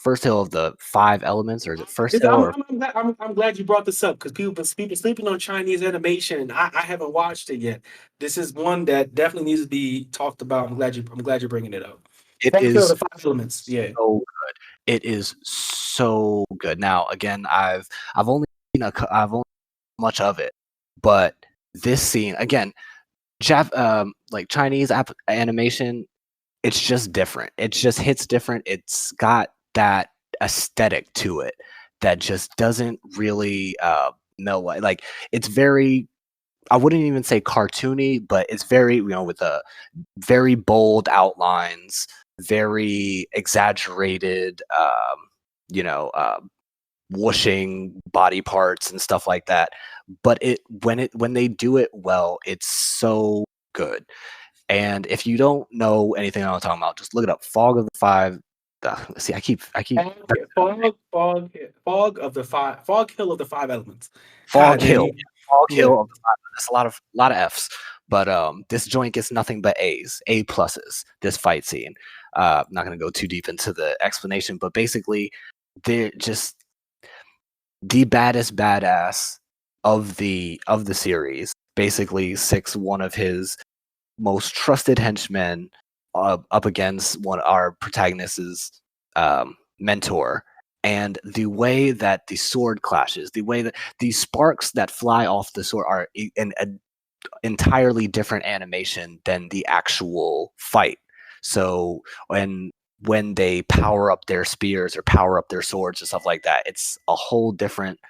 First Hill of the Five Elements, or is it First Hill? I'm glad you brought this up, because people sleeping on Chinese animation. I haven't watched it yet. This is one that definitely needs to be talked about. I'm glad you're bringing it up. It is the Five Elements. Yeah, so good. It is so good. Now, again, I've only much of it, but this scene again, like Chinese animation, it's just different. It just hits different. It's got that aesthetic to it that just doesn't really melt. Like it's very, I wouldn't even say cartoony, but it's very, with a very bold outlines, very exaggerated, whooshing body parts and stuff like that. But when they do it well, it's so good. And if you don't know anything I'm talking about, just look it up. Fog of the Five. See, I keep Fog Hill of the Five Elements. Fog Hill. Fog Hill of the Five. That's a lot of F's. But this joint gets nothing but A's, A pluses. This fight scene. I'm not gonna go too deep into the explanation, but basically, they're just the baddest badass of the series. Basically, one of his most trusted henchmen up against our protagonist's mentor. And the way that the sword clashes, the way that the sparks that fly off the sword are an entirely different animation than the actual fight. So when they power up their spears or power up their swords and stuff like that, it's a whole different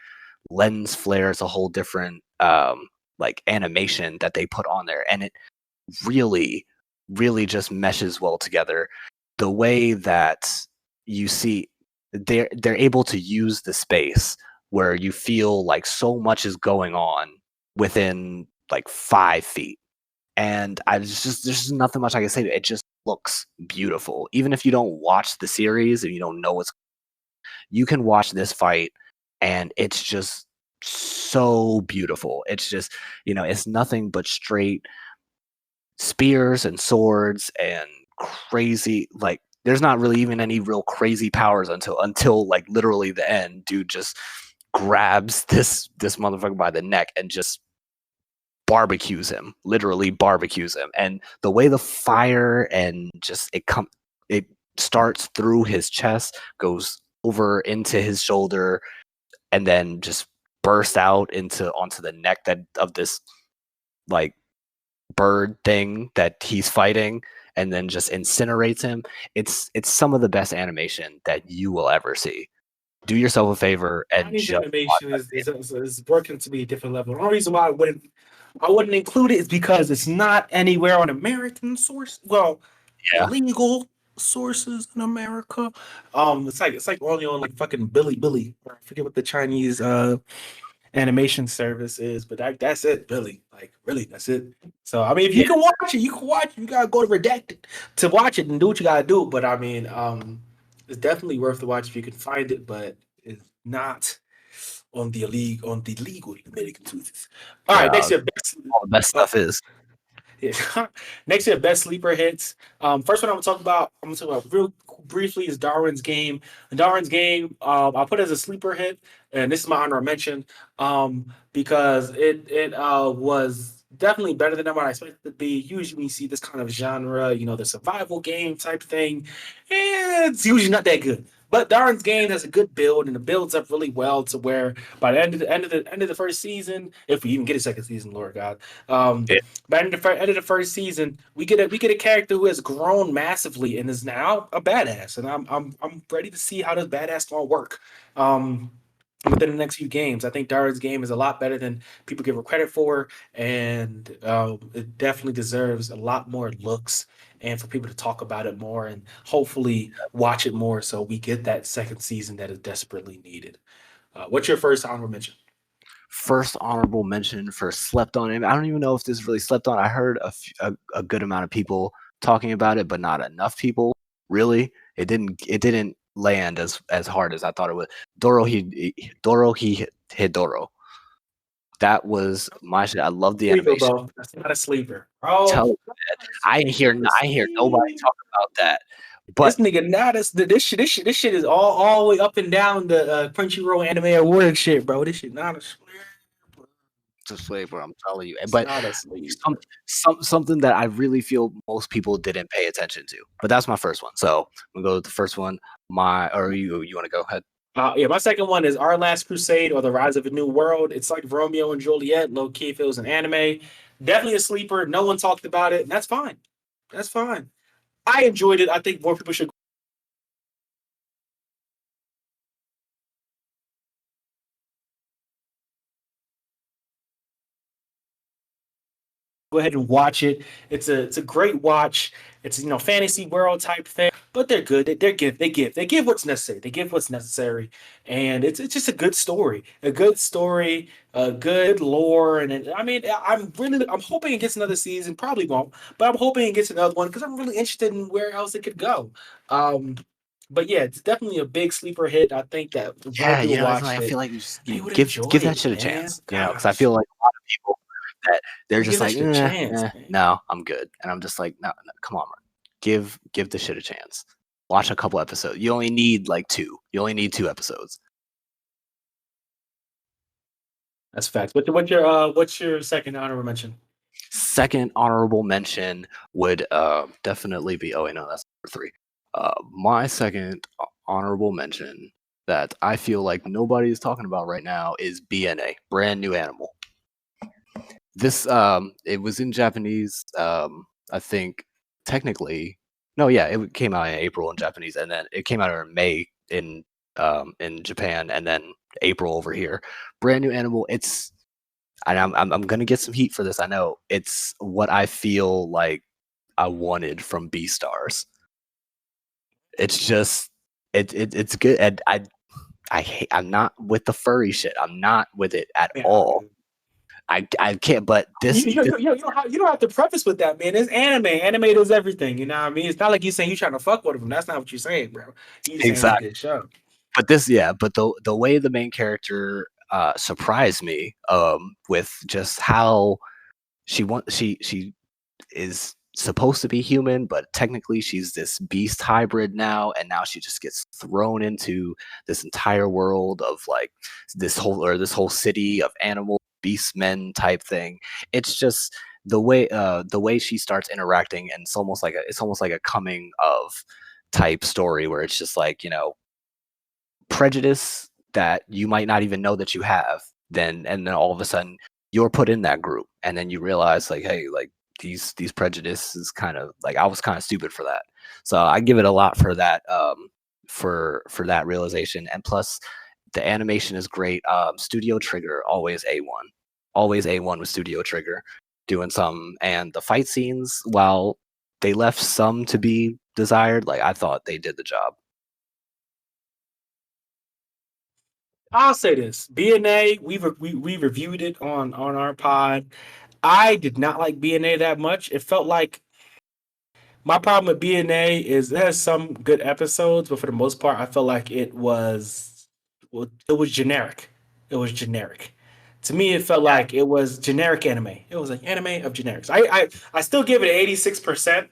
lens flare. It's a whole different like animation that they put on there, and it really, really just meshes well together. The way that you see they're able to use the space where you feel like so much is going on within like 5 feet. And there's just nothing much I can say. It just looks beautiful. Even if you don't watch the series and you don't know you can watch this fight and it's just so beautiful. It's just, it's nothing but straight spears and swords and crazy, like there's not really even any real crazy powers until like literally the end. Dude just grabs this motherfucker by the neck and just literally barbecues him. And the way the fire and just it starts through his chest, goes over into his shoulder, and then just bursts out onto the neck of this like bird thing that he's fighting, and then just incinerates him. It's some of the best animation that you will ever see. Do yourself a favor and Chinese just animation is working to be a different level. The only reason why I wouldn't include it is because it's not anywhere on American source. Well, legal sources in America. It's like only on like fucking Billy. I forget what the Chinese animation service is, but that's it, Billy. Like really, that's it. So I mean, if you can watch it, you can watch it. You gotta go to Redacted to watch it and do what you gotta do. But I mean, it's definitely worth the watch if you can find it, but it's not on the legal American sources. All right, next year, all the best stuff is. Yeah. Next year, best sleeper hits. First one I'm gonna talk about real briefly is Darwin's Game. Darwin's Game, I'll put it as a sleeper hit, and this is my honorable mention, because it was definitely better than what I expected it to be. Usually, when you see this kind of genre, the survival game type thing, it's usually not that good. But Darwin's Game has a good build, and it builds up really well to where by the end of the first season, if we even get a second season, Lord God, by the end of the first season, we get a character who has grown massively and is now a badass, and I'm ready to see how this badass gonna work. Within the next few games, I think Darwin's Game is a lot better than people give it credit for, and it definitely deserves a lot more looks and for people to talk about it more and hopefully watch it more so we get that second season that is desperately needed. What's your first honorable mention? First honorable mention for slept on anime. I don't even know if this really slept on. I heard a good amount of people talking about it, but not enough people. Really, it didn't land as hard as I thought it would. Dorohedoro. That was my shit. I love the Sleeper, animation. bro. That's not a sleeper. Oh, I hear nobody talk about that. But this nigga, now this shit is all the way up and down the Crunchyroll Anime Award shit, bro. This shit not a sleeper. It's a sleeper, I'm telling you. It's But not a sleeper. something that I really feel most people didn't pay attention to. But that's my first one. So I'm gonna go with the first one. You want to go ahead? My second one is Our Last Crusade or The Rise of a New World. It's like Romeo and Juliet, low key if it was an anime. Definitely a sleeper. No one talked about it, and that's fine. That's fine. I enjoyed it. I think more people should go ahead and watch it. It's a great watch. It's fantasy world type thing, but they're good. They give what's necessary. They give what's necessary, and it's just a good story, a good lore. And I mean, I'm hoping it gets another season. Probably won't, but I'm hoping it gets another one because I'm really interested in where else it could go. But yeah, it's definitely a big sleeper hit. I think that I feel like you give that shit a chance. Because I feel like a lot of people that they're Give just that like, shit a chance, man. no, I'm good. And I'm just like, no, come on, man. Give the shit a chance. Watch a couple episodes. You only need like 2. You only need 2 episodes. That's facts. What's your second honorable mention? Second honorable mention would definitely be. Oh wait, no, that's number 3. My second honorable mention that I feel like nobody's talking about right now is BNA, Brand New Animal. This it was in Japanese. I think technically, no, yeah, it came out in April in Japanese, and then it came out in May in Japan, and then April over here. Brand New Animal. It's, and I'm gonna get some heat for this. I know it's what I feel like I wanted from Beastars. It's just it's good, and I'm not with the furry shit. I'm not with it at all. I can't. But this, You don't have to preface with that, man. It's anime. Anime does everything. You know what I mean? It's not like you saying you trying to fuck with them. That's not what you're saying, bro. You just saying it's a exactly. good show. But this, yeah. But the way the main character surprised me with just how she is supposed to be human, but technically she's this beast hybrid now, and now she just gets thrown into this entire world of like this whole city of animal beast men type thing. It's just the way she starts interacting, and it's almost like a coming of type story where it's just like, prejudice that you might not even know that you have, and then all of a sudden you're put in that group, and then you realize like, hey, like these prejudices kind of like, I was kind of stupid for that. So I give it a lot for that, for that realization. And plus the animation is great. Studio Trigger, always A1 with Studio Trigger doing some. And the fight scenes, while they left some to be desired, like I thought they did the job. I'll say this: BNA, we reviewed it on our pod. I did not like BNA that much. It felt like, my problem with BNA is it has some good episodes, but for the most part, I felt like it was generic. It was generic. To me, it felt like it was generic anime. It was like anime of generics. I still give it 86%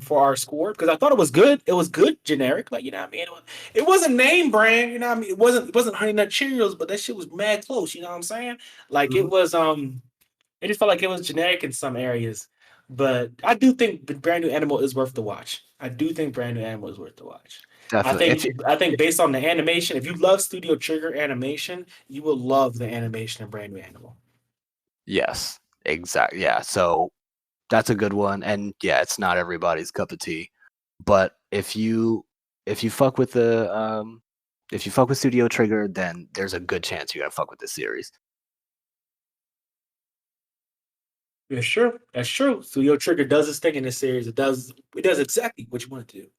for our score because I thought it was good. It was good generic, like, you know what I mean. It wasn't name brand, you know what I mean. It wasn't Honey Nut Cheerios, but that shit was mad close. You know what I'm saying? Like it was It just felt like it was generic in some areas. But I do think Brand New Animal is worth the watch. I do think Brand New Animal is worth the watch. Definitely. I think based on the animation, if you love Studio Trigger animation, you will love the animation of Brand New Animal. Yes, exactly. Yeah, so that's a good one, and yeah, it's not everybody's cup of tea. But if you fuck with Studio Trigger, then there's a good chance you're gonna fuck with this series. Yeah, sure. That's true. Studio Trigger does its thing in this series. It does exactly what you want it to do.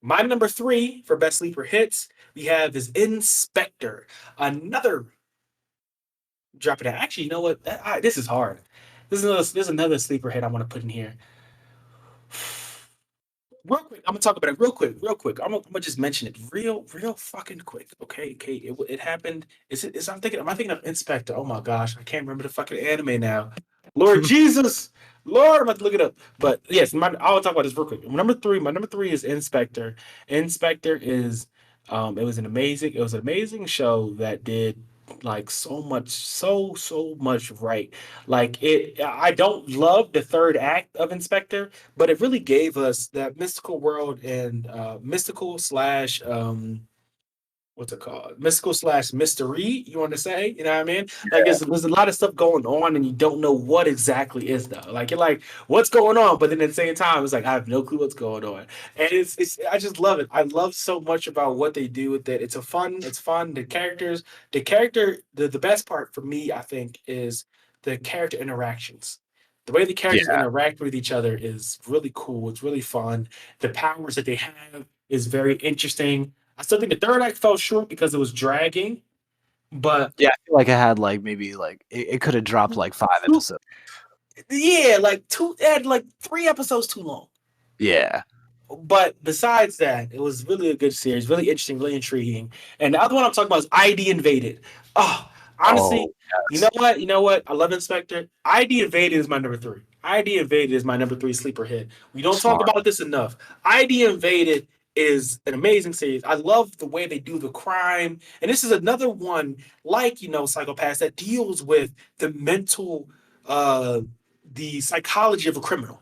My number 3 for best sleeper hits we have is Inspector. Another dropping it. Actually, you know what? This is hard. There's another sleeper hit I want to put in here. Real quick, I'm gonna talk about it real quick. I'm gonna just mention it real fucking quick. Okay. It happened. Am I thinking of Inspector? Oh my gosh, I can't remember the fucking anime now. Lord Jesus, Lord, I'm about to look it up. But yes, I'll talk about this real quick. My number three is Inspector. Inspector is it was an amazing show that did like so much right. Like I don't love the third act of Inspector, but it really gave us that mystical world and mystical slash what's it called? Mystical slash mystery, you want to say? You know what I mean? Like there's a lot of stuff going on and you don't know what exactly is though. Like you're like, what's going on? But then at the same time, it's like I have no clue what's going on. And it's I just love it. I love so much about what they do with it. It's fun. The characters, the best part for me, I think, is the character interactions. The way the characters interact with each other is really cool. It's really fun. The powers that they have is very interesting. I still think the third act fell short because it was dragging, but Yeah, I feel like it had like maybe like it could have dropped like 5 episodes. yeah, like it had like 3 episodes too long. Yeah. But besides that, it was really a good series, really interesting, really intriguing. And the other one I'm talking about is ID Invaded. Oh, Honestly, Oh, you yes. know what? You know what? I love Inspector. ID Invaded is my number 3. ID Invaded is my number 3 sleeper hit. We don't talk Smart. about this enough. ID Invaded is an amazing series. I love the way they do the crime. And this is another one, like, Psychopaths, that deals with the mental, uh, the psychology of a criminal.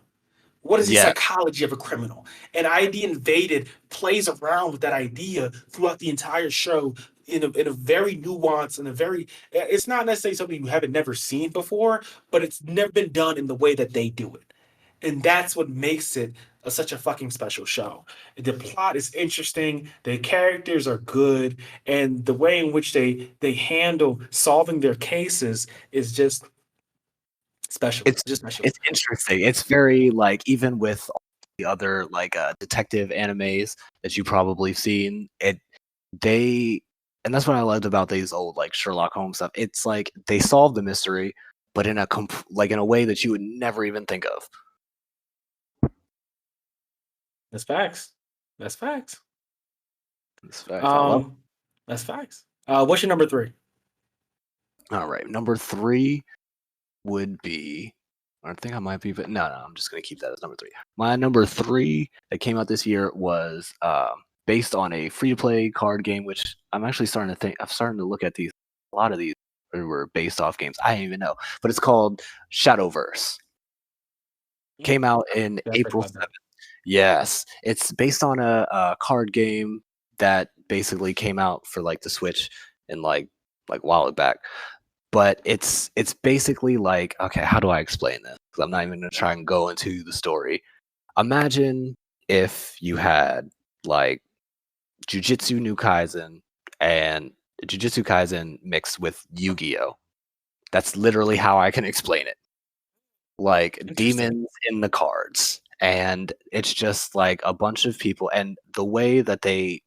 What is the Yeah, psychology of a criminal? And ID Invaded plays around with that idea throughout the entire show in a very nuanced and a very, it's not necessarily something you haven't never seen before, but it's never been done in the way that they do it. And that's what makes it such a fucking special show. The plot is interesting, the characters are good, and the way in which they handle solving their cases is just special. it's Just special. it's interesting. It's very like even with all the other like detective animes that you probably seen, they and that's what I loved about these old like Sherlock Holmes stuff. It's like they solve the mystery, but in a like in a way that you would never even think of. That's facts. That's facts. It's facts. I love. Um, that's facts. What's your number 3? All right, number 3 would be. I think I might be, but no, I'm just gonna keep that as number 3. My number 3 that came out this year was based on a free-to-play card game, which I'm actually starting to think. I'm starting to look at these. A lot of these were based off games I didn't even know, but it's called Shadowverse. Came out in Yeah, I've heard April about that. 7th. Yes, it's based on a card game that basically came out for like the Switch and like a while back. But it's basically like, okay, how do I explain this? 'Cause I'm not even gonna try and go into the story. Imagine if you had like Jujutsu no Kaisen and Jujutsu Kaisen mixed with Yu-Gi-Oh. That's literally how I can explain it. Like Interesting. demons in the cards, and it's just like a bunch of people, and the way that they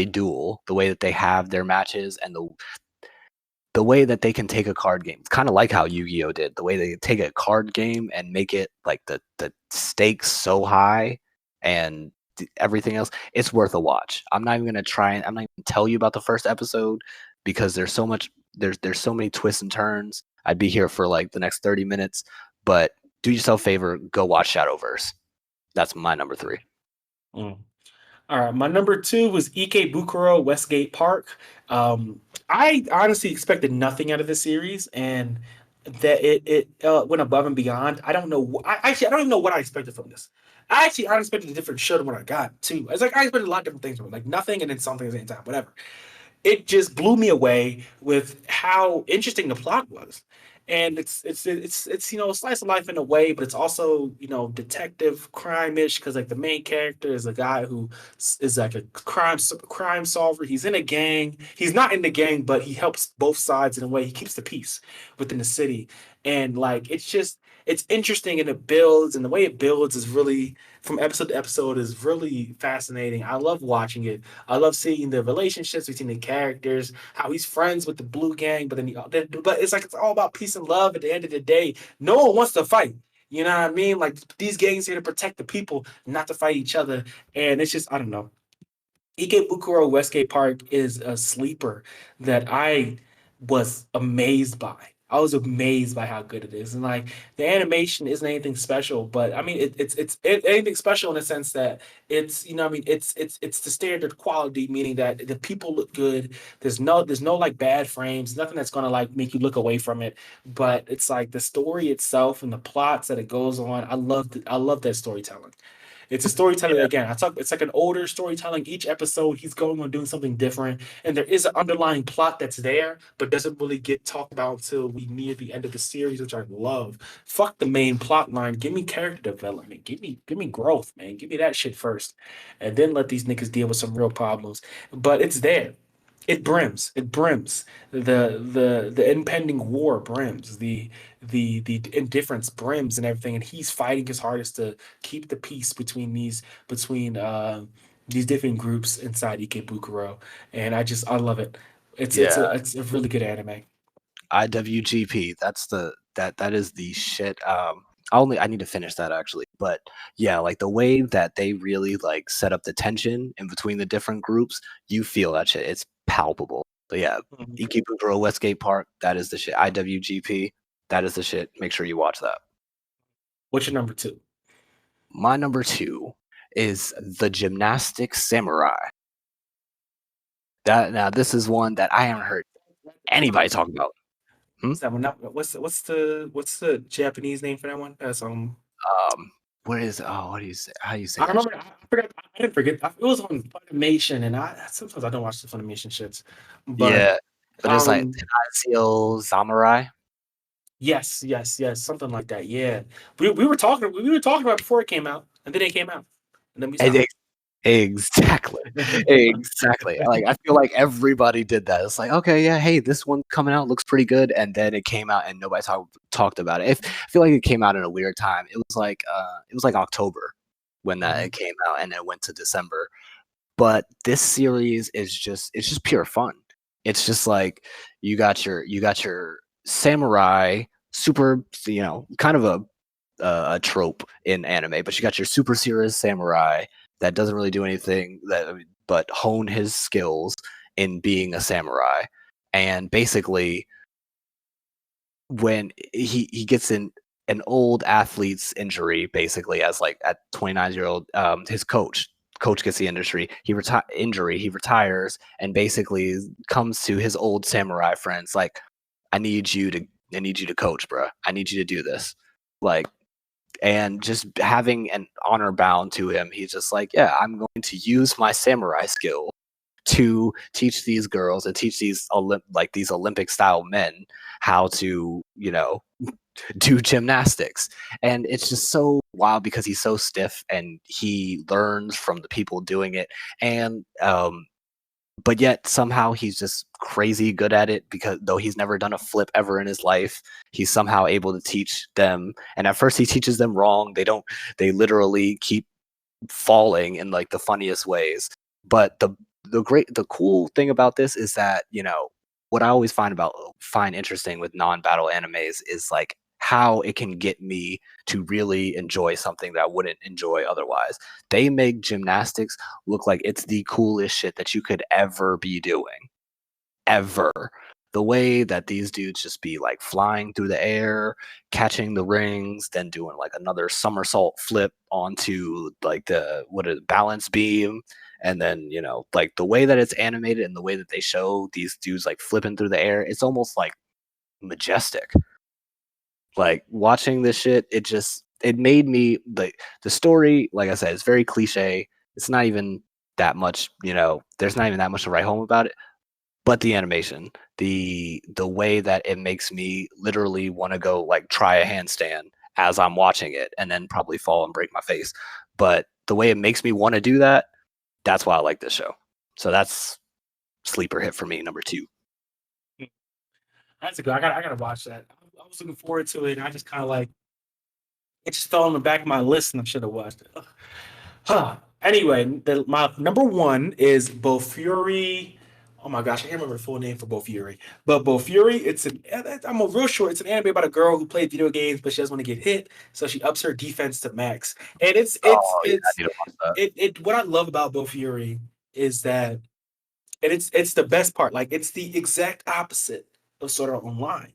duel, the way that they have their matches, and the way that they can take a card game. It's kind of like how Yu-Gi-Oh did. The way they take a card game and make it like the stakes so high and everything else. It's worth a watch. I'm not even gonna try and I'm not even tell you about the first episode because there's so much. There's so many twists and turns. I'd be here for like the next 30 minutes. But do yourself a favor, go watch Shadowverse. That's my number 3. Mm. All right, my number 2 was Ikebukuro Westgate Park. I honestly expected nothing out of this series, and that it went above and beyond. I don't know. I don't even know what I expected from this. I actually I expected a different show than what I got too. It's like I expected a lot of different things from it, like nothing and then something at the same time, whatever. It just blew me away with how interesting the plot was. And it's slice of life in a way, but it's also detective crime-ish because like the main character is a guy who is like a crime solver. He's in a gang. He's not in the gang, but he helps both sides in a way. He keeps the peace within the city, and like it's interesting and it builds, and the way it builds is really from episode to episode is really fascinating. I love watching it. I love seeing the relationships between the characters, how he's friends with the blue gang, but but it's like it's all about peace and love at the end of the day. No one wants to fight. You know what I mean? Like these gangs here to protect the people, not to fight each other. And it's just, I don't know. Ikebukuro Westgate Park is a sleeper that I was amazed by. I was amazed by how good it is, and like the animation isn't anything special, but I mean anything special in the sense that it's I mean it's the standard quality, meaning that the people look good. There's no like bad frames, nothing that's gonna like make you look away from it. But it's like the story itself and the plots that it goes on. I love that storytelling. It's a storytelling again. I talk. It's like an older storytelling. Each episode, he's going on doing something different, and there is an underlying plot that's there, but doesn't really get talked about until we near the end of the series, which I love. Fuck the main plot line. Give me character development. Give me growth, man. Give me that shit first, and then let these niggas deal with some real problems. But it's there. It brims. It brims. The impending war brims. The indifference brims and everything. And he's fighting his hardest to keep the peace between these different groups inside Ikebukuro. And I love it. Yeah, It's a really good anime. IWGP. That is the shit. I need to finish that actually, but yeah, like the way that they really like set up the tension in between the different groups, you feel that shit. It's palpable. But yeah, Ikebukuro Westgate Park, that is the shit. IWGP, that is the shit. Make sure you watch that. What's your number 2? My number 2 is The Gymnastic Samurai. Now this is one that I haven't heard anybody talk about. What's that one? What's the Japanese name for that one? That's What is what do you say? How do you say I that remember. shit? I forgot. I didn't forget. It was on Funimation, and sometimes I don't watch the Funimation shits. But Yeah, but it's like um, Tenazio Samurai. yes, something like that. Yeah, we were talking about it before it came out, and then it came out, and then we stopped. Exactly. Exactly. Like I feel like everybody did that. It's like, okay, yeah, hey, this one coming out looks pretty good, and then it came out and nobody talked about it. I feel like it came out in a weird time. It was like October when that it came out, and it went to December. But this series is just pure fun. It's just like you got your samurai, super, kind of a trope in anime, but you got your super serious samurai that doesn't really do anything but hone his skills in being a samurai. And basically, when he gets in an old athlete's injury, basically as like at 29-year-old, his coach gets the injury. He retires, and basically comes to his old samurai friends like, I need you to coach, bro. I need you to do this, like. And just having an honor bound to him, he's just like, yeah, I'm going to use my samurai skill to teach these girls and teach these Olympic style men how to, do gymnastics. And it's just so wild because he's so stiff and he learns from the people doing it. And but yet somehow he's just crazy good at it, because though he's never done a flip ever in his life, he's somehow able to teach them. And at first he teaches them wrong. They literally keep falling in like the funniest ways. But the cool thing about this is that, what I always find interesting with non-battle animes is like how it can get me to really enjoy something that I wouldn't enjoy otherwise. They make gymnastics look like it's the coolest shit that you could ever be doing. Ever. The way that these dudes just be like flying through the air, catching the rings, then doing like another somersault flip onto like the balance beam. And then, like the way that it's animated and the way that they show these dudes like flipping through the air, it's almost like majestic. Like watching this shit, it made me like the story, like I said, it's very cliche. It's not even that much, there's not even that much to write home about it. But the animation, the way that it makes me literally want to go like try a handstand as I'm watching it and then probably fall and break my face. But the way it makes me want to do that, that's why I like this show. So that's sleeper hit for me, number 2. That's a good. I gotta watch that. I was looking forward to it, and I just kind of like it just fell on the back of my list, and I should have watched it. Anyway, my number 1 is Bofuri. Oh my gosh, I can't remember the full name for Bofuri. But Bofuri, I'm a real short. It's an anime about a girl who played video games, but she doesn't want to get hit, so she ups her defense to max. And I need to watch that. what I love about Bofuri is that, and it's the best part. Like it's the exact opposite of Sword Art Online,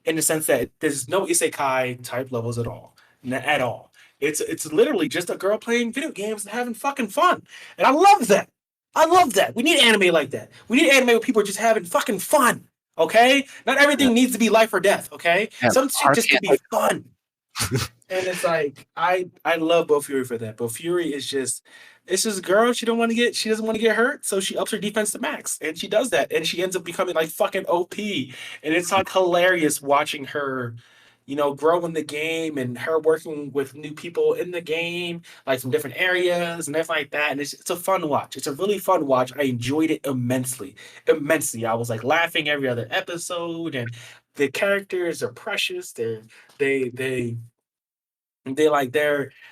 in the sense that there's no isekai type levels at all. At all. It's literally just a girl playing video games and having fucking fun. And I love that. I love that. We need anime like that. We need anime where people are just having fucking fun. Okay? Not everything needs to be life or death, okay? Yeah, some shit just can be fun. And it's like I love Bofuri for that. Bofuri is just a girl. She doesn't want to get hurt, so she ups her defense to max, and she does that, and she ends up becoming like fucking OP. And it's like hilarious watching her, grow in the game, and her working with new people in the game, like from different areas and everything like that. And it's a fun watch. It's a really fun watch. I enjoyed it immensely. I was like laughing every other episode, and the characters are precious. They're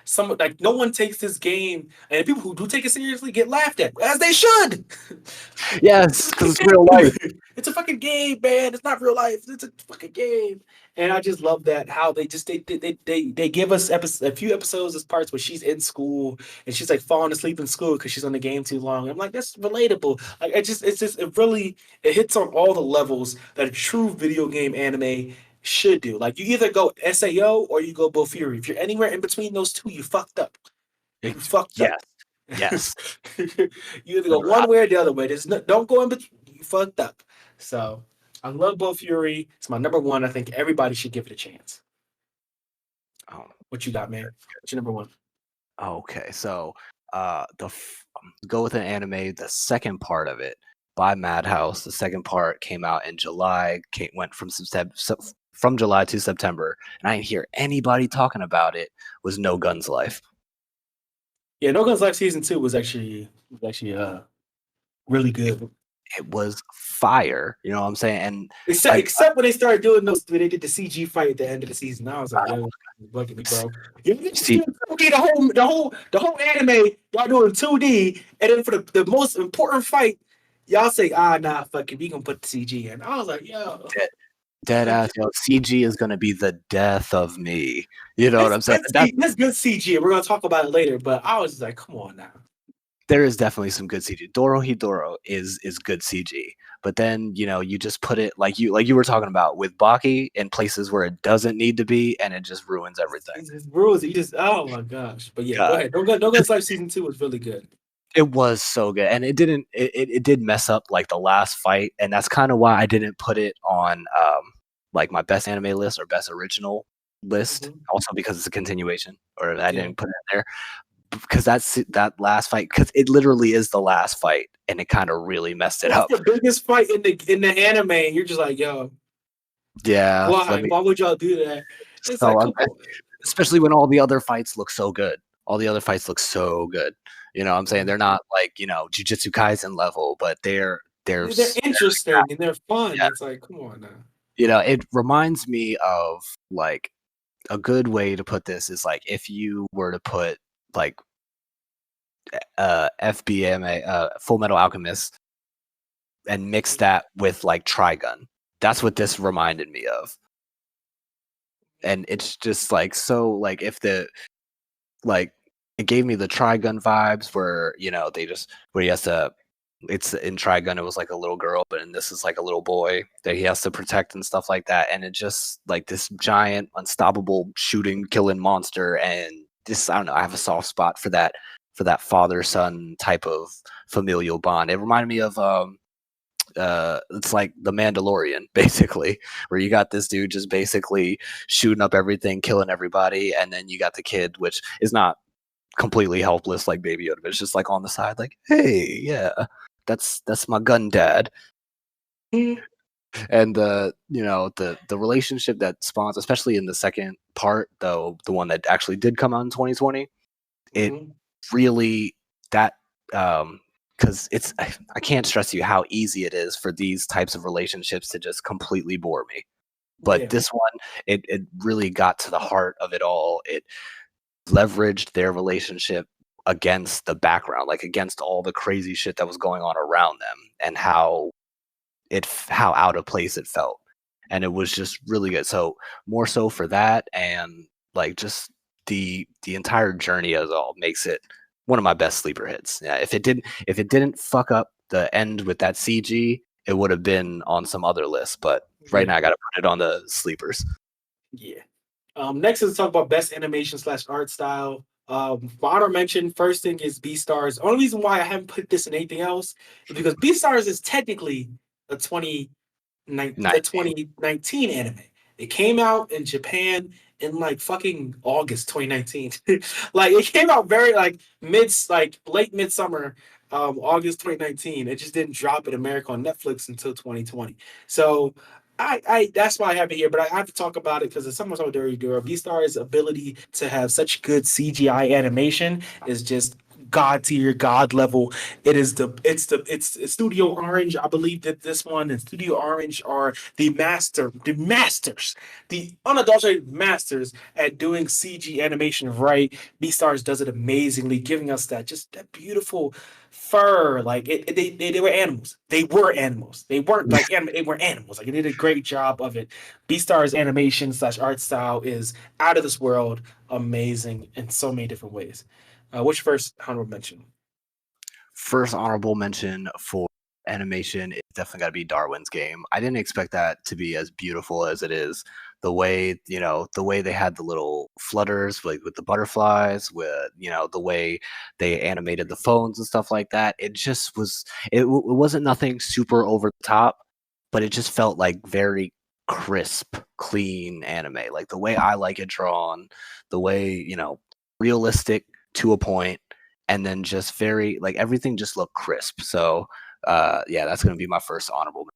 some like no one takes this game, and the people who do take it seriously get laughed at, as they should. Yes, because it's real life. it's a fucking game, man. It's not real life. It's a fucking game. And I just love that how they just they give us a few episodes as parts where she's in school and she's like falling asleep in school because she's on the game too long. I'm like, that's relatable. Like it hits on all the levels that a true video game anime should do. Like you either go SAO or you go Bull Fury. If you're anywhere in between those two, you fucked up. You fucked up. Yes. You either go one way or the other way. Don't go in between. You fucked up. So I love Bull Fury. It's my number one. I think everybody should give it a chance. Oh, what you got, man? What's your number one? Okay, so go with an anime. The second part of it by Madhouse. The second part came out in July. Went from July to September, and I didn't hear anybody talking about it. Was No Guns Life. Yeah, No Guns Life season 2 was actually really good. It was fire. You know what I'm saying? And except when they started doing those, when they did the CG fight at the end of the season. I was like, yo, look at me, bro. The whole anime, y'all doing 2D, and then for the most important fight, y'all say, nah, fuck it, we gonna put the CG in. I was like, yo. Dead ass, yo, CG is gonna be the death of me. You know what I'm saying? That's good CG, and we're gonna talk about it later. But I was just like, come on now. There is definitely some good CG. Dorohedoro is good CG, but then you just put it like you were talking about with Baki in places where it doesn't need to be, and it just ruins everything. It just ruins it. Oh my gosh! But yeah, go ahead. No Guns Life season 2 was really good. It was so good, and it did mess up like the last fight, and that's kind of why I didn't put it on like my best anime list or best original list. Mm-hmm. Also because it's a continuation, or I didn't put it in there because that last fight, because it literally is the last fight, and it kind of really messed it up. The biggest fight in the anime, and you're just like, yo, yeah, why would y'all do that? It's so like, especially when all the other fights look so good. All the other fights look so good. You know what I'm saying? They're not like, Jujutsu Kaisen level, but they're interesting and they're fun. Yeah. It's like, come on now. It reminds me of like a good way to put this is like if you were to put like FBMA, Full Metal Alchemist, and mix that with like Trigun. That's what this reminded me of. And it's just like, so like if it gave me the Trigun vibes where, where he has to, it's in Trigun, it was like a little girl, but in this is like a little boy that he has to protect and stuff like that. And it just like this giant, unstoppable shooting, killing monster. And this, I don't know, I have a soft spot for that father-son type of familial bond. It reminded me of, it's like The Mandalorian, basically, where you got this dude just basically shooting up everything, killing everybody. And then you got the kid, which is not completely helpless like Baby Yoda, but it's just like on the side, like, hey, yeah, that's my gun dad. And the relationship that spawns, especially in the second part, though, the one that actually did come out in 2020, it really because I can't stress you how easy it is for these types of relationships to just completely bore me. But this one, it really got to the heart of it all. It leveraged their relationship against the background, like against all the crazy shit that was going on around them, and how out of place it felt. And it was just really good. So more so for that, and like just the entire journey as all makes it one of my best sleeper hits. Yeah, if it didn't fuck up the end with that CG, it would have been on some other list. But right now I gotta put it on the sleepers. Yeah. Next is talk about best animation / art style. Honor mentioned first thing is Beastars. The only reason why I haven't put this in anything else is because Beastars is technically a 2019 anime. It came out in Japan in like fucking August 2019. Like it came out very like late midsummer, August 2019. It just didn't drop in America on Netflix until 2020. So I that's why I have it here, but I have to talk about it because it's someone so dirty. Beastars' ability to have such good CGI animation is just god tier, god level. It's Studio Orange, I believe, did this one, and Studio Orange are the masters, the unadulterated masters at doing CG animation right. Beastars does it amazingly, giving us that beautiful fur. Like they were animals. They were animals. They weren't like they were animals. Like they did a great job of it. Beastars animation / art style is out of this world, amazing in so many different ways. What's your first honorable mention? First honorable mention for animation is definitely got to be Darwin's Game. I didn't expect that to be as beautiful as it is. The way they had the little flutters like with the butterflies, with the way they animated the phones and stuff like that. It just was. It wasn't nothing super over the top, but it just felt like very crisp, clean anime. Like the way I like it drawn, the way realistic to a point, and then just very like everything just looked crisp. So yeah, that's gonna be my first honorable.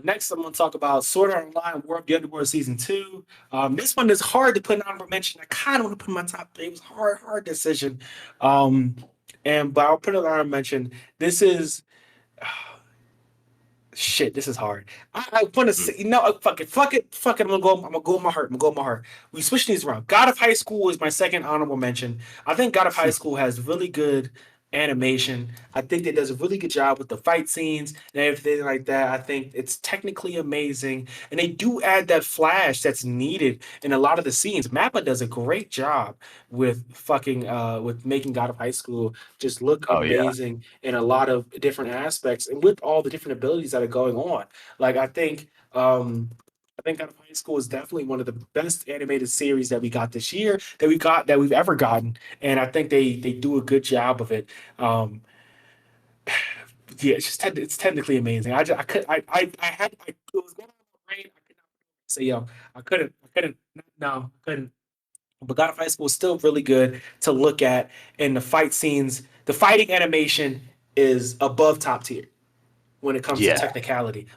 Next, I'm going to talk about Sword Art Online War of the Underworld Season 2. This one is hard to put in honorable mention. I kind of want to put in my top 3. It was a hard decision. But I'll put it in honorable mention. This is shit. This is hard. I want to say, fuck it. I'm gonna go with my heart. We switch these around. God of High School is my second honorable mention. I think God of High School has really good animation. I think it does a really good job with the fight scenes and everything like that. I think it's technically amazing, and they do add that flash that's needed in a lot of the scenes. Mappa does a great job with with making God of High School just look amazing in a lot of different aspects, and with all the different abilities that are going on. Like I think God of High School is definitely one of the best animated series that we got this year, that we've ever gotten, and I think they do a good job of it. Yeah, it's technically amazing. I just I could I had it was going on my brain. I could not say I couldn't. But God of High School is still really good to look at, and the fight scenes, the fighting animation is above top tier. When it comes to technicality,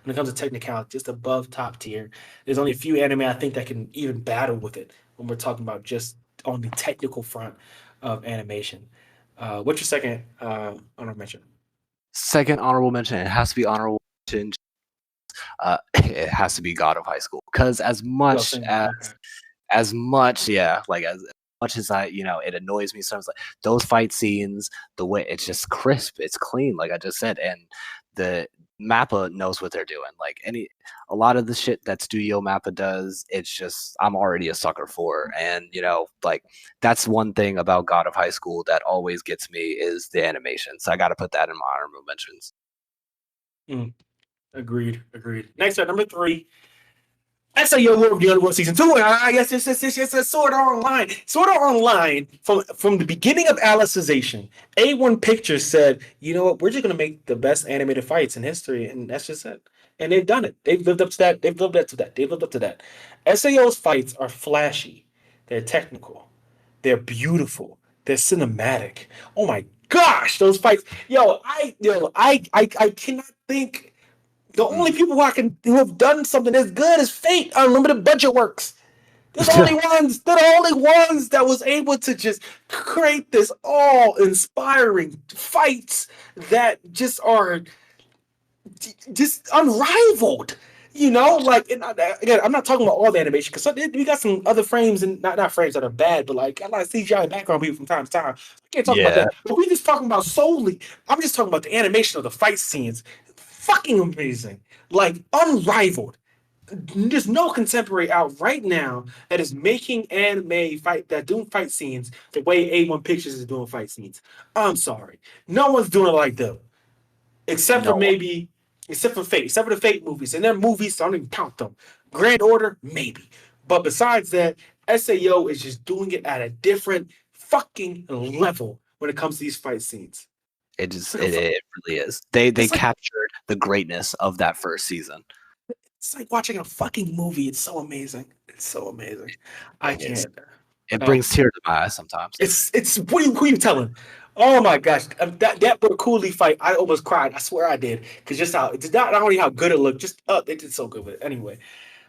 just above top tier. There's only a few anime I think that can even battle with it when we're talking about just on the technical front of animation. What's your second honorable mention? Second honorable mention. It has to be honorable mention. It has to be God of High School, because as much as much as it annoys me sometimes, like those fight scenes, the way it's just crisp, it's clean, like I just said, and the Mappa knows what they're doing. Like a lot of the shit that Studio Mappa does, it's just I'm already a sucker for, and like that's one thing about God of High School that always gets me is the animation. So I got to put that in my honorable mentions. Agreed. Next up, number 3. That's a War of the Underworld Season 2. And I guess it's Sword Art Online. Sword Art Online, from the beginning of Alicization, A1 Pictures said, you know what, we're just going to make the best animated fights in history. And that's just it. And they've done it. They've lived up to that. SAO's fights are flashy. They're technical. They're beautiful. They're cinematic. Oh my gosh, those fights. I cannot think. The only people who have done something as good as Fate Unlimited Budget Works. They're the only ones that was able to just create this all-inspiring fights that just are just unrivaled. Again, I'm not talking about all the animation, because we got some other frames, and not frames that are bad, but like a lot of CGI background people from time to time. I can't talk about that. But we just talking about solely. I'm just talking about the animation of the fight scenes. Fucking amazing, like unrivaled. There's no contemporary out right now that is making doing fight scenes the way A1 Pictures is doing fight scenes. I'm sorry, no one's doing it like them, except for Fate, except for the Fate movies, and their movies, so I don't even count them. Grand Order, maybe, but besides that, SAO is just doing it at a different fucking level when it comes to these fight scenes. It really is. They captured the greatness of that first season. It's like watching a fucking movie. It's so amazing. I can't. It brings tears to my eyes sometimes. It's who are you telling? Oh my gosh, that Cooley fight, I almost cried. I swear I did, because just how it's not only how good it looked, just they did so good with it. Anyway,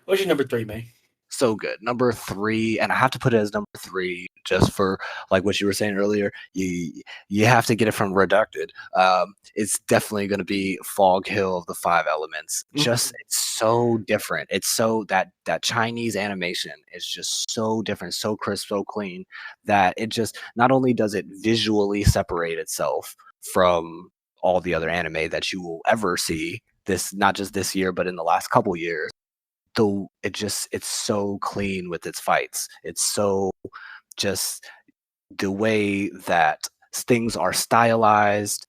what's your number 3, man? So good. Number 3, and I have to put it as number 3 just for like what you were saying earlier. You have to get it from Reducted. It's definitely going to be Fog Hill of the 5 Elements. Just it's so different. It's so that Chinese animation is just so different, so crisp, so clean that it just not only does it visually separate itself from all the other anime that you will ever see. This not just this year, but in the last couple years. Though it's so clean with its fights. It's so just the way that things are stylized,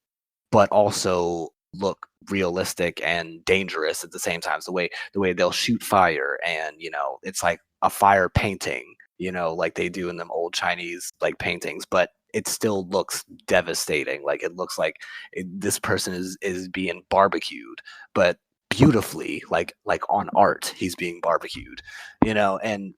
but also look realistic and dangerous at the same time. The way they'll shoot fire, and it's like a fire painting, like they do in them old Chinese like paintings, but it still looks devastating. Like it looks like this person is being barbecued, but beautifully, like on art, he's being barbecued, and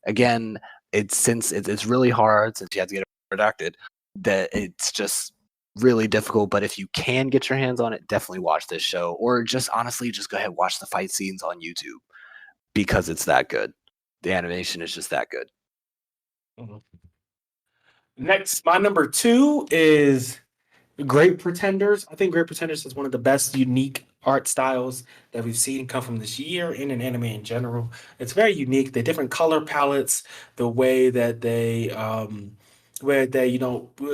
again, it's really hard since you have to get it redacted, that it's just really difficult. But if you can get your hands on it, definitely watch this show, or just honestly just go ahead and watch the fight scenes on YouTube, because it's that good. The animation is just that good. Next, my number 2 is Great Pretenders. I think Great Pretenders is one of the best unique art styles that we've seen come from this year in an anime in general. It's very unique. The different color palettes, the way that they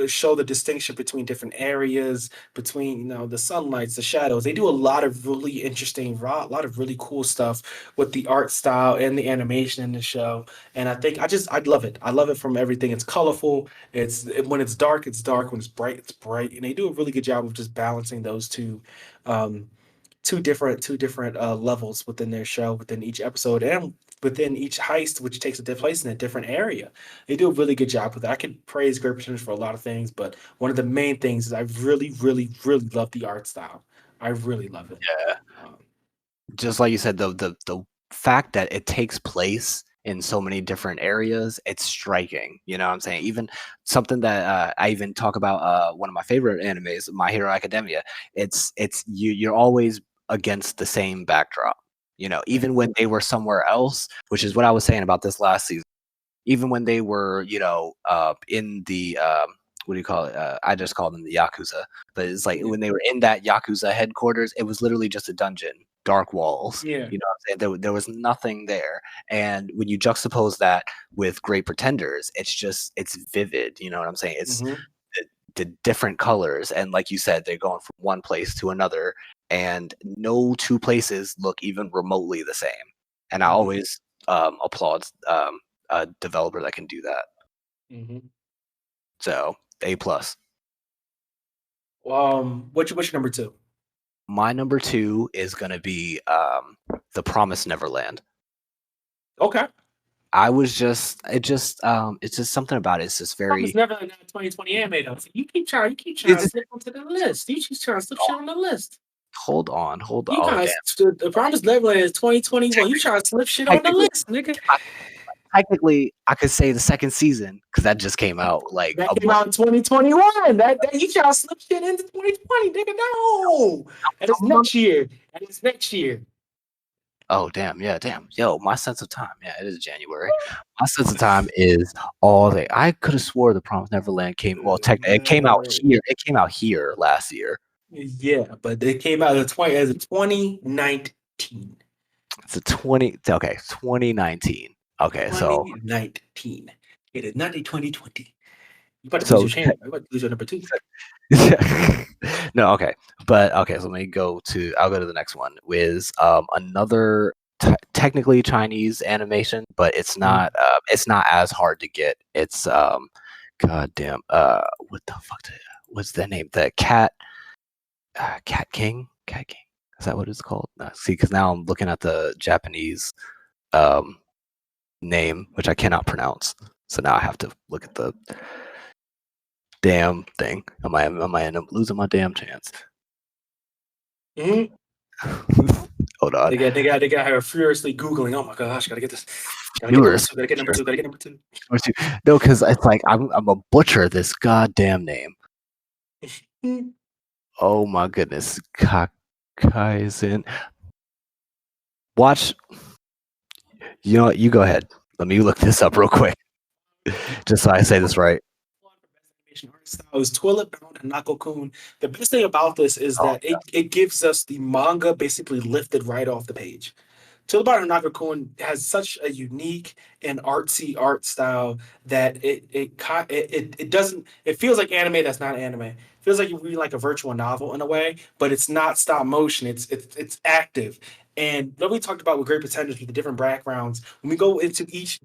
show the distinction between different areas, between the sunlights, the shadows. They do a lot of really interesting, a lot of really cool stuff with the art style and the animation in the show. And I think I love it. I love it from everything. It's colorful. When it's dark, it's dark. When it's bright. And they do a really good job of just balancing those two different levels within their show, within each episode, and within each heist, which takes place in a different area. They do a really good job with it. I can praise Great Pretenders for a lot of things, but one of the main things is I really, really, really love the art style. I really love it. Yeah. Just like you said, the fact that it takes place in so many different areas, it's striking. You know what I'm saying? Even something that I even talk about, one of my favorite animes, My Hero Academia. You're always against the same backdrop. Even when they were somewhere else, which is what I was saying about this last season. Even when they were, in the what do you call it? I just call them the Yakuza, but it's like when they were in that Yakuza headquarters, it was literally just a dungeon, dark walls. Yeah. You know what I'm saying? There was nothing there. And when you juxtapose that with Great Pretenders, it's vivid. You know what I'm saying? It's the different colors. And like you said, they're going from one place to another, and no two places look even remotely the same. And I always applaud a developer that can do that. So A+. What's your number 2? My number 2 is gonna be The Promised Neverland. Okay. It's just something about it. It's just very. Promised Neverland 2020 anime though. So you keep trying to slip onto the list. You keep trying to slip shit on the list. Hold on. The Promised Neverland is 2021. You trying to slip shit on the list, nigga. Technically, I could say the second season, because that just came out that came out in 2021. That you trying to slip shit into 2020, nigga. No, and it's next year. Oh damn, yeah, damn. Yo, my sense of time. Yeah, it is January. My sense of time is all day. I could have swore The Promised Neverland came. Well, technically, it came out here. It came out here last year. Yeah, but it came out as 2019. It's 2019. Okay, 2019. It is not a 2020. You about to lose your chance. You about to lose your number 2. No, okay. But okay, so I'll go to the next one, with another technically Chinese animation, but it's not as hard to get. It's goddamn what the fuck what's that name? The Cat King? Is that what it's called? See, because now I'm looking at the Japanese name, which I cannot pronounce. So now I have to look at the damn thing. Am I end up losing my damn chance? Hold on. They got her furiously Googling. Oh my gosh, gotta get this. Gotta get number two. No, because it's like I'm a butcher this goddamn name. Oh my goodness. Kaizen. Watch. You know what? You go ahead. Let me look this up real quick, just so I say this right. Art style is Toilet Bound Hanako-kun. The best thing about this is Oh, that it gives us the manga basically lifted right off the page. Toilet Bound Hanako-kun has such a unique and artsy art style that it doesn't, it feels like anime that's not anime. It feels like you read like a virtual novel in a way, but it's not stop motion. It's active. And what we talked about with great potentials with the different backgrounds, when we go into each of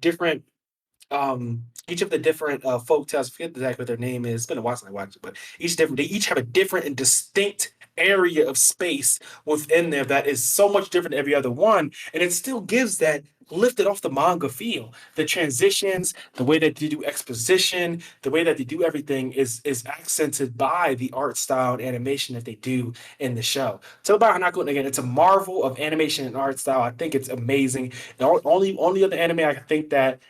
the different folk tales, I forget exactly what their name is. It's been a while since I watched it, but they each have a different and distinct area of space within there that is so much different than every other one, and it still gives that lifted off the manga feel. The transitions, the way that they do exposition, the way that they do everything is accented by the art style and animation that they do in the show. So about Hanako, and again, it's a marvel of animation and art style. I think it's amazing. The only other anime I think that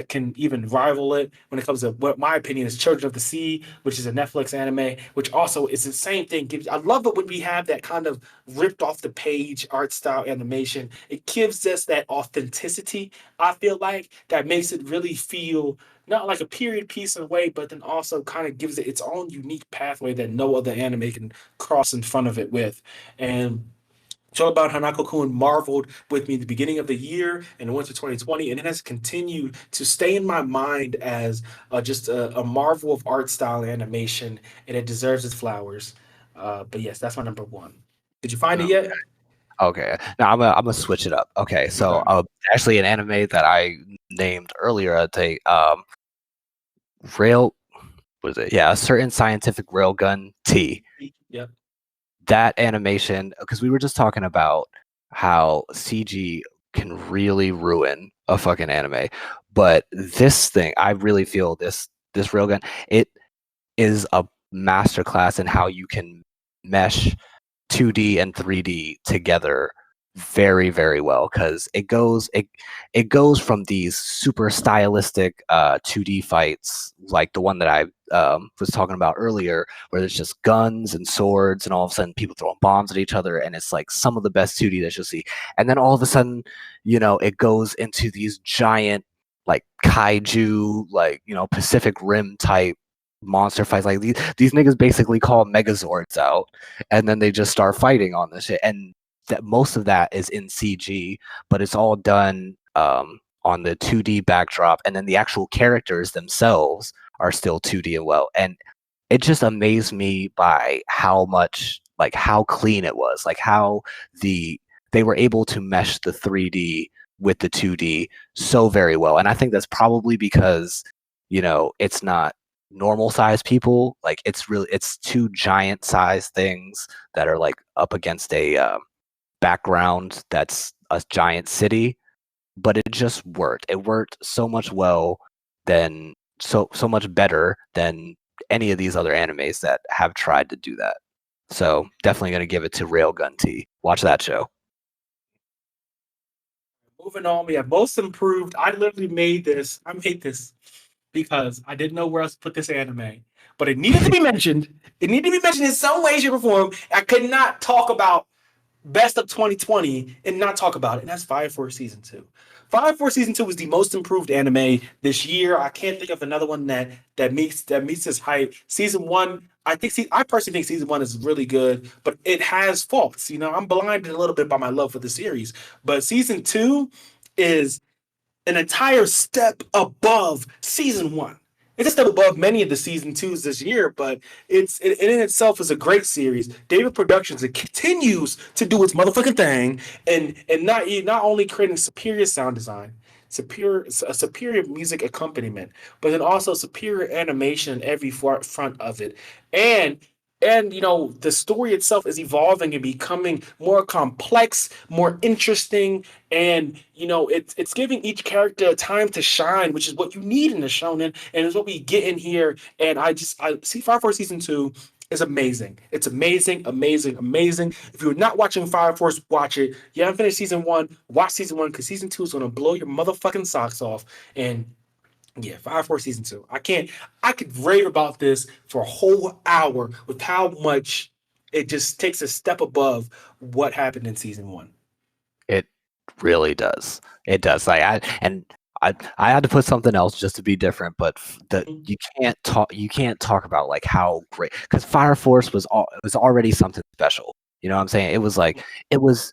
can even rival it when it comes to what my opinion is Children of the Sea, which is a Netflix anime, which also is the same thing. I love it when we have that kind of ripped off the page art style animation. It gives us that authenticity, I feel like, that makes it really feel not like a period piece in a way, but then also kind of gives it its own unique pathway that no other anime can cross in front of it with. And Show about Hanako-kun marveled with me at the beginning of the year and in winter 2020, and it has continued to stay in my mind as just a marvel of art style and animation, and it deserves its flowers. But yes, that's my number one. Did you find it yet? Okay, now I'm gonna switch it up. Okay, so Okay. actually, an anime that I named earlier, I'd say Rail. What is it? Yeah, a certain scientific railgun T. Yep. That animation, because we were just talking about how CG can really ruin a fucking anime, but this thing, I really feel this railgun, it is a masterclass in how you can mesh 2D and 3D together very, very well, because it goes from these super stylistic 2D fights like the one that I was talking about earlier, where there's just guns and swords and all of a sudden people throwing bombs at each other, and it's like some of the best 2D that you'll see. And then all of a sudden, it goes into these giant like kaiju, like Pacific Rim type monster fights. Like these niggas basically call Megazords out, and then they just start fighting on this shit. And that most of that is in CG, but it's all done on the 2D backdrop, and then the actual characters themselves are still 2D and well. And it just amazed me by how much, like how clean it was, like how they were able to mesh the 3D with the 2D so very well. And I think that's probably because it's not normal sized people, like it's two giant sized things that are like up against a background that's a giant city, but it just worked. It worked so much so much better than any of these other animes that have tried to do that. So definitely gonna give it to Railgun T. Watch that show. Moving on, we have most improved. I literally made this. I made this because I didn't know where else to put this anime, but it needed to be mentioned. It needed to be mentioned in some way, shape, or form. I could not talk about best of 2020 and not talk about it, and that's Fire Force Season 2. Fire Force Season 2 was the most improved anime this year. I can't think of another one that meets this hype. Season 1, I personally think Season 1 is really good, but it has faults. I'm blinded a little bit by my love for the series, but Season 2 is an entire step above Season 1. It's a step above many of the Season 2s this year, but it in itself is a great series. David Productions, it continues to do its motherfucking thing, and not only creating superior sound design, superior music accompaniment, but then also superior animation in every front of it. And the story itself is evolving and becoming more complex, more interesting, and it's giving each character time to shine, which is what you need in a shonen, and it's what we get in here. And I see Fire Force Season 2 is amazing. It's amazing, amazing, amazing. If you're not watching Fire Force, watch it. You haven't finished Season 1, watch Season 1, because Season 2 is gonna blow your motherfucking socks off. And yeah, Fire Force Season 2. I could rave about this for a whole hour with how much it just takes a step above what happened in Season 1. It really does. It does. And I had to put something else just to be different, but you can't talk about like how great, because Fire Force was already something special. You know what I'm saying? It was like it was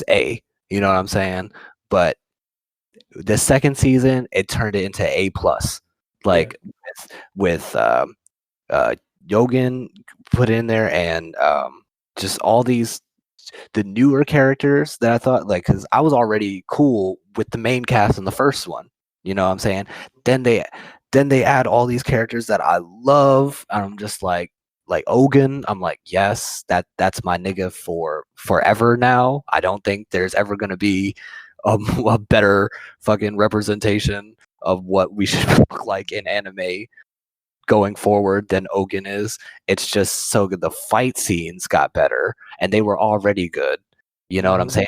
A. You know what I'm saying? But the second season, it turned it into A plus. Like with Yogan put in there, and just all the newer characters that I thought, like, because I was already cool with the main cast in the first one. You know what I'm saying? Then they add all these characters that I love, and I'm just like Ogun. I'm like, yes, that's my nigga for forever now. I don't think there's ever gonna be a better fucking representation of what we should look like in anime going forward than Ogun is. It's just so good. The fight scenes got better, and they were already good. You know what I'm saying?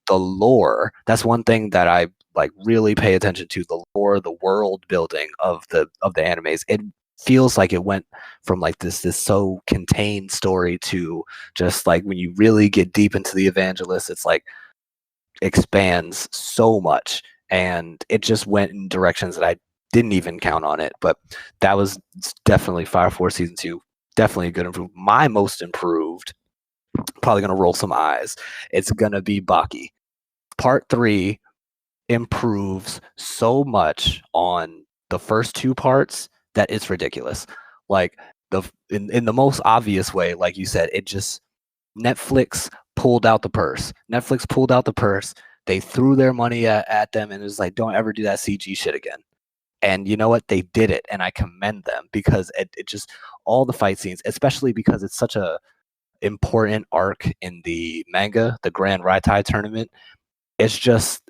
The lore. That's one thing that I like really pay attention to. The lore, the world building of the animes. It feels like it went from like this so contained story to just like when you really get deep into the evangelist, it's like expands so much, and it just went in directions that I didn't even count on it. But that was definitely Fire Force season 2, definitely a good improvement. My most improved, probably gonna roll some eyes, it's gonna be Baki. Part 3 improves so much on the first 2 parts that it's ridiculous. Like in the most obvious way, like you said, it just Netflix pulled out the purse. They threw their money at them, and it was like, don't ever do that CG shit again. And you know what? They did it, and I commend them, because it just, all the fight scenes, especially because it's such a important arc in the manga, the Grand Raitai tournament. It's just,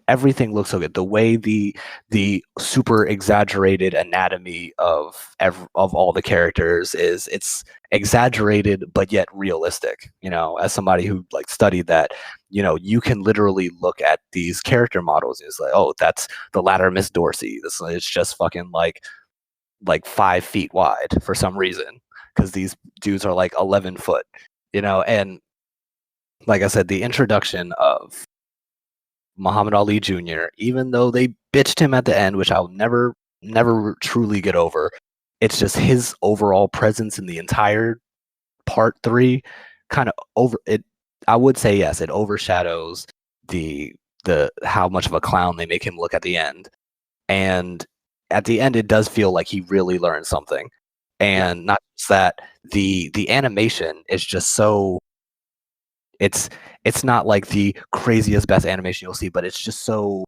everything looks so good. The way the super exaggerated anatomy of all the characters is, it's exaggerated but yet realistic. You know, as somebody who like studied that, you know, you can literally look at these character models and it's like, oh, that's the latter Miss Dorsey. It's just fucking like 5 feet wide for some reason, because these dudes are like 11 foot. You know, and like I said, the introduction of Muhammad Ali Jr., even though they bitched him at the end, which I'll never truly get over, it's just his overall presence in the entire part 3 kind of over it. I would say yes, it overshadows the how much of a clown they make him look at the end. And at the end, it does feel like he really learned something. And not just that, the animation is just so, it's not like the craziest best animation you'll see, but it's just so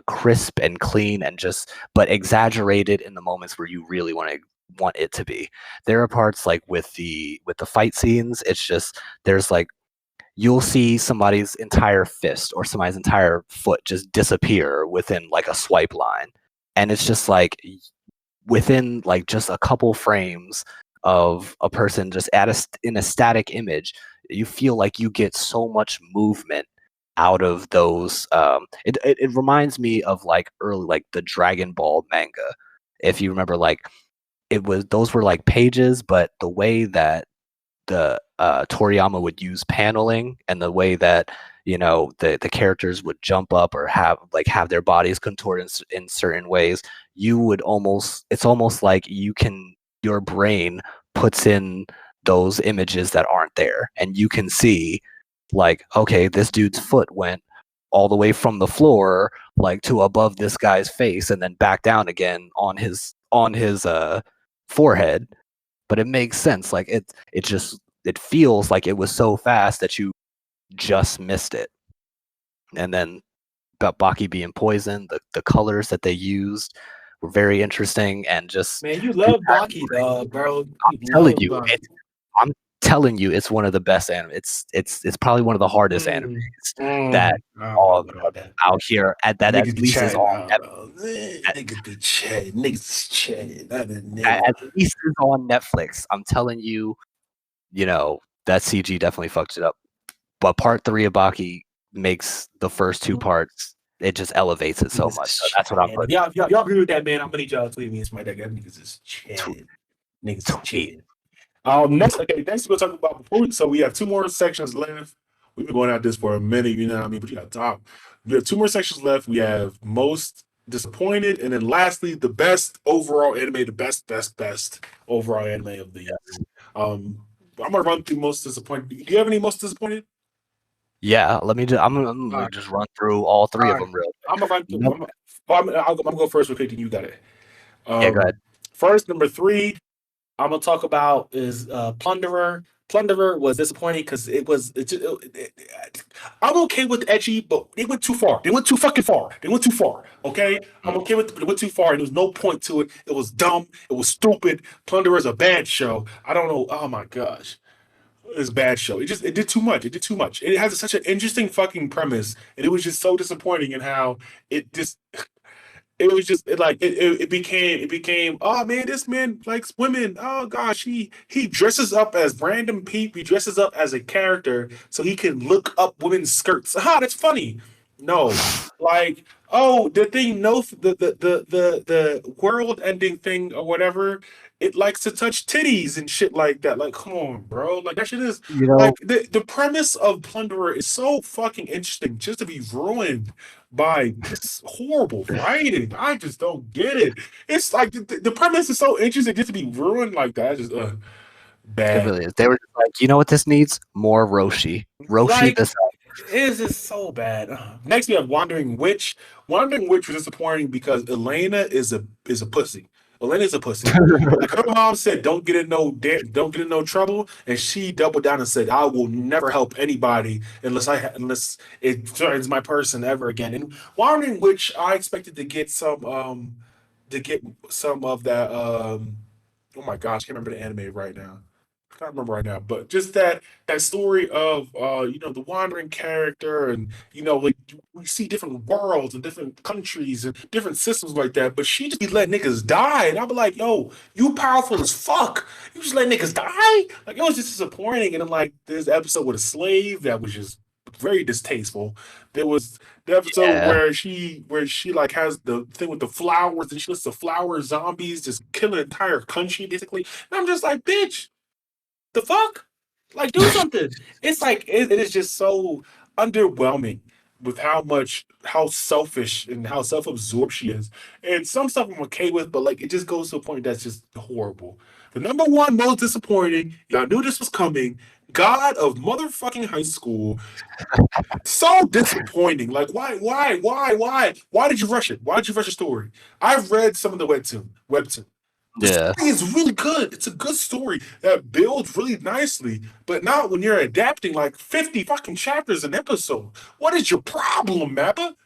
crisp and clean, and just, but exaggerated in the moments where you really want it to be. There are parts like with the fight scenes, it's just, there's like, you'll see somebody's entire fist or somebody's entire foot just disappear within like a swipe line, and it's just like within like just a couple frames of a person just in a static image, you feel like you get so much movement out of those. It reminds me of like early, like the Dragon Ball manga. If you remember, like those were like pages, but the way that the Toriyama would use paneling, and the way that, you know, the characters would jump up or have their bodies contort in certain ways, it's almost like your brain puts in those images that aren't there, and you can see like, okay, this dude's foot went all the way from the floor like to above this guy's face, and then back down again on his forehead. But it makes sense. Like it feels like it was so fast that you just missed it. And then about Baki being poisoned, the colors that they used were very interesting, and just, Man, you love Baki, bro. I'm telling you, it's one of the best anime. It's probably one of the hardest animes that out here at least is on Netflix. I'm telling you, you know, that CG definitely fucked it up. But part 3 of Baki makes the first 2 parts, it just elevates it so much. So that's what I'm putting. Y'all agree with that, man? I'm gonna need y'all to tweet me. It's my deck. Niggas is Chad. Niggas is Chad. Next, we'll talk about before. So we have 2 more sections left. We've been going at this for a minute, you know what I mean? But you got to talk. We have two more sections left. We have most disappointed, and then lastly, the best overall anime, the best overall anime of the year. I'm gonna run through most disappointed. Do you have any most disappointed? Yeah, let me just. I'm gonna Alright. just run through all three of Alright. them real quick. I'm gonna run through. Nope. I'm gonna go first real quick, and you got it. Yeah, go ahead. First, number 3. I'm gonna talk about is Plunderer. Plunderer was disappointing because I'm okay with edgy, but they went too far. They went too fucking far. They went too far. Okay, I'm okay with it, but they went too far, and there was no point to it. It was dumb. It was stupid. Plunderer is a bad show. I don't know. Oh my gosh. It's a bad show. It did too much. It did too much. It has such an interesting fucking premise, and it was just so disappointing in how it just it was just it became, oh man, this man likes women, oh gosh, he dresses up as Brandon Peep, he dresses up as a character so he can look up women's skirts. That's funny. No, like, oh, the thing, no, the world ending thing or whatever, it likes to touch titties and shit like that. Like, come on, bro, like that shit is, You know, like, the premise of Plunderer is so fucking interesting just to be ruined by this horrible writing. I just don't get it. It's like the premise is so interesting just to be ruined like that. It's just it bad. really is. They were just like, you know what this needs? More Roshi. Roshi Like, this. it is just so bad. Next, we have Wandering Witch. Wandering Witch was disappointing because Elena is a pussy. Elena's a pussy. Like her mom said, don't get in no trouble, and she doubled down and said, I will never help anybody unless it threatens my person ever again. And Wandering Witch, I expected to get some of that. Oh my gosh, I can't remember the anime right now. I can't remember right now, but just that story of the wandering character, and like we see different worlds and different countries and different systems like that, but she just be letting niggas die, and I'll be like, yo, you powerful as fuck, you just let niggas die. Like, it was just disappointing. And then, like, there's an episode with a slave that was just very distasteful. There was the episode Yeah. where she like has the thing with the flowers, and she lets the flower zombies just kill an entire country basically, and I'm just like, bitch, the fuck? Like, do something. It's like it is just so underwhelming with how selfish and how self-absorbed she is. And some stuff I'm okay with, but like it just goes to a point that's just horrible. The number one most disappointing, y'all knew this was coming. God of motherfucking high school. So disappointing. Like, why? Why did you rush it? Why did you rush the story? I've read some of the webtoon. The Yeah. story is really good. It's a good story that builds really nicely, but not when you're adapting like 50 fucking chapters an episode. What is your problem, Mappa?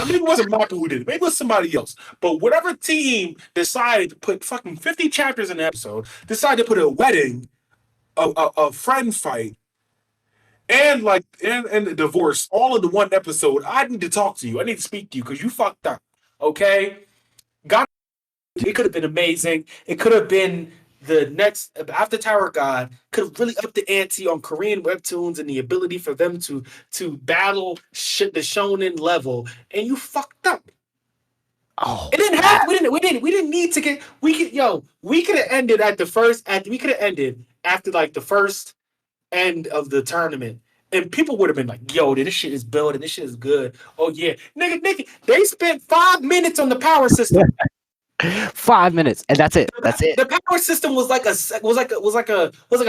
Maybe it wasn't Mappa who did it. Maybe it was somebody else. But whatever team decided to put fucking 50 chapters in an episode, decided to put a wedding, a friend fight, and a divorce all into one episode, I need to talk to you. I need to speak to you because you fucked up. Okay? It could have been amazing. It could have been the next after Tower God. Could have really upped the ante on Korean webtoons and the ability for them to battle the shonen level. And you fucked up. Oh, It didn't have. We didn't need to get. We could have ended at the first. We could have ended after like the first end of the tournament. And people would have been like, yo, this shit is building. This shit is good. Oh yeah, nigga. They spent 5 minutes on the power system. 5 minutes, and that's it. That's it. The power system was like a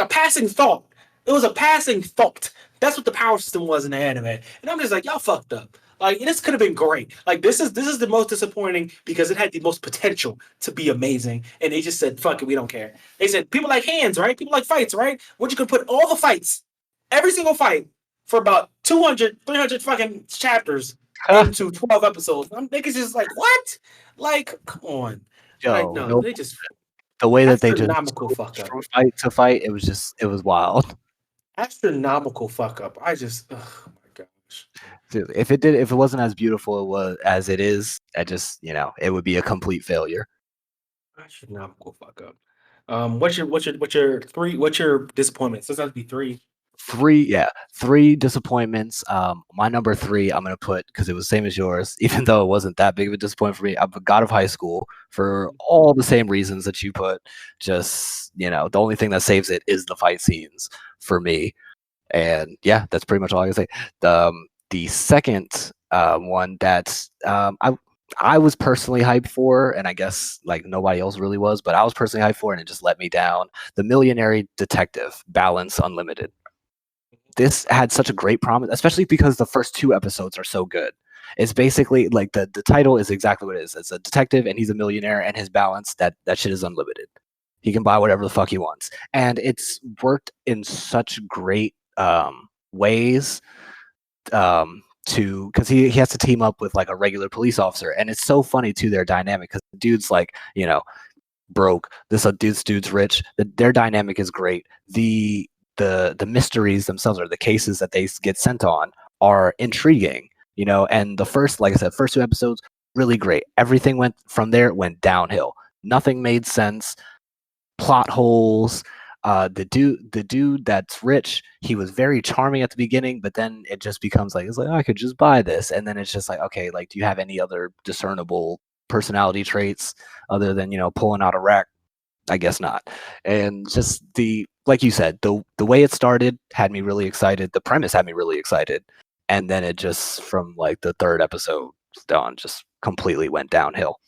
passing thought. It was a passing thought. That's what the power system was in the anime. And I'm just like, y'all fucked up. Like, this could have been great. Like, this is the most disappointing because it had the most potential to be amazing. And they just said, fuck it, we don't care. They said, people like hands, right? People like fights, right? We're just gonna put all the fights, every single fight, for about 200, 300 fucking chapters into 12 episodes. I'm thinking just like, what? Like, come on. Yo, Like, no, nope. they just The way that they just astronomical fuck up. from fight to fight, it was wild. Astronomical fuck up. Oh my gosh. Dude, if it wasn't as beautiful as it is, it would be a complete failure. Astronomical fuck up. What's your disappointments? Doesn't have to be three. Three disappointments. My number 3, I'm gonna put, because it was the same as yours, even though it wasn't that big of a disappointment for me. I put God of High School for all the same reasons that you put. Just the only thing that saves it is the fight scenes for me. And yeah, that's pretty much all I can say. the second one that I was personally hyped for, and I guess like nobody else really was, but I was personally hyped for, and it just let me down. The Millionaire Detective, Balance Unlimited. This had such a great promise, especially because the first 2 episodes are so good. It's basically like the title is exactly what it is. It's a detective and he's a millionaire, and his balance, that shit is unlimited. He can buy whatever the fuck he wants. And it's worked in such great ways because he has to team up with like a regular police officer. And it's so funny too, their dynamic, because the dude's like, broke. This dude's rich. Their dynamic is great. The mysteries themselves, or the cases that they get sent on, are intriguing, and the first, like I said, first 2 episodes, really great. Everything went went downhill. Nothing made sense. Plot holes. The dude that's rich, he was very charming at the beginning, but then it just becomes like, it's like, oh, I could just buy this. And then it's just like, okay, like, do you have any other discernible personality traits other than, pulling out a rack? I guess not. And just like you said, the way it started had me really excited. The premise had me really excited. And then it just, from like the 3rd episode on, just completely went downhill.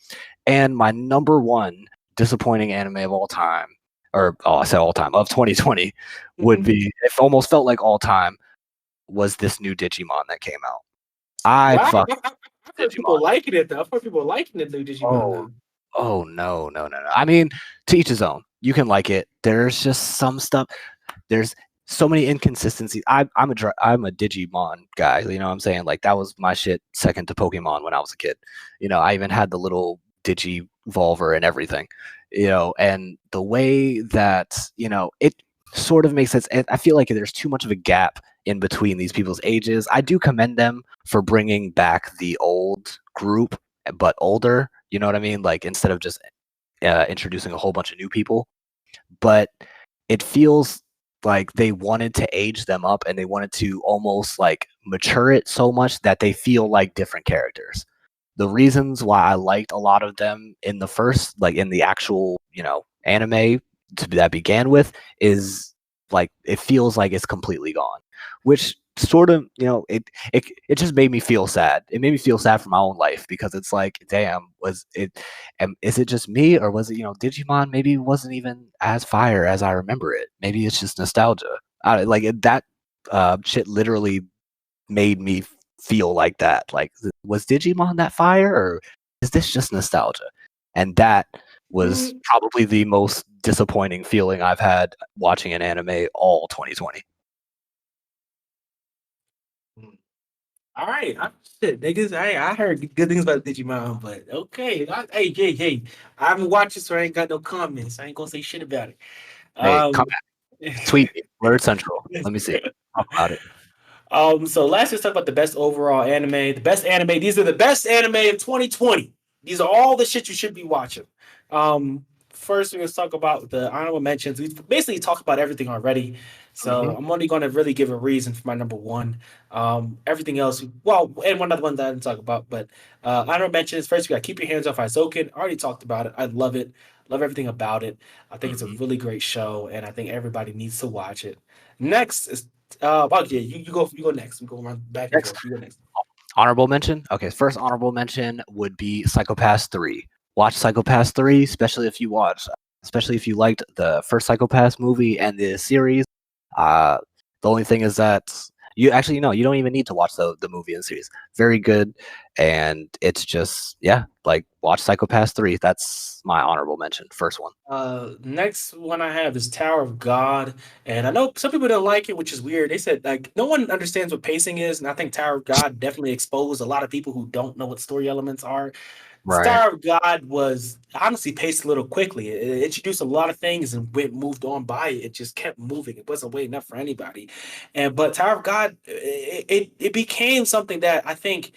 And my number 1 disappointing anime of all time, I said all time, of 2020, would be, it almost felt like all time, was this new Digimon that came out. I've heard people liking it though. I've heard people liking the new Digimon. Oh no. I mean, to each his own. You can like it. There's just some stuff. There's so many inconsistencies. I'm a Digimon guy. You know what I'm saying? Like, that was my shit, second to Pokemon when I was a kid. I even had the little Digivolver and everything. And the way that, it sort of makes sense. And I feel like there's too much of a gap in between these people's ages. I do commend them for bringing back the old group, but older. You know what I mean? Like, instead of just introducing a whole bunch of new people. But it feels like they wanted to age them up, and they wanted to almost like mature it so much that they feel like different characters. The reasons why I liked a lot of them in the first, like in the actual, anime that began with, is like, it feels like it's completely gone, which sort of, it just made me feel sad. It made me feel sad for my own life, because it's like, damn, is it just me, or was it, Digimon maybe wasn't even as fire as I remember it? Maybe it's just nostalgia. That shit literally made me feel like that. Like, was Digimon that fire, or is this just nostalgia? And that was probably the most disappointing feeling I've had watching an anime all 2020. All right, shit, niggas. I heard good things about Digimon, but okay. Hey, I haven't watched it, so I ain't got no comments. I ain't gonna say shit about it. Hey, come tweet me, Blerd Central. Let me see. Talk about it. So last let's talk about the best overall anime. The best anime. These are the best anime of 2020. These are all the shit you should be watching. First, we're gonna talk about the honorable mentions. We've basically talked about everything already, so I'm only gonna really give a reason for my number 1. Everything else, well, and one other one that I didn't talk about, but honorable mentions. First, we got Keep Your Hands Off Aizoken. I already talked about it. I love it. Love everything about it. I think it's a really great show, and I think everybody needs to watch it. Next is you go next. We go around back and forth. You go next. Honorable mention. Okay, first honorable mention would be Psycho-Pass 3. Watch Psycho-Pass 3, especially if you liked the first Psycho-Pass movie and the series. The only thing is that you don't even need to watch the movie and the series. Very good, and it's just, like, watch Psycho-Pass 3. That's my honorable mention, first one. Next one I have is Tower of God, and I know some people don't like it, which is weird. They said, like, no one understands what pacing is, and I think Tower of God definitely exposed a lot of people who don't know what story elements are. Right. Tower of God was honestly paced a little quickly. It introduced a lot of things and moved on by it. It just kept moving. It wasn't waiting up for anybody. But Tower of God, it became something that I think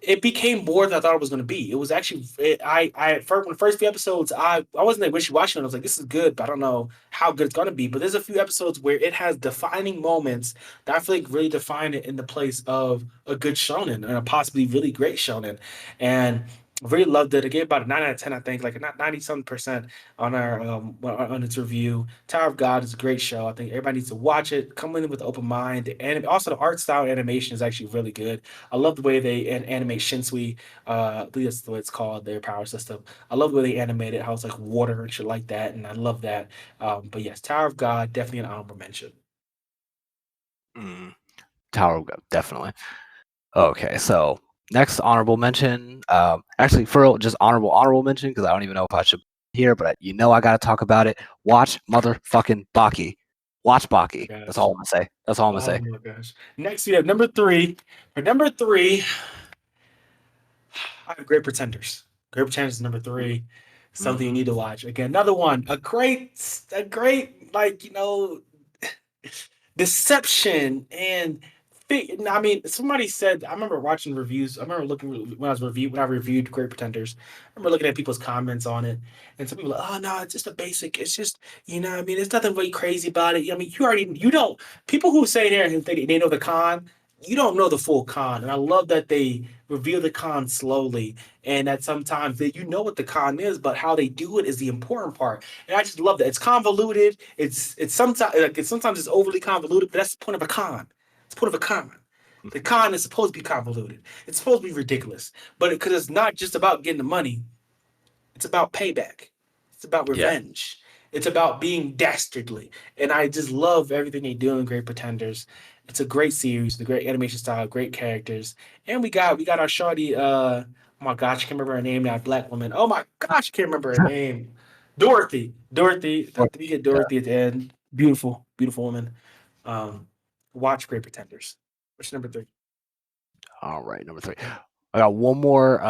it became more than I thought it was going to be. It was actually, when the first few episodes, I wasn't like wishy-washy. I was like, this is good, but I don't know how good it's going to be. But there's a few episodes where it has defining moments that I feel like really define it in the place of a good shonen and a possibly really great shonen. And Really loved it. I gave about a 9 out of 10, I think, like not 90-something% on our on its review. Tower of God is a great show. I think everybody needs to watch it. Come in with an open mind. And also the art style animation is actually really good. I love the way they animate Shinsui. I believe that's the way it's called, their power system. I love the way they animate it, how it's like water and shit like that, and I love that. But yes, Tower of God, definitely an honorable mention. Tower of God, definitely. Okay, so next honorable mention. Actually, for real, just honorable mention because I don't even know if I should here, but you know I gotta talk about it. Watch motherfucking Baki. Watch Baki. That's all I'm gonna say. That's all I'm gonna Oh say. my gosh. Next, we have number 3. For number 3, I have Great Pretenders. Great Pretenders is number 3. Something you need to watch. Again, another one. A great, like, deception and I mean, somebody said, I remember watching reviews. I remember looking when I reviewed Great Pretenders. I remember looking at people's comments on it, and some people were like, "Oh no, it's just a basic. It's just, I mean, there's nothing really crazy about it. I mean, you don't. People who say there and they know the con, you don't know the full con. And I love that they reveal the con slowly, and that sometimes that you know what the con is, but how they do it is the important part. And I just love that. It's convoluted. It's sometimes it's overly convoluted, but that's the point of a con. It's the point of a con. The con is supposed to be convoluted. It's supposed to be ridiculous, but because it's not just about getting the money, it's about payback. It's about Yeah. revenge. It's about being dastardly. And I just love everything they do in Great Pretenders. It's a great series, the great animation style, great characters. And we got our shawty, oh my gosh, I can't remember her name now, black woman. Oh my gosh, I can't remember her name. Dorothy. Dorothy. We get Dorothy at the end. Beautiful, beautiful woman. Um, watch Great Pretenders. What's number 3? All right, number 3. I got one more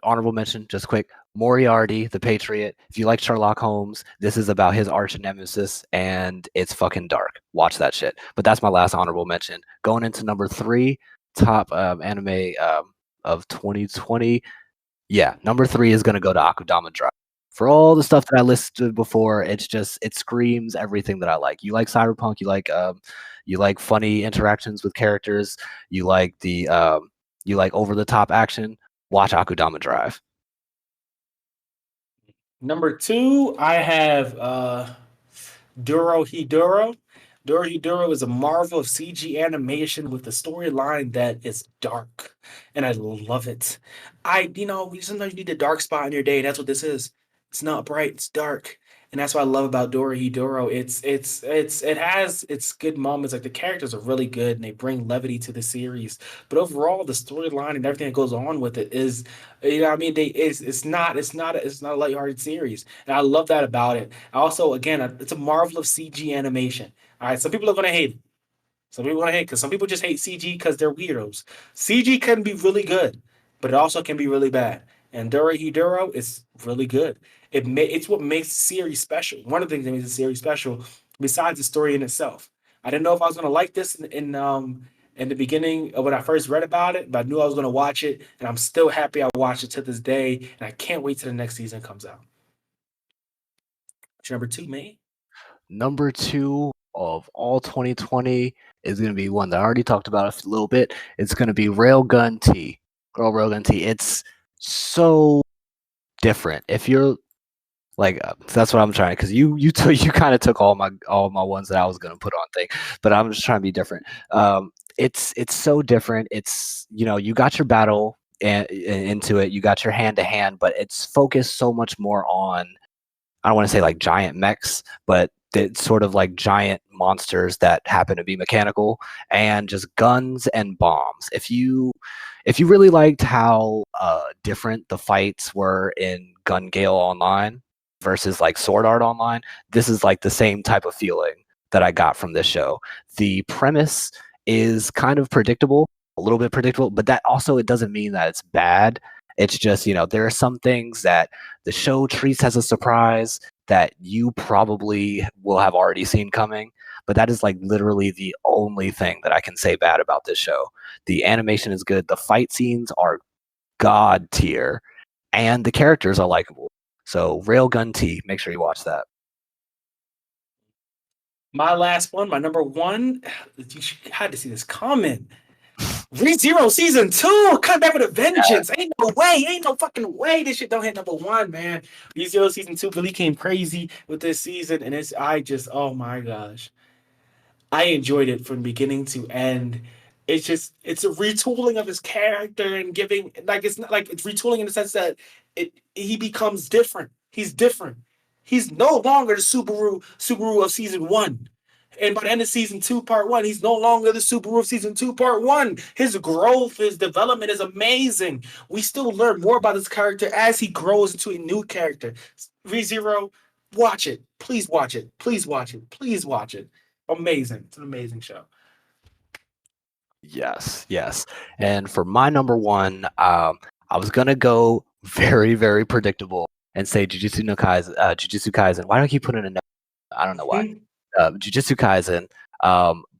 honorable mention, just quick. Moriarty, the Patriot. If you like Sherlock Holmes, this is about his arch nemesis, and it's fucking dark. Watch that shit. But that's my last honorable mention. Going into number 3, top anime of 2020. Yeah, number 3 is gonna go to Akudama Drive. For all the stuff that I listed before, it screams everything that I like. You like cyberpunk, you like funny interactions with characters, you like you like over the top action. Watch Akudama Drive. Number 2, I have Duro Hidoro. Duro Hidoro is a marvel of CG animation with a storyline that is dark, and I love it. Sometimes you need a dark spot in your day. That's what this is. It's not bright, it's dark. And that's what I love about Doro Hidoro. It has its good moments. Like the characters are really good and they bring levity to the series. But overall, the storyline and everything that goes on with it is, I mean, it's not a lighthearted series, and I love that about it. Also, again, it's a marvel of CG animation. All right, some people are gonna hate it. Some people want to hate because some people just hate CG because they're weirdos. CG can be really good, but it also can be really bad. And Duro Hidoro is really good. It's what makes the series special. One of the things that makes the series special, besides the story in itself. I didn't know if I was gonna like this in the beginning of when I first read about it, but I knew I was gonna watch it, and I'm still happy I watched it to this day, and I can't wait till the next season comes out. Number 2, me. Number 2 of all 2020 is going to be one that I already talked about a little bit. It's going to be Railgun T. Railgun T. It's so different. If you're like, that's what I'm trying, because you kind of took all my ones that I was going to put on thing, but I'm just trying to be different. It's so different. It's, you got your battle into it, you got your hand to hand, but it's focused so much more on, I don't want to say like giant mechs, but it's sort of like giant monsters that happen to be mechanical and just guns and bombs. If you really liked how different the fights were in Gun Gale Online versus like Sword Art Online, this is like the same type of feeling that I got from this show. The premise is kind of predictable, a little bit predictable, but that also, it doesn't mean that it's bad. It's just, there are some things that the show treats as a surprise that you probably will have already seen coming. But that is like literally the only thing that I can say bad about this show. The animation is good. The fight scenes are god tier. And the characters are likable. So Railgun T, make sure you watch that. My last one, my number 1, you had to see this comment. ReZero season 2 coming back with a vengeance. Ain't no way, ain't no fucking way this shit don't hit number 1, man. ReZero season 2 really came crazy with this season, and oh my gosh. I enjoyed it from beginning to end. It's a retooling of his character and giving like it's not like it's retooling in the sense that he becomes different. He's different. He's no longer the Subaru of season 1. And by the end of season 2, part 1, he's no longer the Subaru of season 2, part 1. His growth, his development is amazing. We still learn more about this character as he grows into a new character. ReZero, watch it. Please watch it. Please watch it. Please watch it. Amazing. It's an amazing show. Yes, yes. And for my number one, I was gonna go very, very predictable and say Jujutsu Kaisen. Why do I keep putting a no? I don't know why. Jujutsu Kaisen.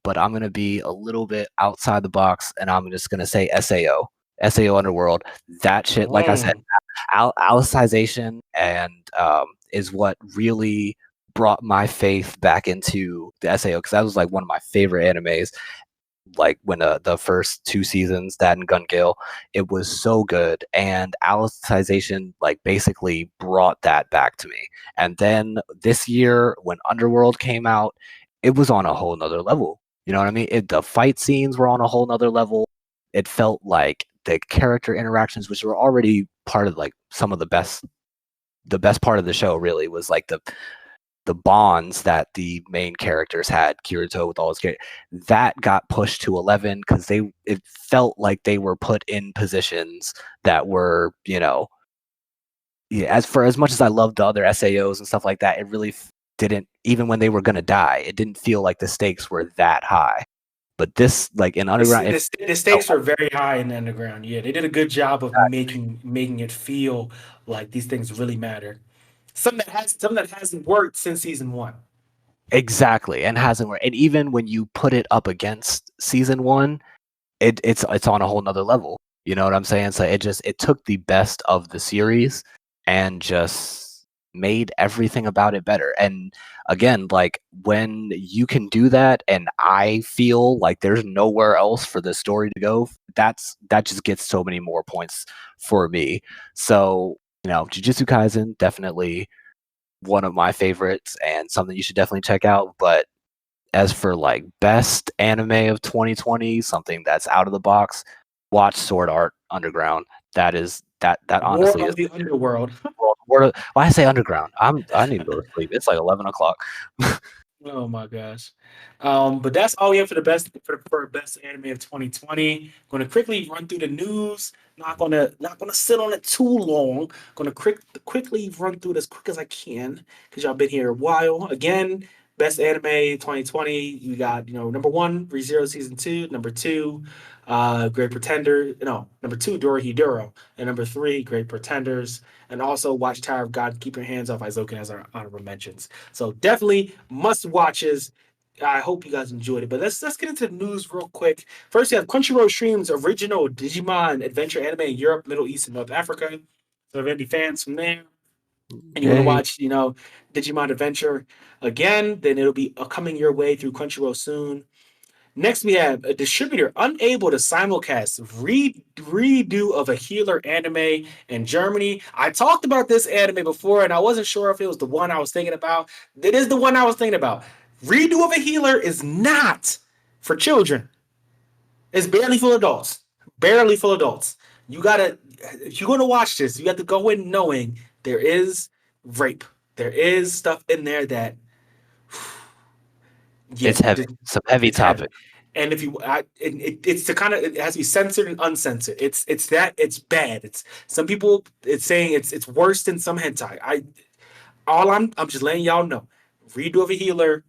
But I'm gonna be a little bit outside the box, and I'm just gonna say SAO Underworld. That shit, like I said, Alicization and is what really brought my faith back into the SAO, because that was like one of my favorite animes. Like when the first 2 seasons, that and Gun Gale, it was so good, and Alicization like basically brought that back to me. And then this year when Underworld came out, it was on a whole nother level. You know what I mean? The fight scenes were on a whole nother level. It felt like the character interactions, which were already part of like some of the best part of the show, really was like the bonds that the main characters had, Kirito with all his characters, that got pushed to 11 because it felt like they were put in positions that were, as much as I loved the other SAOs and stuff like that, it really didn't, even when they were going to die, it didn't feel like the stakes were that high. But this, like in Underground, the stakes were very high in the Underground. Yeah, they did a good job of making it feel like these things really matter. Something that hasn't worked since season 1. Exactly, and hasn't worked. And even when you put it up against season 1, it's on a whole nother level. You know what I'm saying? So it took the best of the series and just made everything about it better. And again, like when you can do that, and I feel like there's nowhere else for the story to go, that just gets so many more points for me. So Jujutsu Kaisen, definitely one of my favorites and something you should definitely check out. But as for like best anime of 2020, something that's out of the box, watch Sword Art Underground. That honestly War of the Underworld. Why I say Underground? I need to go to sleep. It's like 11 o'clock. Oh my gosh. But that's all we have for the best anime of 2020. Going to quickly run through the news. Not gonna sit on it too long. Going to quickly run through it as quick as I can because y'all been here a while. Again, best anime 2020. You got number 1 ReZero season 2. Number 2, Great Pretender. No, number 2 Dorohedoro, and number 3 Great Pretenders. And also watch Tower of God. Keep your hands off Aizoken as our honorable mentions. So definitely must watches. I hope you guys enjoyed it. But let's get into the news real quick. First, we have Crunchyroll streams original Digimon adventure anime in Europe, Middle East, and North Africa. So if any fans from there and you want to watch, Digimon Adventure again, then it'll be coming your way through Crunchyroll soon. Next, we have a distributor unable to simulcast redo of a healer anime in Germany. I talked about this anime before, and I wasn't sure if it was the one I was thinking about. It is the one I was thinking about. Redo of a healer is not for children. It's barely full adults. Barely full adults. If you're going to watch this, you have to go in knowing there is rape. There is stuff in there that... Yeah, it's heavy. Some heavy topic. Heavy. And if it's the kind of, it has to be censored and uncensored. It's bad. It's some people it's saying it's worse than some hentai. I'm just letting y'all know. Redo of a healer.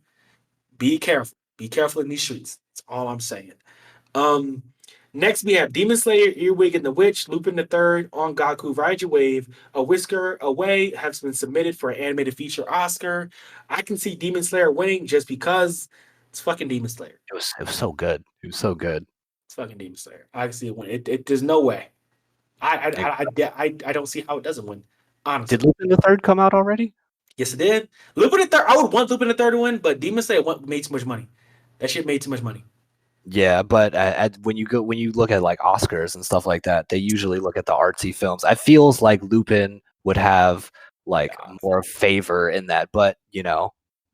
Be careful. Be careful in these streets. That's all I'm saying. Next we have Demon Slayer, Earwig and the Witch, Lupin the Third, On Gaku, Ride Your Wave, A Whisker Away has been submitted for an animated feature Oscar. I can see Demon Slayer winning just because it's fucking Demon Slayer. It was so good. It was so good. It's fucking Demon Slayer. I can see it win. There's no way. I don't see how it doesn't win. Honestly. Did Lupin the Third come out already? Yes, it did. Lupin the Third. I would want Lupin the Third to win, but Demon Slayer made too much money. That shit made too much money. Yeah, but when you look at like Oscars and stuff like that, they usually look at the artsy films. I feels like Lupin would have like Yeah. more favor in that, but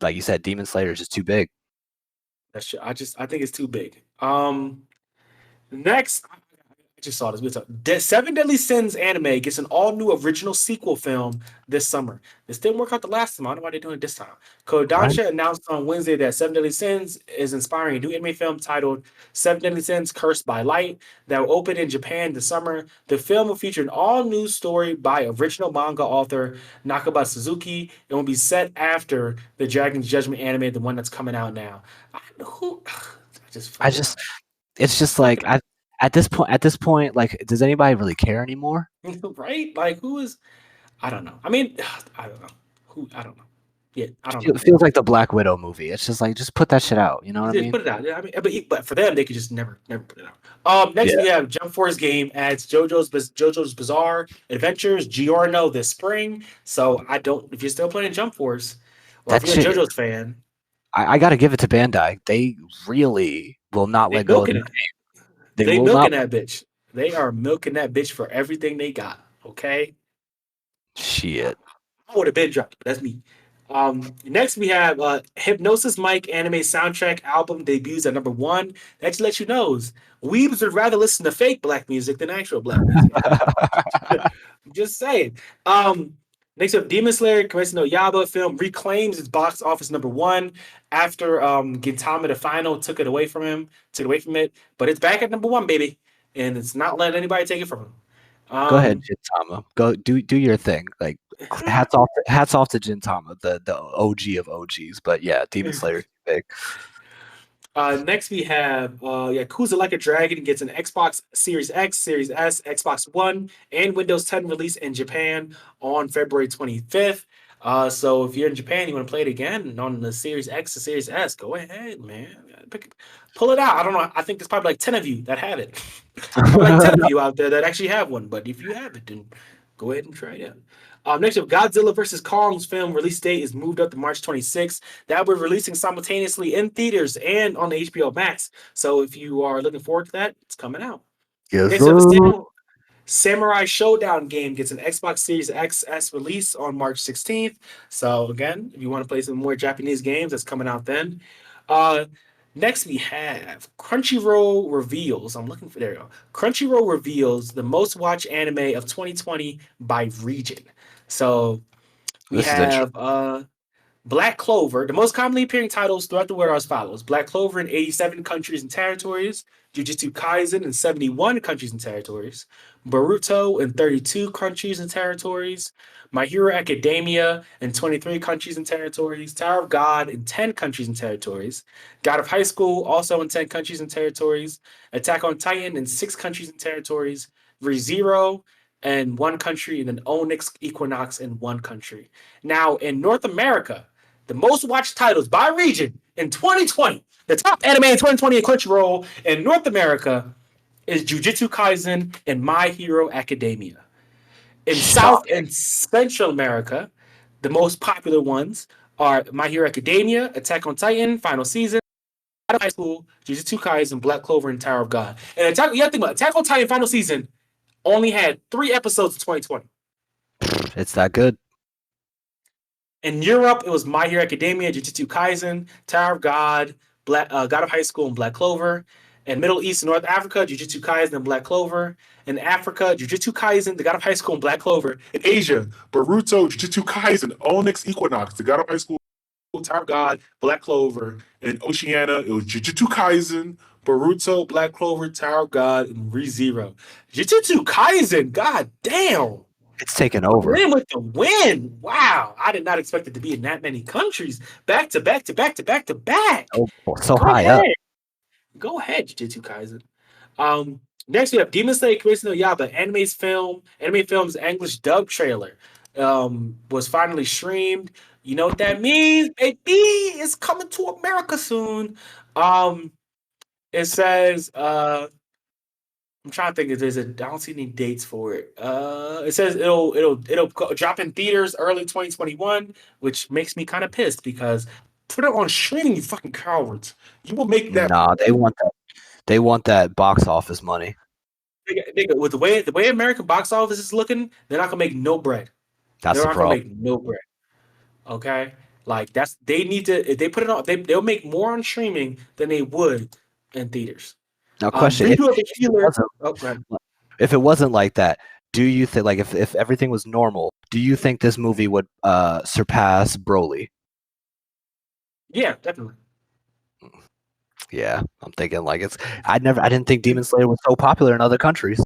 like you said, Demon Slayer is just too big. That's true. I think it's too big. Next, I just saw this. Seven Deadly Sins anime gets an all-new original sequel film this summer. This didn't work out the last time. I don't know why they're doing it this time. Kodansha announced on Wednesday that Seven Deadly Sins is inspiring a new anime film titled Seven Deadly Sins: Cursed by Light that will open in Japan this summer. The film will feature an all-new story by original manga author Nakaba Suzuki and will be set after the Dragon's Judgment anime, the one that's coming out now. I just it's just like at this point, like, does anybody really care anymore? right? Like, who is? I don't know. I mean, I don't know. I don't know. Yeah, I don't It know. feels like the Black Widow movie. It's just like, just put that shit out. You know what I Just mean? put it out. Yeah, I mean, but for them, they could just never put it out. Next we have Jump Force game adds JoJo's Bizarre Adventures Giorno this spring. So I don't. If you're still playing Jump Force, or That if you're a shit. JoJo's fan, I got to give it to Bandai. They really will not they let go of milking the it. game. They They will not. milking that bitch. They are milking that bitch for everything they got. Okay. Shit. I would have been dropped, but that's me. Next we have Hypnosis Mike anime soundtrack album debuts at number 1. That just lets you know weebs would rather listen to fake black music than actual black music. I'm just saying. Next up, Demon Slayer Kimetsu no Yaiba film reclaims its box office number 1 after Gintama the Final took it away from it. But it's back at number 1, baby, and it's not letting anybody take it from him. Go ahead, Gintama. Go do your thing. Like, hats off to Gintama, the OG of OGs. But yeah, Demon Slayer is big. Next we have Yakuza Like a Dragon gets an Xbox Series X, Series S, Xbox One, and Windows 10 release in Japan on February 25th. So if you're in Japan, you want to play it again on the Series X or Series S, go ahead, man. Pull it out. I don't know. I think there's probably like 10 of you that have it. Like 10 of you out there that actually have one. But if you have it, then go ahead and try it out. Next up, Godzilla vs. Kong's film release date is moved up to March 26th. That will be releasing simultaneously in theaters and on HBO Max. So if you are looking forward to that, it's coming out. Yes, Next up, Samurai Showdown game gets an Xbox Series XS release on March 16th. So again, if you want to play some more Japanese games, that's coming out then. Next, we have Crunchyroll reveals. There you go. Crunchyroll reveals the most watched anime of 2020 by region. So we have Black Clover. The most commonly appearing titles throughout the world are as follows: Black Clover in 87 countries and territories, Jujutsu Kaisen in 71 countries and territories, Boruto in 32 countries and territories, My Hero Academia in 23 countries and territories, Tower of God in 10 countries and territories, God of High School also in 10 countries and territories, Attack on Titan in 6 countries and territories, ReZero in 1 country, and then Onyx Equinox in 1 country. Now, in North America, the most watched titles by region in 2020, the top anime in 2020 in Crunchyroll in North America is Jujutsu Kaisen and My Hero Academia. In South and Central America, the most popular ones are My Hero Academia, Attack on Titan, Final Season, God of High School, Jujutsu Kaisen, Black Clover, and Tower of God. And you have to think about Attack on Titan Final Season only had 3 episodes in 2020. It's that good. In Europe, it was My Hero Academia, Jujutsu Kaisen, Tower of God, God of High School, and Black Clover. In Middle East and North Africa, Jujutsu Kaisen and Black Clover. In Africa, Jujutsu Kaisen, the God of High School, and Black Clover. In Asia, Boruto, Jujutsu Kaisen, Onyx Equinox, the God of High School, Tower of God, Black Clover. In Oceania, it was Jujutsu Kaisen, Boruto, Black Clover, Tower of God, and ReZero. Jujutsu Kaisen, god damn. It's taken over. Win with the win. Wow. I did not expect it to be in that many countries. Back to back to back to back to back. Oh, so high up. Go ahead, Jujutsu Kaisen. Next we have Demon Slayer Kimetsu no Yaiba anime film's English dub trailer was finally streamed. You know what that means, baby? It's coming to America soon. It says I'm trying to think if I don't see any dates for it. It says it'll drop in theaters early 2021, which makes me kind of pissed because put it on streaming, you fucking cowards. You will make that. Nah, they want that. They want that box office money. Nigga, with the way American box office is looking, they're not gonna make no bread. That's They're the not gonna problem. make no bread. Okay, like they need to. If they put it on, they'll make more on streaming than they would in theaters. Now, question: Redo of the Healer. wasn't- Oh, go ahead. if it wasn't like that, do you think, like, if everything was normal, do you think this movie would surpass Broly? Yeah, definitely. Yeah, I'm thinking like I didn't think Demon Slayer was so popular in other countries.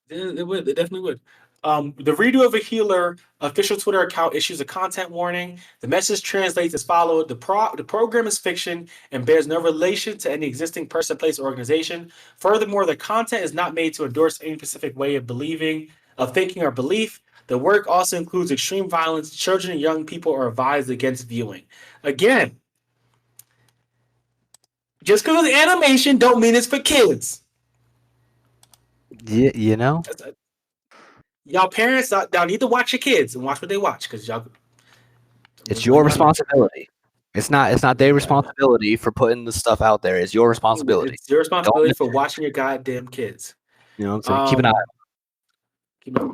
It would. It definitely would. The Redo of a Healer official Twitter account issues a content warning. The message translates as follows: the program is fiction and bears no relation to any existing person, place, or organization. Furthermore, the content is not made to endorse any specific way of thinking, or belief. The work also includes extreme violence. Children and young people are advised against viewing. Again, just because it's animation don't mean it's for kids. Yeah, you know, Y'all parents, y'all need to watch your kids and watch what they watch because y'all. it's your responsibility. It's not their responsibility for putting the stuff out there. It's your responsibility. It's your responsibility for watching your goddamn kids. You know what I'm saying? Keep an eye on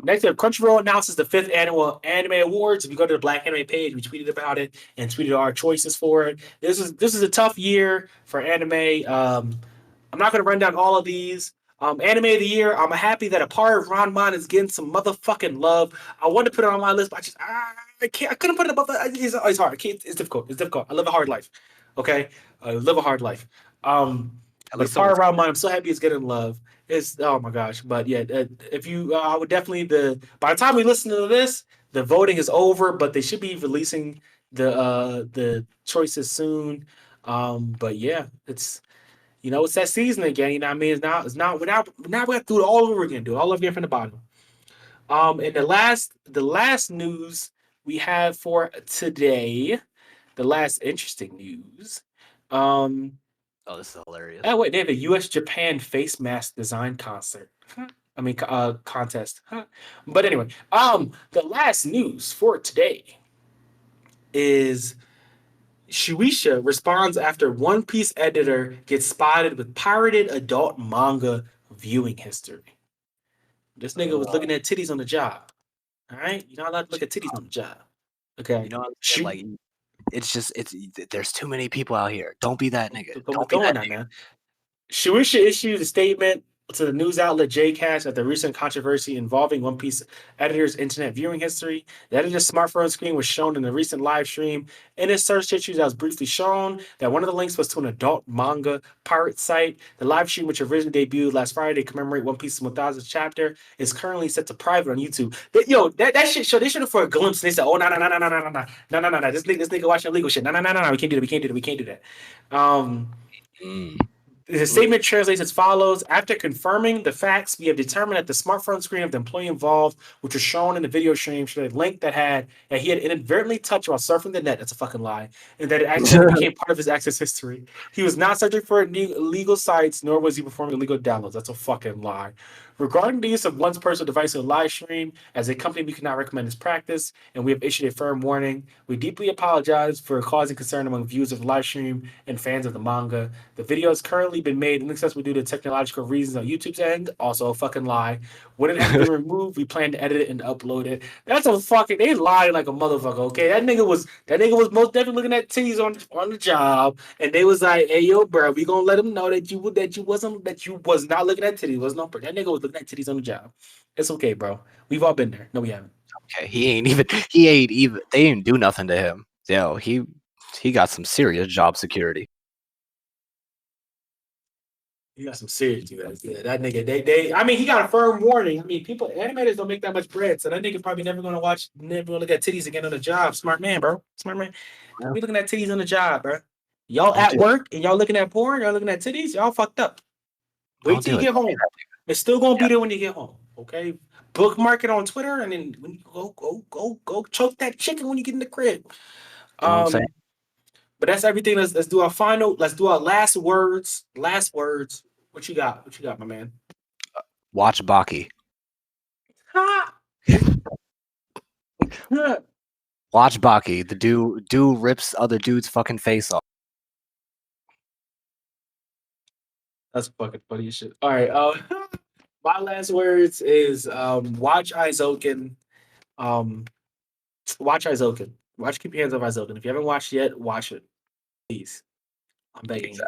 Next up, Crunchyroll announces the 5th annual Anime Awards. If you go to the Black Anime page, we tweeted about it and tweeted our choices for it. This is a tough year for anime. I'm not going to run down all of these. Anime of the year. I'm happy that a part of Ranman is getting some motherfucking love. I wanted to put it on my list, but I can't. I couldn't put it above. It's hard. I can't. It's difficult. It's difficult. I live a hard life. Okay, I live a hard life. Like part of Ranman, I'm so happy it's getting love. It's oh my gosh, but yeah, if you, I would definitely by the time we listen to this, the voting is over, but they should be releasing the choices soon. But yeah, it's it's that season again. You know what I mean? It's not. Now we have to do it all over again. Do it all over again from the bottom. And the last news we have for today, the last interesting news. Oh, this is hilarious. Oh wait, they have a U.S. Japan face mask design concert. I mean, contest. But anyway, the last news for today is Shueisha responds after One Piece editor gets spotted with pirated adult manga viewing history. This nigga was looking at titties on the job. All right, you're not allowed to look at titties on the job. Okay, You know what I'm saying? Like, it's there's too many people out here. Don't be that nigga. Don't be that nigga. man. Shueisha issued a statement to the news outlet JCast at the recent controversy involving One Piece editor's internet viewing history. The editor's smartphone screen was shown in the recent live stream. In his search history, that was briefly shown that one of the links was to an adult manga pirate site. The live stream, which originally debuted last Friday to commemorate One Piece's 1000th chapter, is currently set to private on YouTube. That shit show. They should have for a glimpse. They said, "Oh no, this nigga watching illegal shit. No, we can't do that. We can't do that." The statement translates as follows. After confirming the facts, we have determined that the smartphone screen of the employee involved, which was shown in the video stream, showed a link that he had inadvertently touched while surfing the net. That's a fucking lie. And that it actually became part of his access history. He was not searching for illegal sites, nor was he performing illegal downloads. That's a fucking lie. Regarding the use of one's personal device in a live stream, as a company, we cannot recommend this practice, and we have issued a firm warning. We deeply apologize for causing concern among viewers of the live stream and fans of the manga. The video has currently been made inaccessible due to technological reasons on YouTube's end. Also a fucking lie. When it has been removed, we plan to edit it and upload it. That's a fucking, they lied like a motherfucker. Okay, that nigga was most definitely looking at titties on the job, and they was like, "Hey yo, bro, we gonna let him know that you was not looking at titties. Was no, that nigga was looking at titties on the job. It's okay, bro. We've all been there. No, we haven't. Okay, they didn't do nothing to him. Yo, he got some serious job security. You got some serious guys. Yeah, that nigga, I mean, he got a firm warning. I mean, animators don't make that much bread, so that nigga probably never gonna look at titties again on the job. Smart man, bro. Smart man. Yeah. We looking at titties on the job, bro. Y'all at work and y'all looking at porn, y'all looking at titties, y'all fucked up. Wait till you get home. It's still gonna be there when you get home. Okay. Bookmark it on Twitter, and then when you go choke that chicken when you get in the crib. But that's everything. Let's do our last words. What you got? What you got, my man? Watch Baki. Watch Baki. The dude rips other dude's fucking face off. That's fucking funny as shit. All right. My last words is watch Izoken. Um, watch Izoken. Watch Keep Your Hands Off Izoken. If you haven't watched yet, watch it, please. I'm begging you.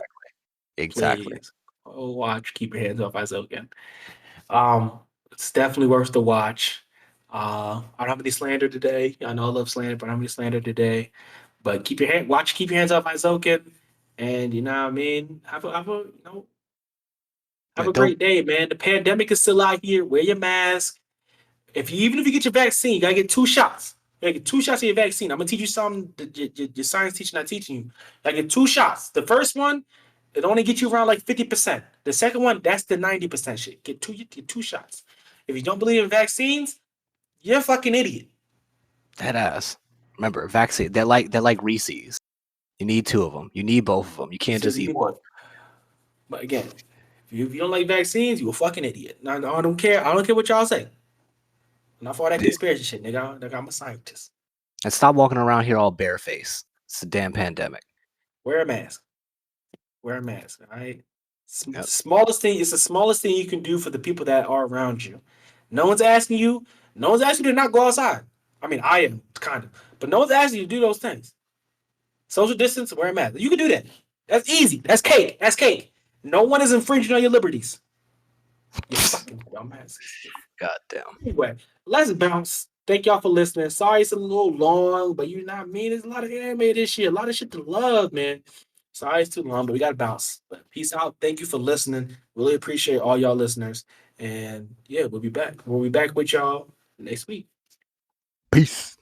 Exactly. Please. Oh, watch Keep Your Hands Off Izoken. It's definitely worth the watch. I don't have any slander today. I know I love slander, but I don't have any slander today. But keep your hands off Izoken, and you know what I mean. Have Yeah, a don't great day, man. The pandemic is still out here. Wear your mask. Even if you get your vaccine, you gotta get 2 shots. You gotta get 2 shots of your vaccine. I'm gonna teach you something that your science teacher not teaching you. You gotta get 2 shots. The first one, it only gets you around like 50%. The second one, that's the 90% shit. Get 2 shots. If you don't believe in vaccines, you're a fucking idiot. that ass. Remember, vaccine. They're like Reese's. You need 2 of them. You need both of them. You can't So just you eat need one. both. But again, if you don't like vaccines, you a fucking idiot. I don't care. I don't care what y'all say. Not for all that Yeah. conspiracy shit, nigga. I'm a scientist. And stop walking around here all barefaced. It's a damn pandemic. Wear a mask. Wear a mask. All right. Yep. Smallest thing. It's the smallest thing you can do for the people that are around you. No one's asking you. No one's asking you to not go outside. I mean, I am kind of, but no one's asking you to do those things. Social distance. Wear a mask. You can do that. That's easy. That's cake. That's cake. No one is infringing on your liberties. You fucking dumbasses. God damn. Anyway, let's bounce. Thank y'all for listening. Sorry it's a little long, but you know what I mean? There's a lot of anime this year. A lot of shit to love, man. Sorry it's too long, but we gotta bounce. But peace out. Thank you for listening. Really appreciate all y'all listeners. And yeah, we'll be back. We'll be back with y'all next week. Peace.